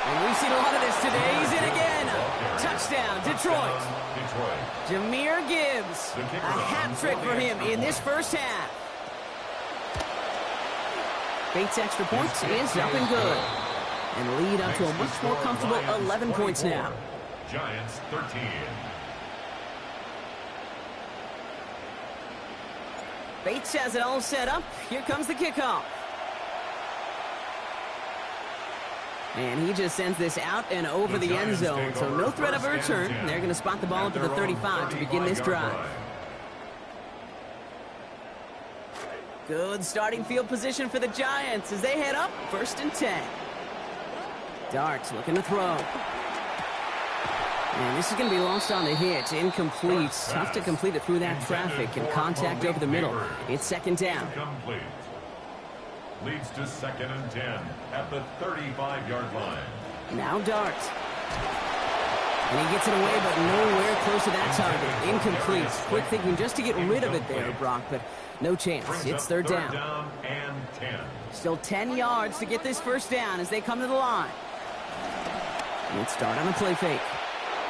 S9: And we've seen a lot of this today. He's in again. Touchdown, Detroit. Jahmyr Gibbs. A hat trick for him in this first half. Bates' extra point is up and good. And lead up to a much more comfortable 11 points now.
S2: Giants 13.
S9: Bates has it all set up. Here comes the kickoff. And he just sends this out and over the end zone, so no threat of a return. They're going to spot the ball up at the 35 to begin this drive. Good starting field position for the Giants as they head up 1st and 10. Darts looking to throw. And this is going to be lost on the hit. Incomplete. Tough to complete it through that traffic and contact over the middle. It's 2nd down.
S2: Leads to 2nd and 10 at the 35-yard line.
S9: Now Darts. And he gets it away, but nowhere close to that target. Incomplete. Quick thinking just to get rid of it there, Brock, but no chance. It's 3rd down.
S2: And 10.
S9: Still 10 yards to get this first down as they come to the line. Let's start on a play fake.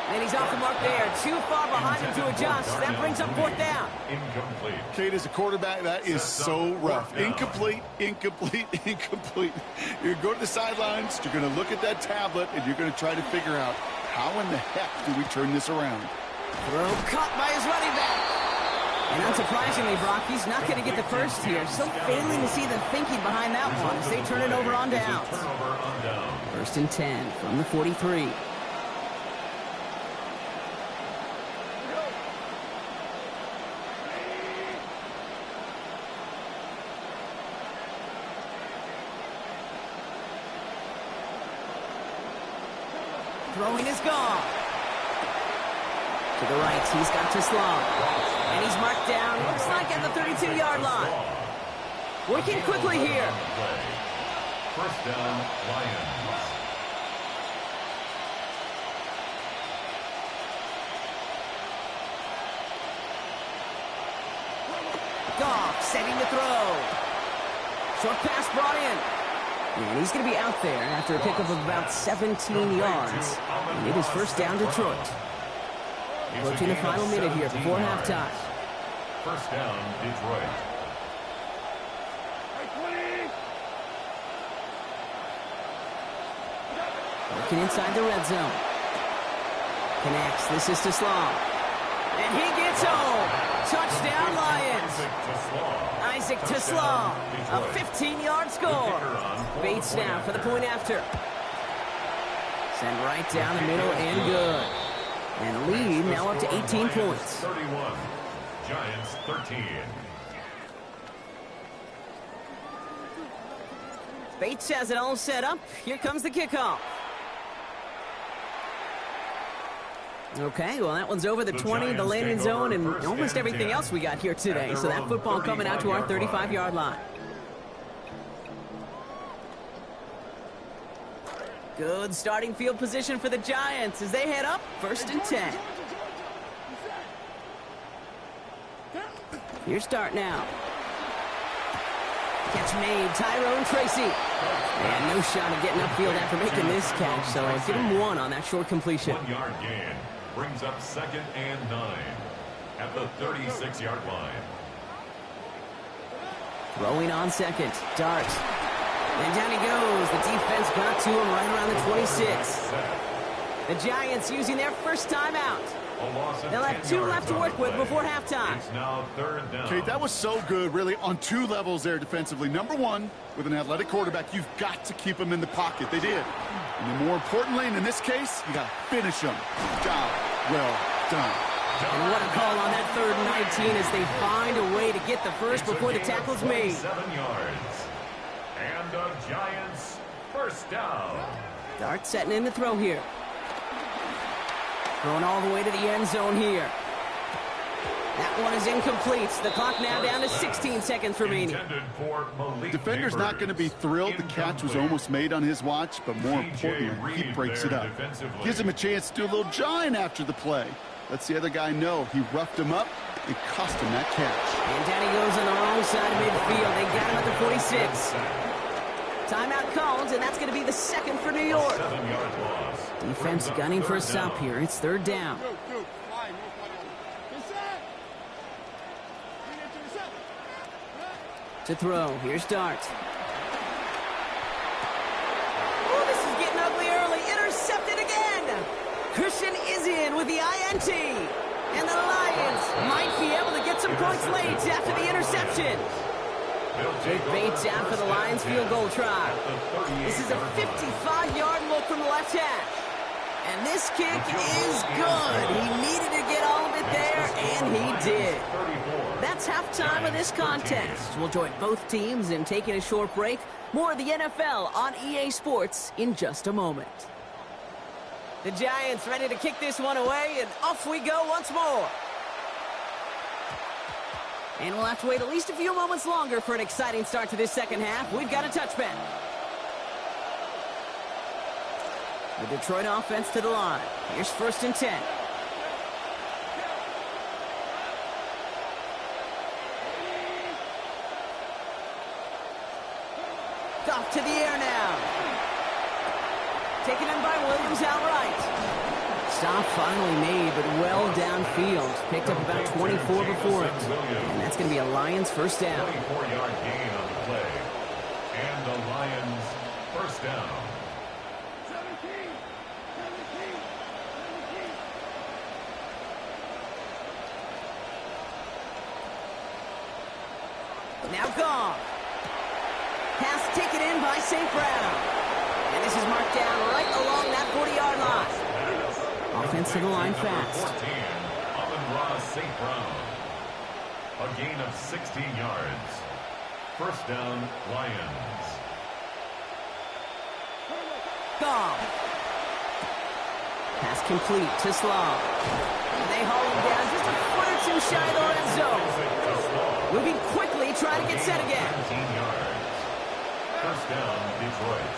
S9: And he's off the mark there. Too far behind him to adjust. That brings up 4th down.
S2: Incomplete.
S10: Kate, as a quarterback, that is so rough. Incomplete, incomplete, incomplete. You're going to go to the sidelines, you're going to look at that tablet, and you're going to try to figure out how in the heck do we turn this around.
S9: Throw caught by his running back. And unsurprisingly, Brock, he's not going to get the first here. So failing to see the thinking behind that one as they turn it over on downs. 1st and 10 from the 43. Throwing is gone. To the right, he's got Teslam. And he's marked down, looks like at the 32-yard line. Working quickly here.
S2: First down, Lions.
S9: Goff setting the throw. Short pass brought in. And he's going to be out there after a pickup of about 17 yards. And it is first down Detroit. Approaching the final minute here before halftime.
S2: First down, Detroit.
S9: Working inside the red zone. Connects. This is Teslam. And he gets home. Touchdown, Lions. Isaac Teslam. A 15-yard score. Bates now for the point after. Send right down the middle and good. And lead now up to 18 points.
S2: 31. Giants 13.
S9: Bates has it all set up. Here comes the kickoff. Okay, well, that one's over the 20, the landing zone, and almost everything else we got here today. So that football coming out to our 35-yard line. Good starting field position for the Giants as they head up first and 10. Here start now. Catch made, Tyrone Tracy. And no shot at getting upfield after making this catch, so give him one on that short completion.
S2: 1 yard gain brings up second and 9 at the 36-yard line.
S9: Throwing on second, Dart. And down he goes. The defense got to him right around the 26. The Giants using their first timeout. They'll have 2 left to work with before halftime.
S2: It's now third down.
S10: Kate, that was so good, really, on 2 levels there defensively. Number one, with an athletic quarterback, you've got to keep him in the pocket. They did. And then more importantly, and in this case, you got to finish him. Job well done.
S9: And what a call on that 3rd and 19 as they find a way to get the first before the tackle's made.
S2: 7 yards. And the Giants first down.
S9: Dart setting in the throw here. Throwing all the way to the end zone here. That one is incomplete. The clock now down to 16 seconds remaining.
S10: Defender's not going to be thrilled the catch was almost made on his watch, but more importantly, he breaks it up. Gives him a chance to do a little jawing after the play. Lets the other guy know he roughed him up and cost him that catch.
S9: And down he goes on the wrong side of midfield. They got him at the 46. Timeout called, and that's going to be the second for New York. Defense gunning for a stop here. It's 3rd down. To throw. Here's Dart. Oh, this is getting ugly early. Intercepted again. Christian is in with the INT. And the Lions might be able to get some points late after the interception. Jake Bates out for the Lions field goal try. This is a 55-yard look from the left hash. And this kick is good. He needed to get all of it there, and he did. That's halftime of this contest. We'll join both teams in taking a short break. More of the NFL on EA Sports in just a moment. The Giants ready to kick this one away, and off we go once more. And we'll have to wait at least a few moments longer for an exciting start to this second half. We've got a touchback. The Detroit offense to the line. Here's 1st and 10. Off to the air now. Taken in by Williams outright. Stop finally made, but well downfield. Picked up about 24 before it. And that's going to be a Lions first down.
S2: 24-yard gain on the play. And the Lions first down.
S9: Now gone. Pass taken in by St. Brown. And this is marked down right along that 40-yard line. Offense to the line fast.
S2: 14, Amon-Ra St. Brown. A gain of 16 yards. First down, Lions.
S9: Gone. Pass complete to Slaw. They haul him down just a foot or two shy of the red zone. Moving quickly, trying to get set again.
S2: 17 yards. First down, Detroit.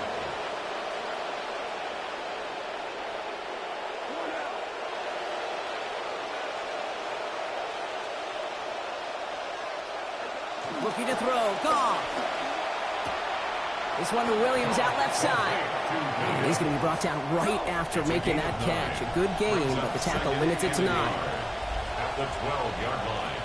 S9: Looking to throw. Goff. This one to Williams out left side. And he's going to be brought down right after making that catch. A good game, but the tackle limits it to 9.
S2: At the 12-yard line.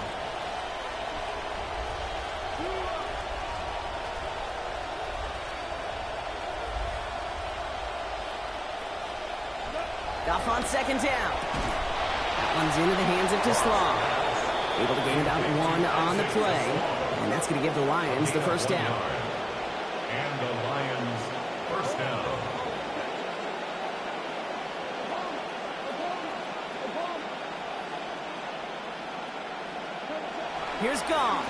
S9: Goff on second down. That one's into the hands of Slaw. Able to gain about 1 on the play. And that's going to give the Lions the first down.
S2: And the Lions first down.
S9: Here's Goff.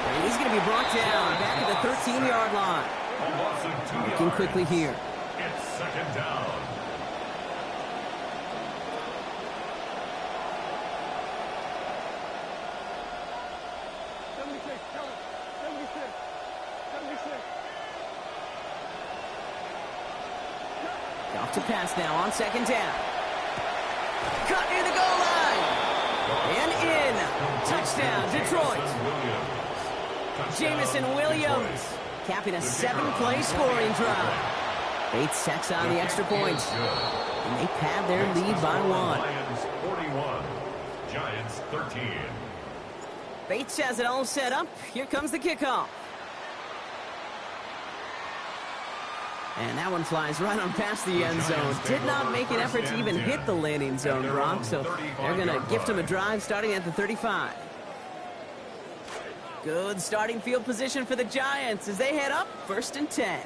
S9: And he's going to be brought down back at the 13-yard line.
S2: A loss of 2 yards.
S9: Looking quickly here.
S2: It's second down.
S9: Off to pass now on second down. Cut near the goal line. And in. Touchdown, Detroit. Jamison Williams capping a 7-play scoring drive. Bates sacks on the extra point. And they pad their lead by 1.
S2: Lions 41, Giants 13.
S9: Bates has it all set up. Here comes the kickoff. And that one flies right on past the end zone. Did not make an effort to even hit the landing zone, Brock. So they're going to gift him a drive starting at the 35. Good starting field position for the Giants as they head up 1st and 10.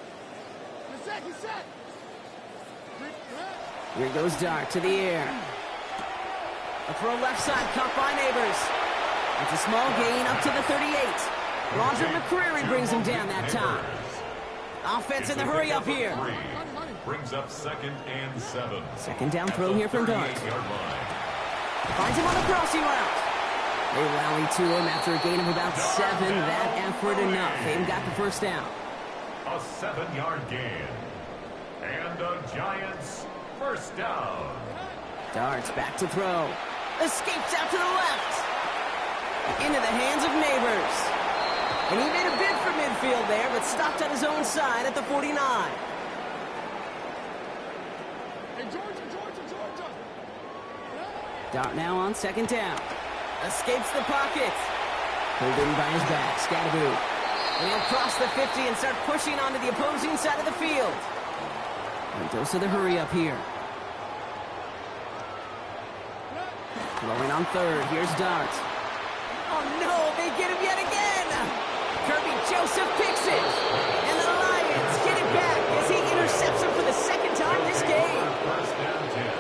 S9: Here goes Dart to the air. A throw left side, caught by Neighbors. It's a small gain up to the 38. Roger McCreary brings him down that time. Offense in the hurry up here.
S2: Brings up 2nd and 7.
S9: Second down throw here from Dart. Finds him on the crossing route. They rally to him after a gain of about 7. That effort enough. They've got the first down.
S2: A 7-yard gain. And the Giants first down.
S9: Dart's back to throw. Escapes out to the left. Into the hands of Neighbors. And he made a bid for midfield there, but stopped on his own side at the 49.
S4: Hey, Georgia.
S9: Dart now on second down. Escapes the pocket. Pulled in by his back, Scatteroo. And he'll cross the 50 and start pushing onto the opposing side of the field. And goes to the hurry up here. Rolling on third, here's Dart. Oh no, they get him yet again! Kirby Joseph picks it. And the Lions get it back as he intercepts him for the second time this game.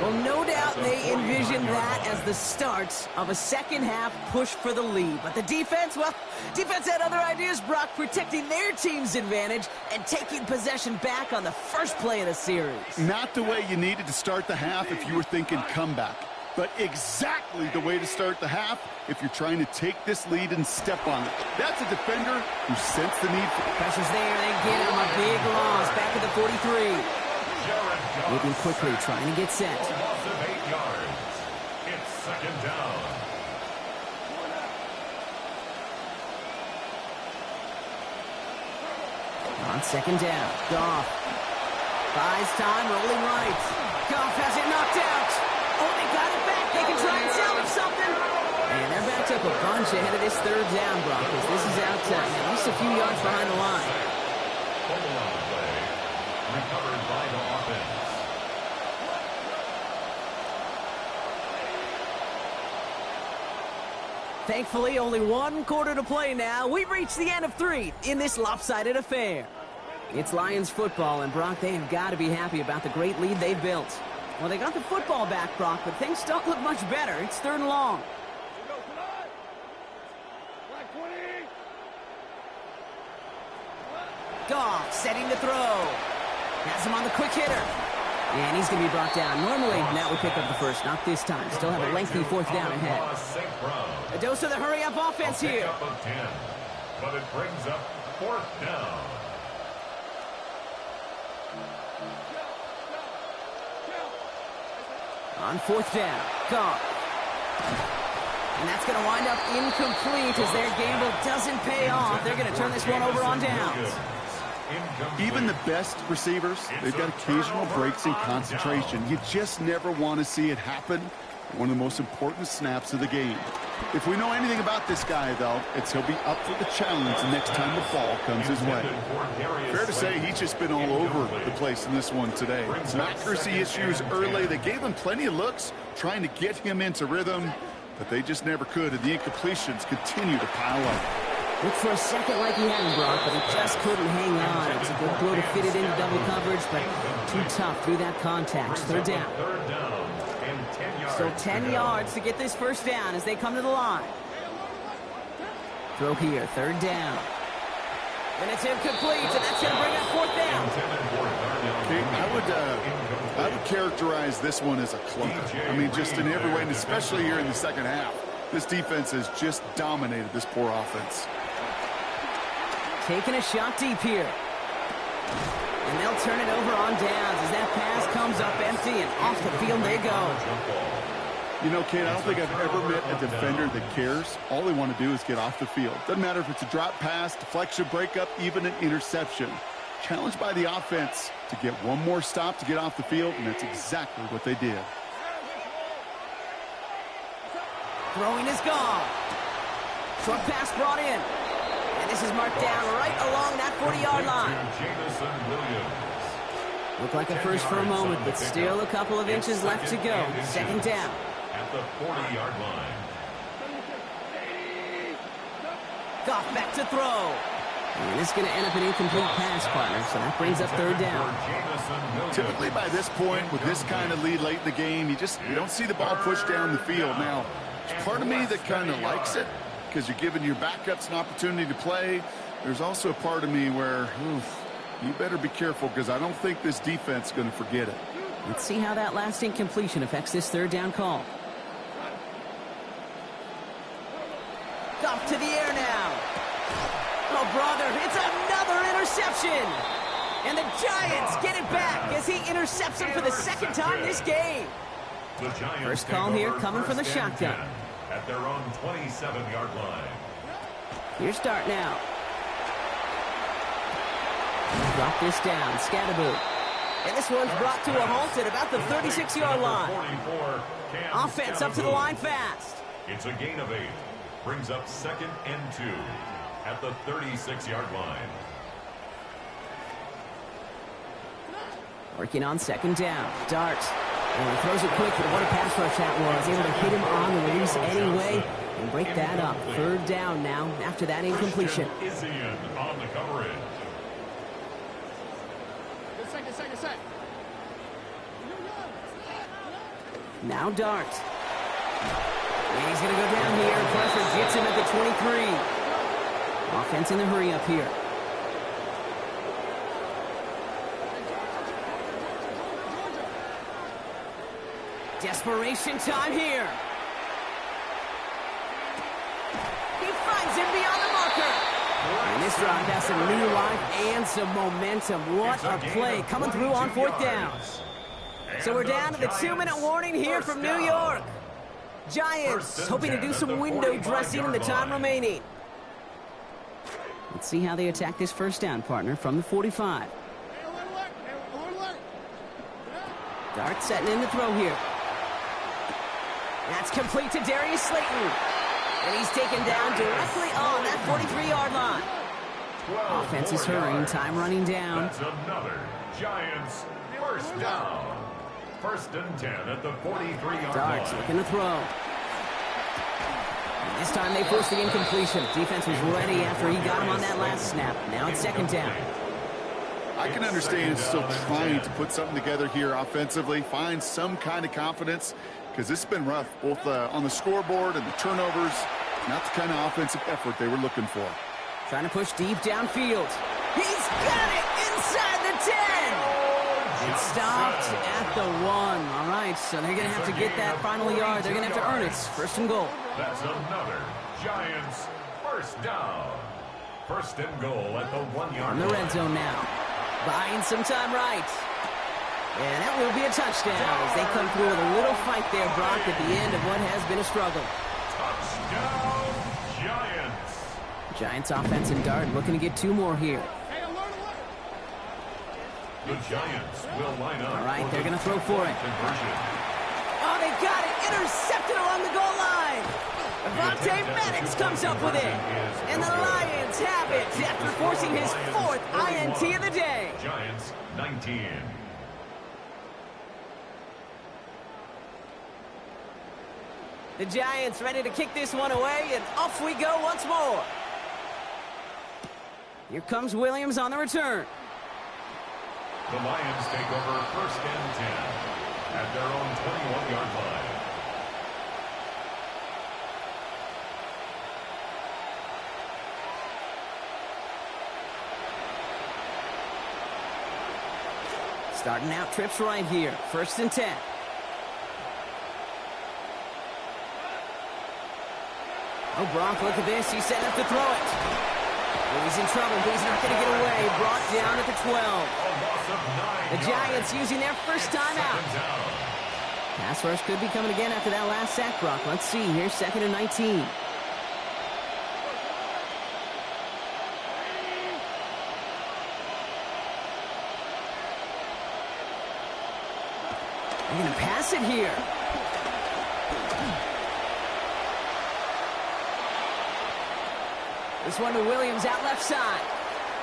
S9: Well, no doubt they envisioned that as the start of a second-half push for the lead. But the defense, well, defense had other ideas, Brock, protecting their team's advantage and taking possession back on the first play of the series.
S10: Not the way you needed to start the half if you were thinking comeback, but exactly the way to start the half if you're trying to take this lead and step on it. That's a defender who sensed the need for
S9: pressure's there. They get him a big loss back at the 43. Moving quickly, trying to get set.
S2: A loss of 8 yards. It's second down.
S9: On second down, Goff buys time, rolling right. Goff has it knocked out. Oh, they got it back. They can try and salvage something. And they're backed up a bunch ahead of this third down, Broncos. This is out at least a few yards behind the line.
S2: Fumble on the play. Recovered by the offense.
S9: Thankfully, only 1 quarter to play now. We've reached the end of 3 in this lopsided affair. It's Lions football, and Brock, they have got to be happy about the great lead they've built. Well, they got the football back, Brock, but things don't look much better. It's 3rd and long. Goff setting to throw. Has him on the quick hitter. And he's going to be brought down. Normally, that would pick up the first. Not this time. Still have a lengthy fourth down ahead. A dose of the hurry-up offense here.
S2: But it brings up fourth down.
S9: On fourth down, Goff. And that's going to wind up incomplete as their gamble doesn't pay off. They're going to turn this one over on downs.
S10: Even the best receivers, they've got occasional breaks in concentration. You just never want to see it happen. One of the most important snaps of the game. If we know anything about this guy, though, it's he'll be up for the challenge the next time the ball comes his way. Fair to say he's just been all over the place in this one today. Some accuracy issues early. They gave him plenty of looks trying to get him into rhythm, but they just never could, and the incompletions continue to pile up.
S9: Looked for a second like he hadn't, Brock, but he just couldn't hang on. It was a good throw to fit it into double coverage, but too tough through that contact. Third down. So 10 yards to get this first down as they come to the line. Throw here, third down. And it's incomplete, and that's going to bring up fourth down.
S10: Okay, I would characterize this one as a clunker. I mean, just in every way, and especially here in the second half. This defense has just dominated this poor offense.
S9: Taking a shot deep here. And they'll turn it over on downs as that pass comes up empty, and off the field they go.
S10: You know, Kate, I don't think I've ever met a defender that cares. All they want to do is get off the field. Doesn't matter if it's a drop pass, deflection, breakup, even an interception. Challenged by the offense to get one more stop to get off the field, and that's exactly what they did.
S9: Throwing is gone. Short pass brought in. And this is marked down right along that 40-yard line. Looked like a first for a moment, but still a couple of inches left to go. Second down.
S2: At the 40-yard line.
S9: Goff back to throw. And it's going to end up an incomplete pass, partner, so that brings up third down.
S10: Typically by this point, with this kind of lead late in the game, you don't see the ball pushed down the field. Now, there's part of me that kind of likes it because you're giving your backups an opportunity to play. There's also a part of me where, you better be careful because I don't think this defense is going to forget it.
S9: Let's see how that last incompletion affects this third down call. Goff to the air now. Oh, brother, it's another interception. And the Giants get it back as he intercepts him for the second time this game. First call here coming from the shotgun.
S2: At their own 27-yard line.
S9: Here's start now. Drop this down, Scatterboo. And this one's brought to a halt at about the 36-yard line. Offense up to the line fast.
S2: It's a gain of 8. Brings up 2nd and 2 at the 36-yard line.
S9: Working on second down. Dart. And he throws it quick, but what a pass rush that was. Able to hit him on the release anyway and break that up. Third down now after that incompletion.
S2: Isian on the coverage.
S4: Second.
S9: Now Dart. And he's going to go down here. Pressure gets him at the 23. Offense in the hurry up here. Desperation time here. He finds him beyond the marker. And this drive has some new life and some momentum. What a play coming through on fourth down. So we're down to the 2-minute warning here from New York. Giants hoping to do some window dressing in the time remaining. Let's see how they attack this first down, partner, from the 45. Dart setting in the throw here. That's complete to Darius Slayton. And he's taken down directly on that 43-yard line. Offense is hurrying, time running down.
S2: That's another Giants first down. 1st and 10 at the 43-yard line.
S9: Darts looking to throw. And this time they forced the incompletion. Defense was ready after he got him on that last snap. Now it's second down.
S10: I can understand still trying to put something together here offensively, find some kind of confidence, because this has been rough, both on the scoreboard and the turnovers. Not the kind of offensive effort they were looking for.
S9: Trying to push deep downfield. He's got it inside the 10. It stopped at the 1. All right, so they're going to have to get that final yard. They're going to have to earn it. First and goal.
S2: That's another Giants first down. First and goal at the 1 yard
S9: line. In the red zone now. Buying some time right. And that will be a touchdown as they come through with a little fight there, Brock, at the end of what has been a struggle.
S2: Touchdown, Giants.
S9: Giants offense and Dart looking to get 2 more here.
S2: The Giants will line up.
S9: All right, they're going to throw for it. Oh, they got it. Intercepted along the goal line. Avonte Maddox comes up with it. And the Lions have it after forcing his 4th INT of the day.
S2: Giants 19.
S9: The Giants ready to kick this one away, and off we go once more. Here comes Williams on the return.
S2: The Lions take over first and 10 at their own 21-yard line.
S9: Starting out trips right here. First and 10. Oh, Brock, look at this. He's set up to throw it. Oh, he's in trouble, but he's not going to get away. Brought down at the 12. The Giants using their first time out. Pass rush could be coming again after that last sack, Brock. Let's see. Here's 2nd and 19. They're going to pass it here. This one to Williams out left side.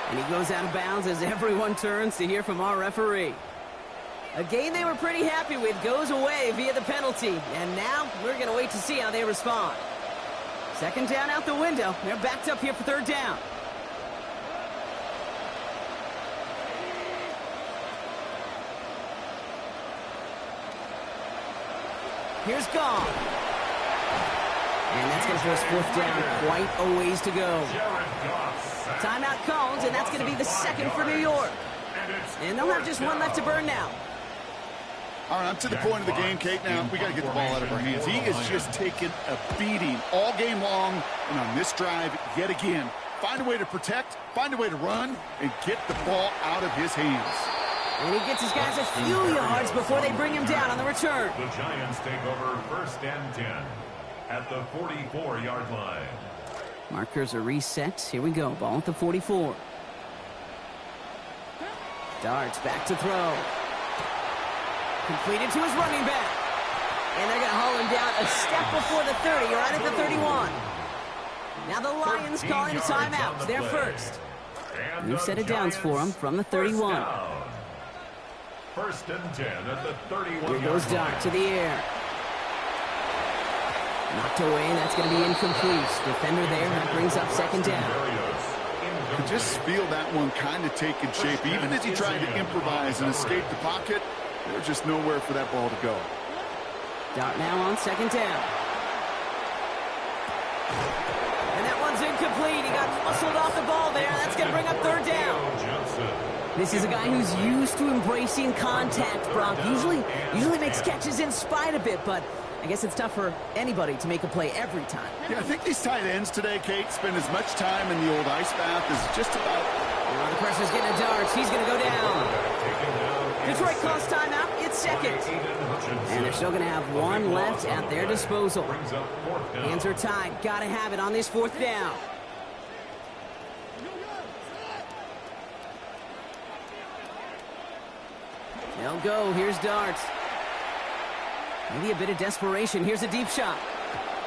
S9: And he goes out of bounds as everyone turns to hear from our referee. A game they were pretty happy with goes away via the penalty. And now we're going to wait to see how they respond. 2nd down out the window. They're backed up here for 3rd down. Here's Gong. And that's going to force 4th down. Quite a ways to go. Timeout calls, and that's going to be the 2nd for New York. And they'll have just 1 left to burn now.
S10: All right, I'm to the point of the game, Kate. Now, we got to get the ball out of our hands. He is just taking a beating all game long. And on this drive, yet again, find a way to protect, find a way to run, and get the ball out of his hands.
S9: And he gets his guys a few yards before they bring him down on the return.
S2: The Giants take over first and 10 at the 44-yard line.
S9: Markers are reset. Here we go. Ball at the 44. Darts back to throw. Completed to his running back. And they're going to haul him down a step before the 30, right at the 31. Now the Lions calling timeouts. They're first. New set of downs for them from the 31.
S2: First and 10 at the 31.
S9: Here goes Dart to the air. Knocked away, and that's going to be incomplete. Defender there, that brings up 2nd down.
S10: You could just feel that one kind of taking shape. Even as he tried to improvise and escape the pocket, there was just nowhere for that ball to go.
S9: Dart now on 2nd down. And that one's incomplete. He got muscled off the ball there. That's going to bring up 3rd down. This is a guy who's used to embracing contact, Brock. Usually makes catches in spite of it, but I guess it's tough for anybody to make a play every time.
S10: Yeah, I think these tight ends today, Kate, spend as much time in the old ice bath as just about...
S9: The pressure's getting to Darts. He's going to go down. Detroit calls timeout. It's 2nd. And they're still going to have 1 left at their disposal. Hands are tied. Got to have it on this 4th down. They'll go. Here's Darts. Maybe a bit of desperation. Here's a deep shot.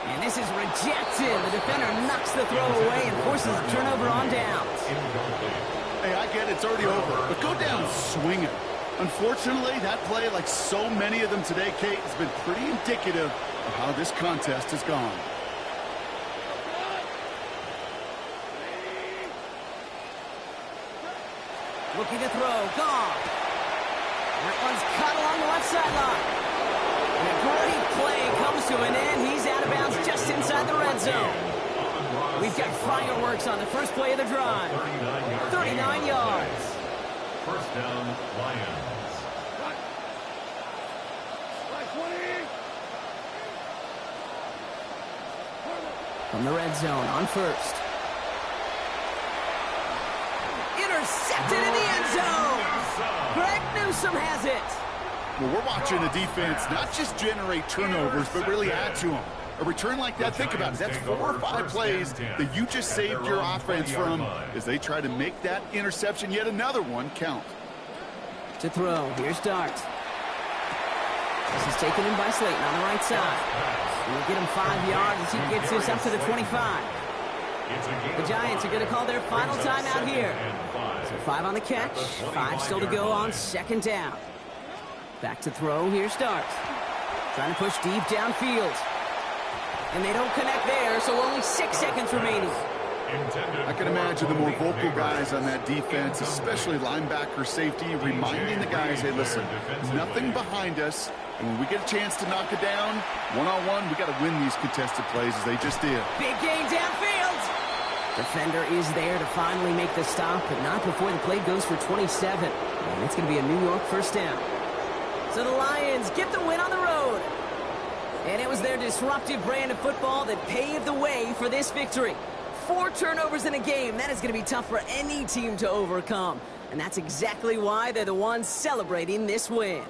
S9: And this is rejected. The defender knocks the throw away and forces a turnover on downs.
S10: Hey, I get it. It's already over. But go down swinging. Unfortunately, that play, like so many of them today, Kate, has been pretty indicative of how this contest has gone.
S9: Looking to throw. Gone. That one's cut along the left sideline. And a great play comes to an end. He's out of bounds just inside the red zone. We've got fireworks on the first play of the drive. 39 yards.
S2: First down, Lions.
S9: From the red zone on first. Intercepted in the end zone. Greg Newsome has it.
S10: Well, we're watching the defense not just generate turnovers, but really add to them. A return like that, think about it, that's 4 or 5 plays that you just saved your offense from as they try to make that interception, yet another one, count.
S9: To throw, here's Dart. This is taken in by Slayton on the right side. We'll get him 5 yards as he gets this up to the 25. The Giants are going to call their final timeout here. So 5 on the catch, 5 still to go on second down. Back to throw, here's Dart. Trying to push deep downfield. And they don't connect there, so only 6 seconds remaining.
S10: I can imagine the more vocal guys on that defense, especially linebacker, safety, reminding the guys, hey, listen, nothing behind us, and when we get a chance to knock it down, one-on-one, we got to win these contested plays as they just did.
S9: Big gain downfield. Defender is there to finally make the stop, but not before the play goes for 27. And it's going to be a New York first down. So the Lions get the win on the road. And it was their disruptive brand of football that paved the way for this victory. 4 turnovers in a game, that is going to be tough for any team to overcome. And that's exactly why they're the ones celebrating this win.